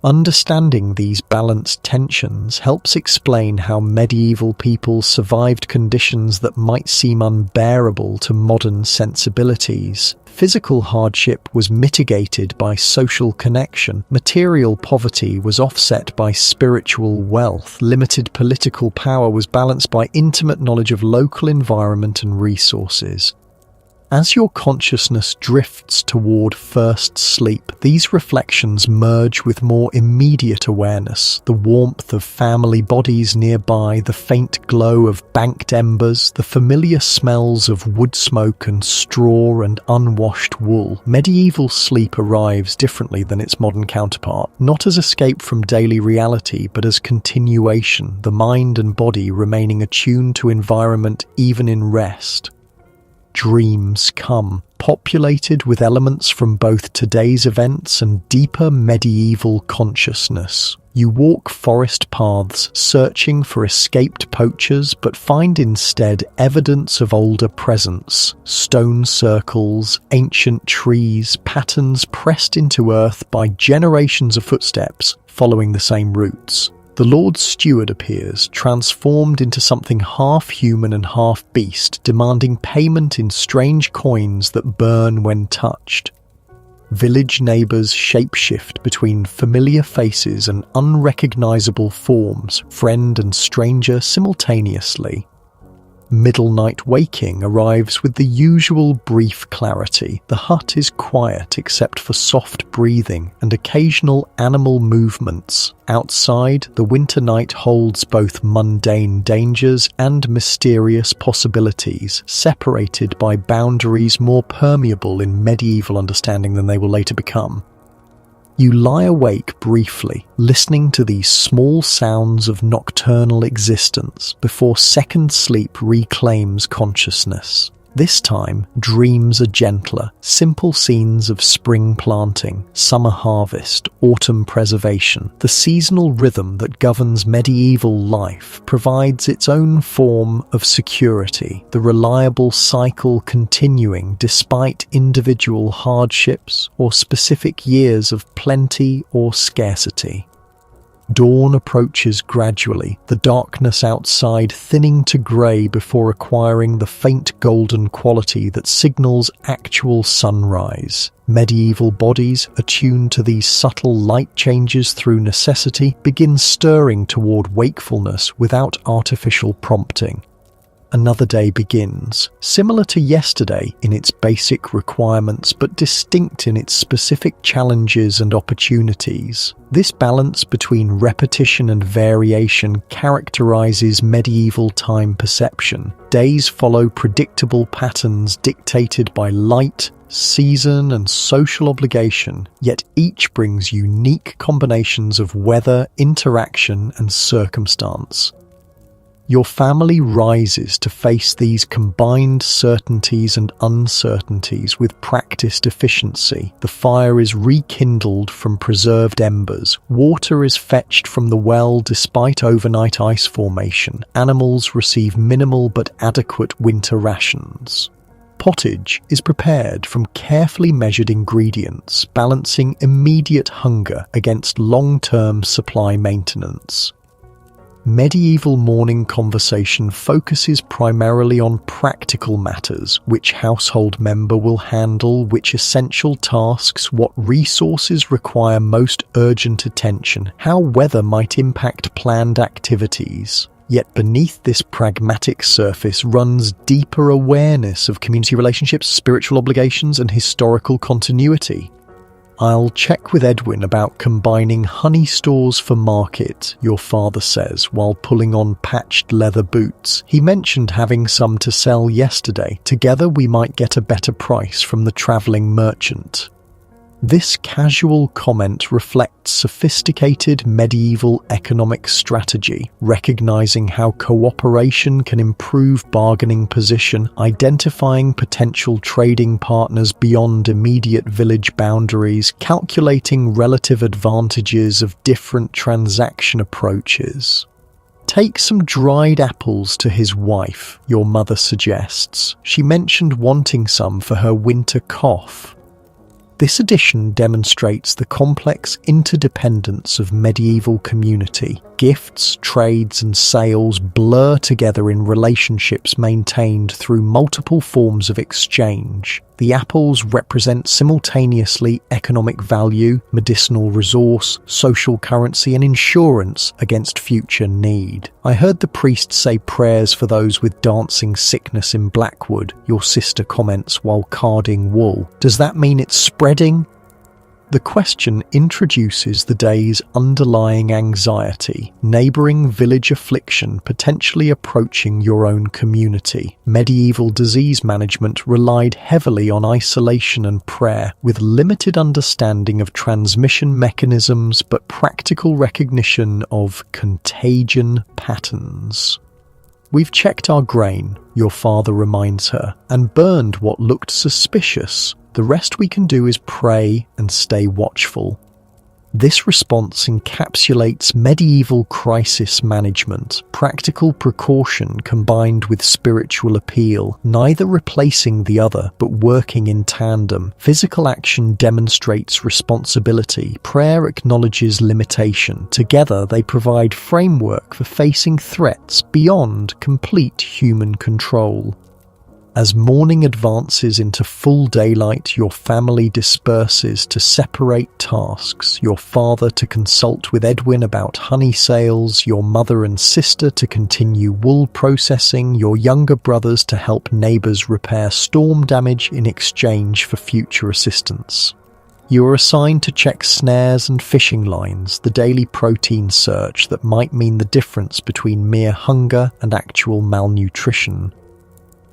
Understanding these balanced tensions helps explain how medieval people survived conditions that might seem unbearable to modern sensibilities. Physical hardship was mitigated by social connection. Material poverty was offset by spiritual wealth. Limited political power was balanced by intimate knowledge of local environment and resources. As your consciousness drifts toward first sleep, these reflections merge with more immediate awareness, the warmth of family bodies nearby, the faint glow of banked embers, the familiar smells of wood smoke and straw and unwashed wool. Medieval sleep arrives differently than its modern counterpart, not as escape from daily reality, but as continuation, the mind and body remaining attuned to environment even in rest. Dreams come, populated with elements from both today's events and deeper medieval consciousness. You walk forest paths searching for escaped poachers, but find instead evidence of older presence: stone circles, ancient trees, patterns pressed into earth by generations of footsteps following the same routes. The Lord's Steward appears, transformed into something half human and half beast, demanding payment in strange coins that burn when touched. Village neighbours shapeshift between familiar faces and unrecognisable forms, friend and stranger simultaneously. Middle night waking arrives with the usual brief clarity. The hut is quiet except for soft breathing and occasional animal movements. Outside, the winter night holds both mundane dangers and mysterious possibilities, separated by boundaries more permeable in medieval understanding than they will later become. You lie awake briefly, listening to these small sounds of nocturnal existence before second sleep reclaims consciousness. This time, dreams are gentler, simple scenes of spring planting, summer harvest, autumn preservation. The seasonal rhythm that governs medieval life provides its own form of security, the reliable cycle continuing despite individual hardships or specific years of plenty or scarcity. Dawn approaches gradually, the darkness outside thinning to grey before acquiring the faint golden quality that signals actual sunrise. Medieval bodies, attuned to these subtle light changes through necessity, begin stirring toward wakefulness without artificial prompting. Another day begins, similar to yesterday in its basic requirements but distinct in its specific challenges and opportunities. This balance between repetition and variation characterizes medieval time perception. Days follow predictable patterns dictated by light, season, and social obligation, yet each brings unique combinations of weather, interaction, and circumstance. Your family rises to face these combined certainties and uncertainties with practiced efficiency. The fire is rekindled from preserved embers. Water is fetched from the well despite overnight ice formation. Animals receive minimal but adequate winter rations. Pottage is prepared from carefully measured ingredients, balancing immediate hunger against long-term supply maintenance. Medieval morning conversation focuses primarily on practical matters: which household member will handle which essential tasks, what resources require most urgent attention, how weather might impact planned activities. Yet beneath this pragmatic surface runs deeper awareness of community relationships, spiritual obligations, and historical continuity. "I'll check with Edwin about combining honey stores for market," your father says while pulling on patched leather boots. "He mentioned having some to sell yesterday. Together we might get a better price from the travelling merchant." This casual comment reflects sophisticated medieval economic strategy, recognizing how cooperation can improve bargaining position, identifying potential trading partners beyond immediate village boundaries, calculating relative advantages of different transaction approaches. "Take some dried apples to his wife," your mother suggests. "She mentioned wanting some for her winter cough." This addition demonstrates the complex interdependence of medieval community. Gifts, trades, and sales blur together in relationships maintained through multiple forms of exchange. The apples represent simultaneously economic value, medicinal resource, social currency, and insurance against future need. I heard the priest say prayers for those with dancing sickness in Blackwood, your sister comments while carding wool. Does that mean it's spreading? The question introduces the day's underlying anxiety, neighbouring village affliction potentially approaching your own community. Medieval disease management relied heavily on isolation and prayer, with limited understanding of transmission mechanisms but practical recognition of contagion patterns. We've checked our grain, your father reminds her, and burned what looked suspicious. The rest we can do is pray and stay watchful. This response encapsulates medieval crisis management, practical precaution combined with spiritual appeal, neither replacing the other but working in tandem. Physical action demonstrates responsibility, prayer acknowledges limitation. Together they provide framework for facing threats beyond complete human control. As morning advances into full daylight, your family disperses to separate tasks, your father to consult with Edwin about honey sales, your mother and sister to continue wool processing, your younger brothers to help neighbours repair storm damage in exchange for future assistance. You are assigned to check snares and fishing lines, the daily protein search that might mean the difference between mere hunger and actual malnutrition.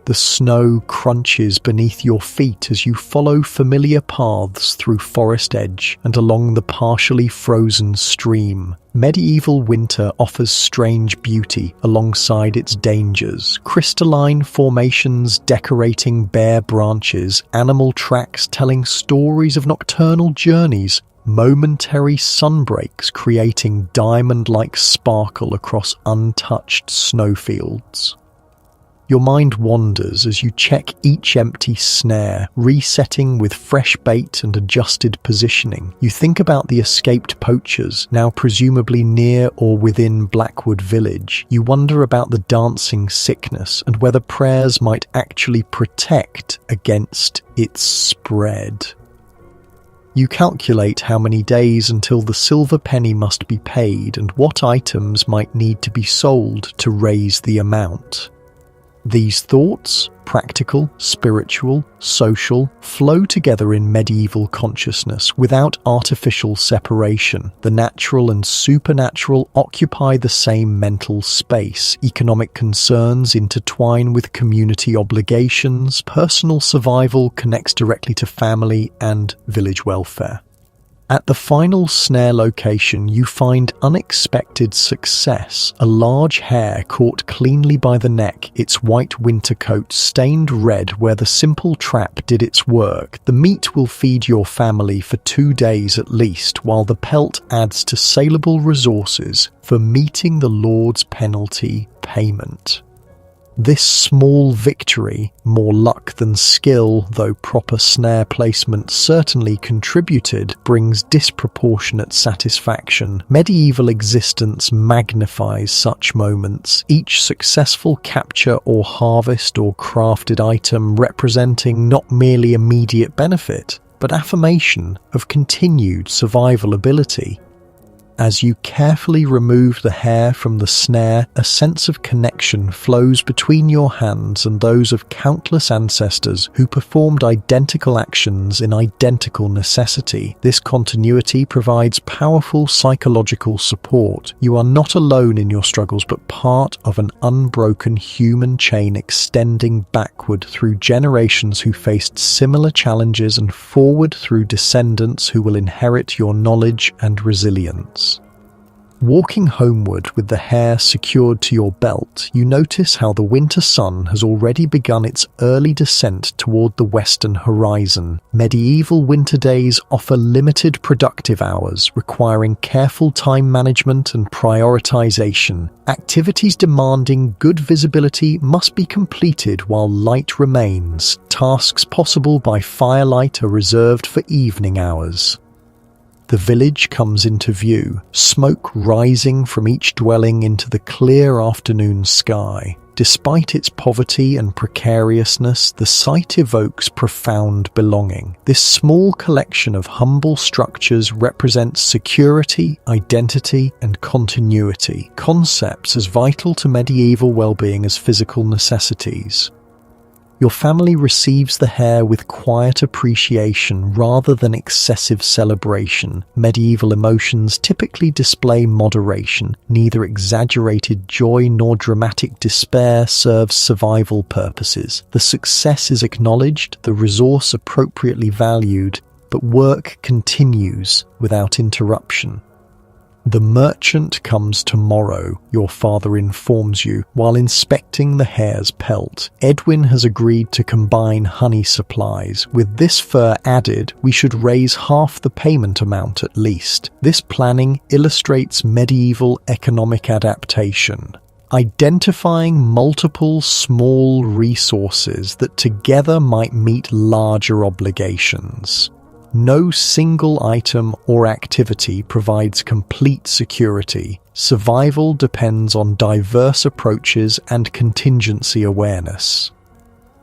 The snow crunches beneath your feet as you follow familiar paths through forest edge and along the partially frozen stream. Medieval winter offers strange beauty alongside its dangers. Crystalline formations decorating bare branches, animal tracks telling stories of nocturnal journeys, momentary sunbreaks creating diamond-like sparkle across untouched snowfields. Your mind wanders as you check each empty snare, resetting with fresh bait and adjusted positioning. You think about the escaped poachers, now presumably near or within Blackwood Village. You wonder about the dancing sickness and whether prayers might actually protect against its spread. You calculate how many days until the silver penny must be paid and what items might need to be sold to raise the amount. These thoughts, practical, spiritual, social, flow together in medieval consciousness without artificial separation. The natural and supernatural occupy the same mental space. Economic concerns intertwine with community obligations. Personal survival connects directly to family and village welfare. At the final snare location, you find unexpected success. A large hare caught cleanly by the neck, its white winter coat stained red where the simple trap did its work. The meat will feed your family for 2 days at least, while the pelt adds to saleable resources for meeting the Lord's penalty payment. This small victory, more luck than skill, though proper snare placement certainly contributed, brings disproportionate satisfaction. Medieval existence magnifies such moments, each successful capture or harvest or crafted item representing not merely immediate benefit, but affirmation of continued survival ability. As you carefully remove the hair from the snare, a sense of connection flows between your hands and those of countless ancestors who performed identical actions in identical necessity. This continuity provides powerful psychological support. You are not alone in your struggles, but part of an unbroken human chain extending backward through generations who faced similar challenges and forward through descendants who will inherit your knowledge and resilience. Walking homeward with the hair secured to your belt, you notice how the winter sun has already begun its early descent toward the western horizon. Medieval winter days offer limited productive hours, requiring careful time management and prioritization. Activities demanding good visibility must be completed while light remains. Tasks possible by firelight are reserved for evening hours. The village comes into view, smoke rising from each dwelling into the clear afternoon sky. Despite its poverty and precariousness, the site evokes profound belonging. This small collection of humble structures represents security, identity, and continuity, concepts as vital to medieval well-being as physical necessities. Your family receives the hair with quiet appreciation rather than excessive celebration. Medieval emotions typically display moderation. Neither exaggerated joy nor dramatic despair serves survival purposes. The success is acknowledged, the resource appropriately valued, but work continues without interruption. The merchant comes tomorrow, your father informs you, while inspecting the hare's pelt. Edwin has agreed to combine honey supplies. With this fur added, we should raise half the payment amount at least. This planning illustrates medieval economic adaptation, identifying multiple small resources that together might meet larger obligations. No single item or activity provides complete security. Survival depends on diverse approaches and contingency awareness.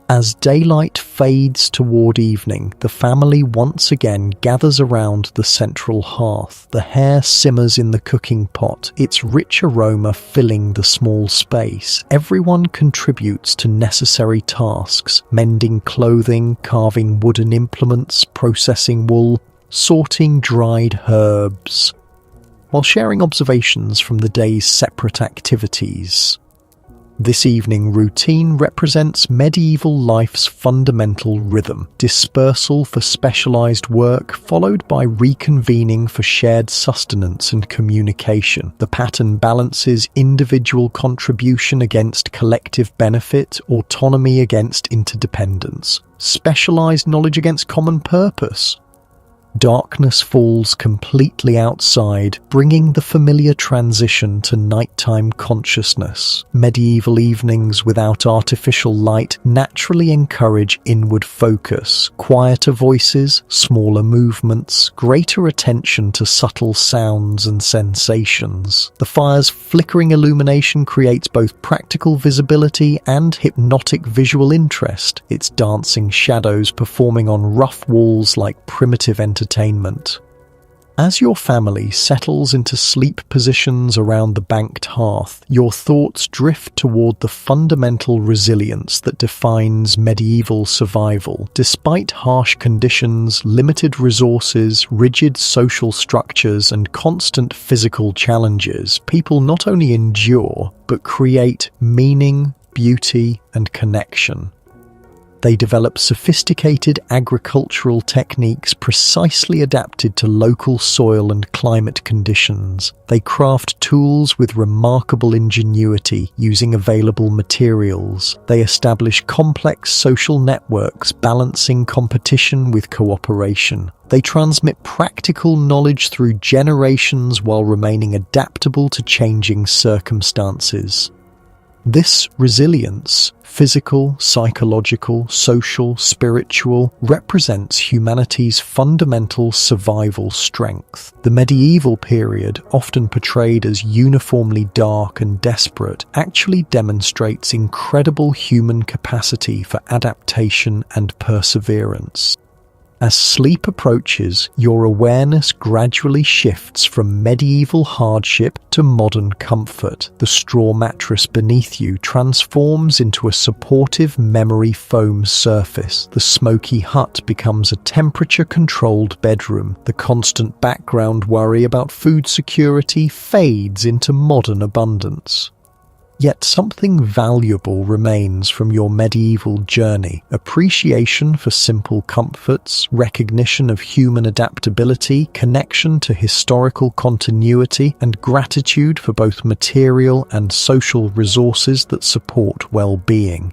As daylight fades toward evening, the family once again gathers around the central hearth. The hare simmers in the cooking pot, its rich aroma filling the small space. Everyone contributes to necessary tasks: mending clothing, carving wooden implements, processing wool, sorting dried herbs, while sharing observations from the day's separate activities. This evening routine represents medieval life's fundamental rhythm: dispersal for specialized work, followed by reconvening for shared sustenance and communication. The pattern balances individual contribution against collective benefit, autonomy against interdependence, specialized knowledge against common purpose. Darkness falls completely outside, bringing the familiar transition to nighttime consciousness. Medieval evenings without artificial light naturally encourage inward focus, quieter voices, smaller movements, greater attention to subtle sounds and sensations. The fire's flickering illumination creates both practical visibility and hypnotic visual interest, its dancing shadows performing on rough walls like primitive entertainment. As your family settles into sleep positions around the banked hearth, your thoughts drift toward the fundamental resilience that defines medieval survival. Despite harsh conditions, limited resources, rigid social structures, and constant physical challenges, people not only endure, but create meaning, beauty, and connection. They develop sophisticated agricultural techniques precisely adapted to local soil and climate conditions. They craft tools with remarkable ingenuity using available materials. They establish complex social networks balancing competition with cooperation. They transmit practical knowledge through generations while remaining adaptable to changing circumstances. This resilience, physical, psychological, social, spiritual, represents humanity's fundamental survival strength. The medieval period, often portrayed as uniformly dark and desperate, actually demonstrates incredible human capacity for adaptation and perseverance. As sleep approaches, your awareness gradually shifts from medieval hardship to modern comfort. The straw mattress beneath you transforms into a supportive memory foam surface. The smoky hut becomes a temperature-controlled bedroom. The constant background worry about food security fades into modern abundance. Yet something valuable remains from your medieval journey: appreciation for simple comforts, recognition of human adaptability, connection to historical continuity, and gratitude for both material and social resources that support well-being.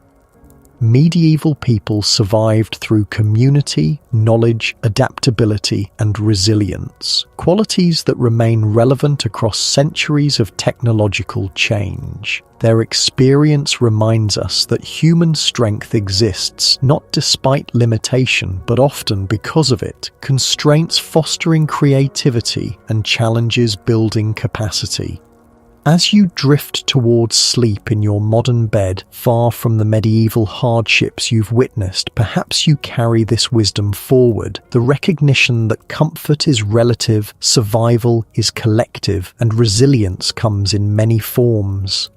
Medieval people survived through community, knowledge, adaptability, and resilience, qualities that remain relevant across centuries of technological change. Their experience reminds us that human strength exists not despite limitation, but often because of it, constraints fostering creativity and challenges building capacity. As you drift towards sleep in your modern bed, far from the medieval hardships you've witnessed, perhaps you carry this wisdom forward, the recognition that comfort is relative, survival is collective, and resilience comes in many forms.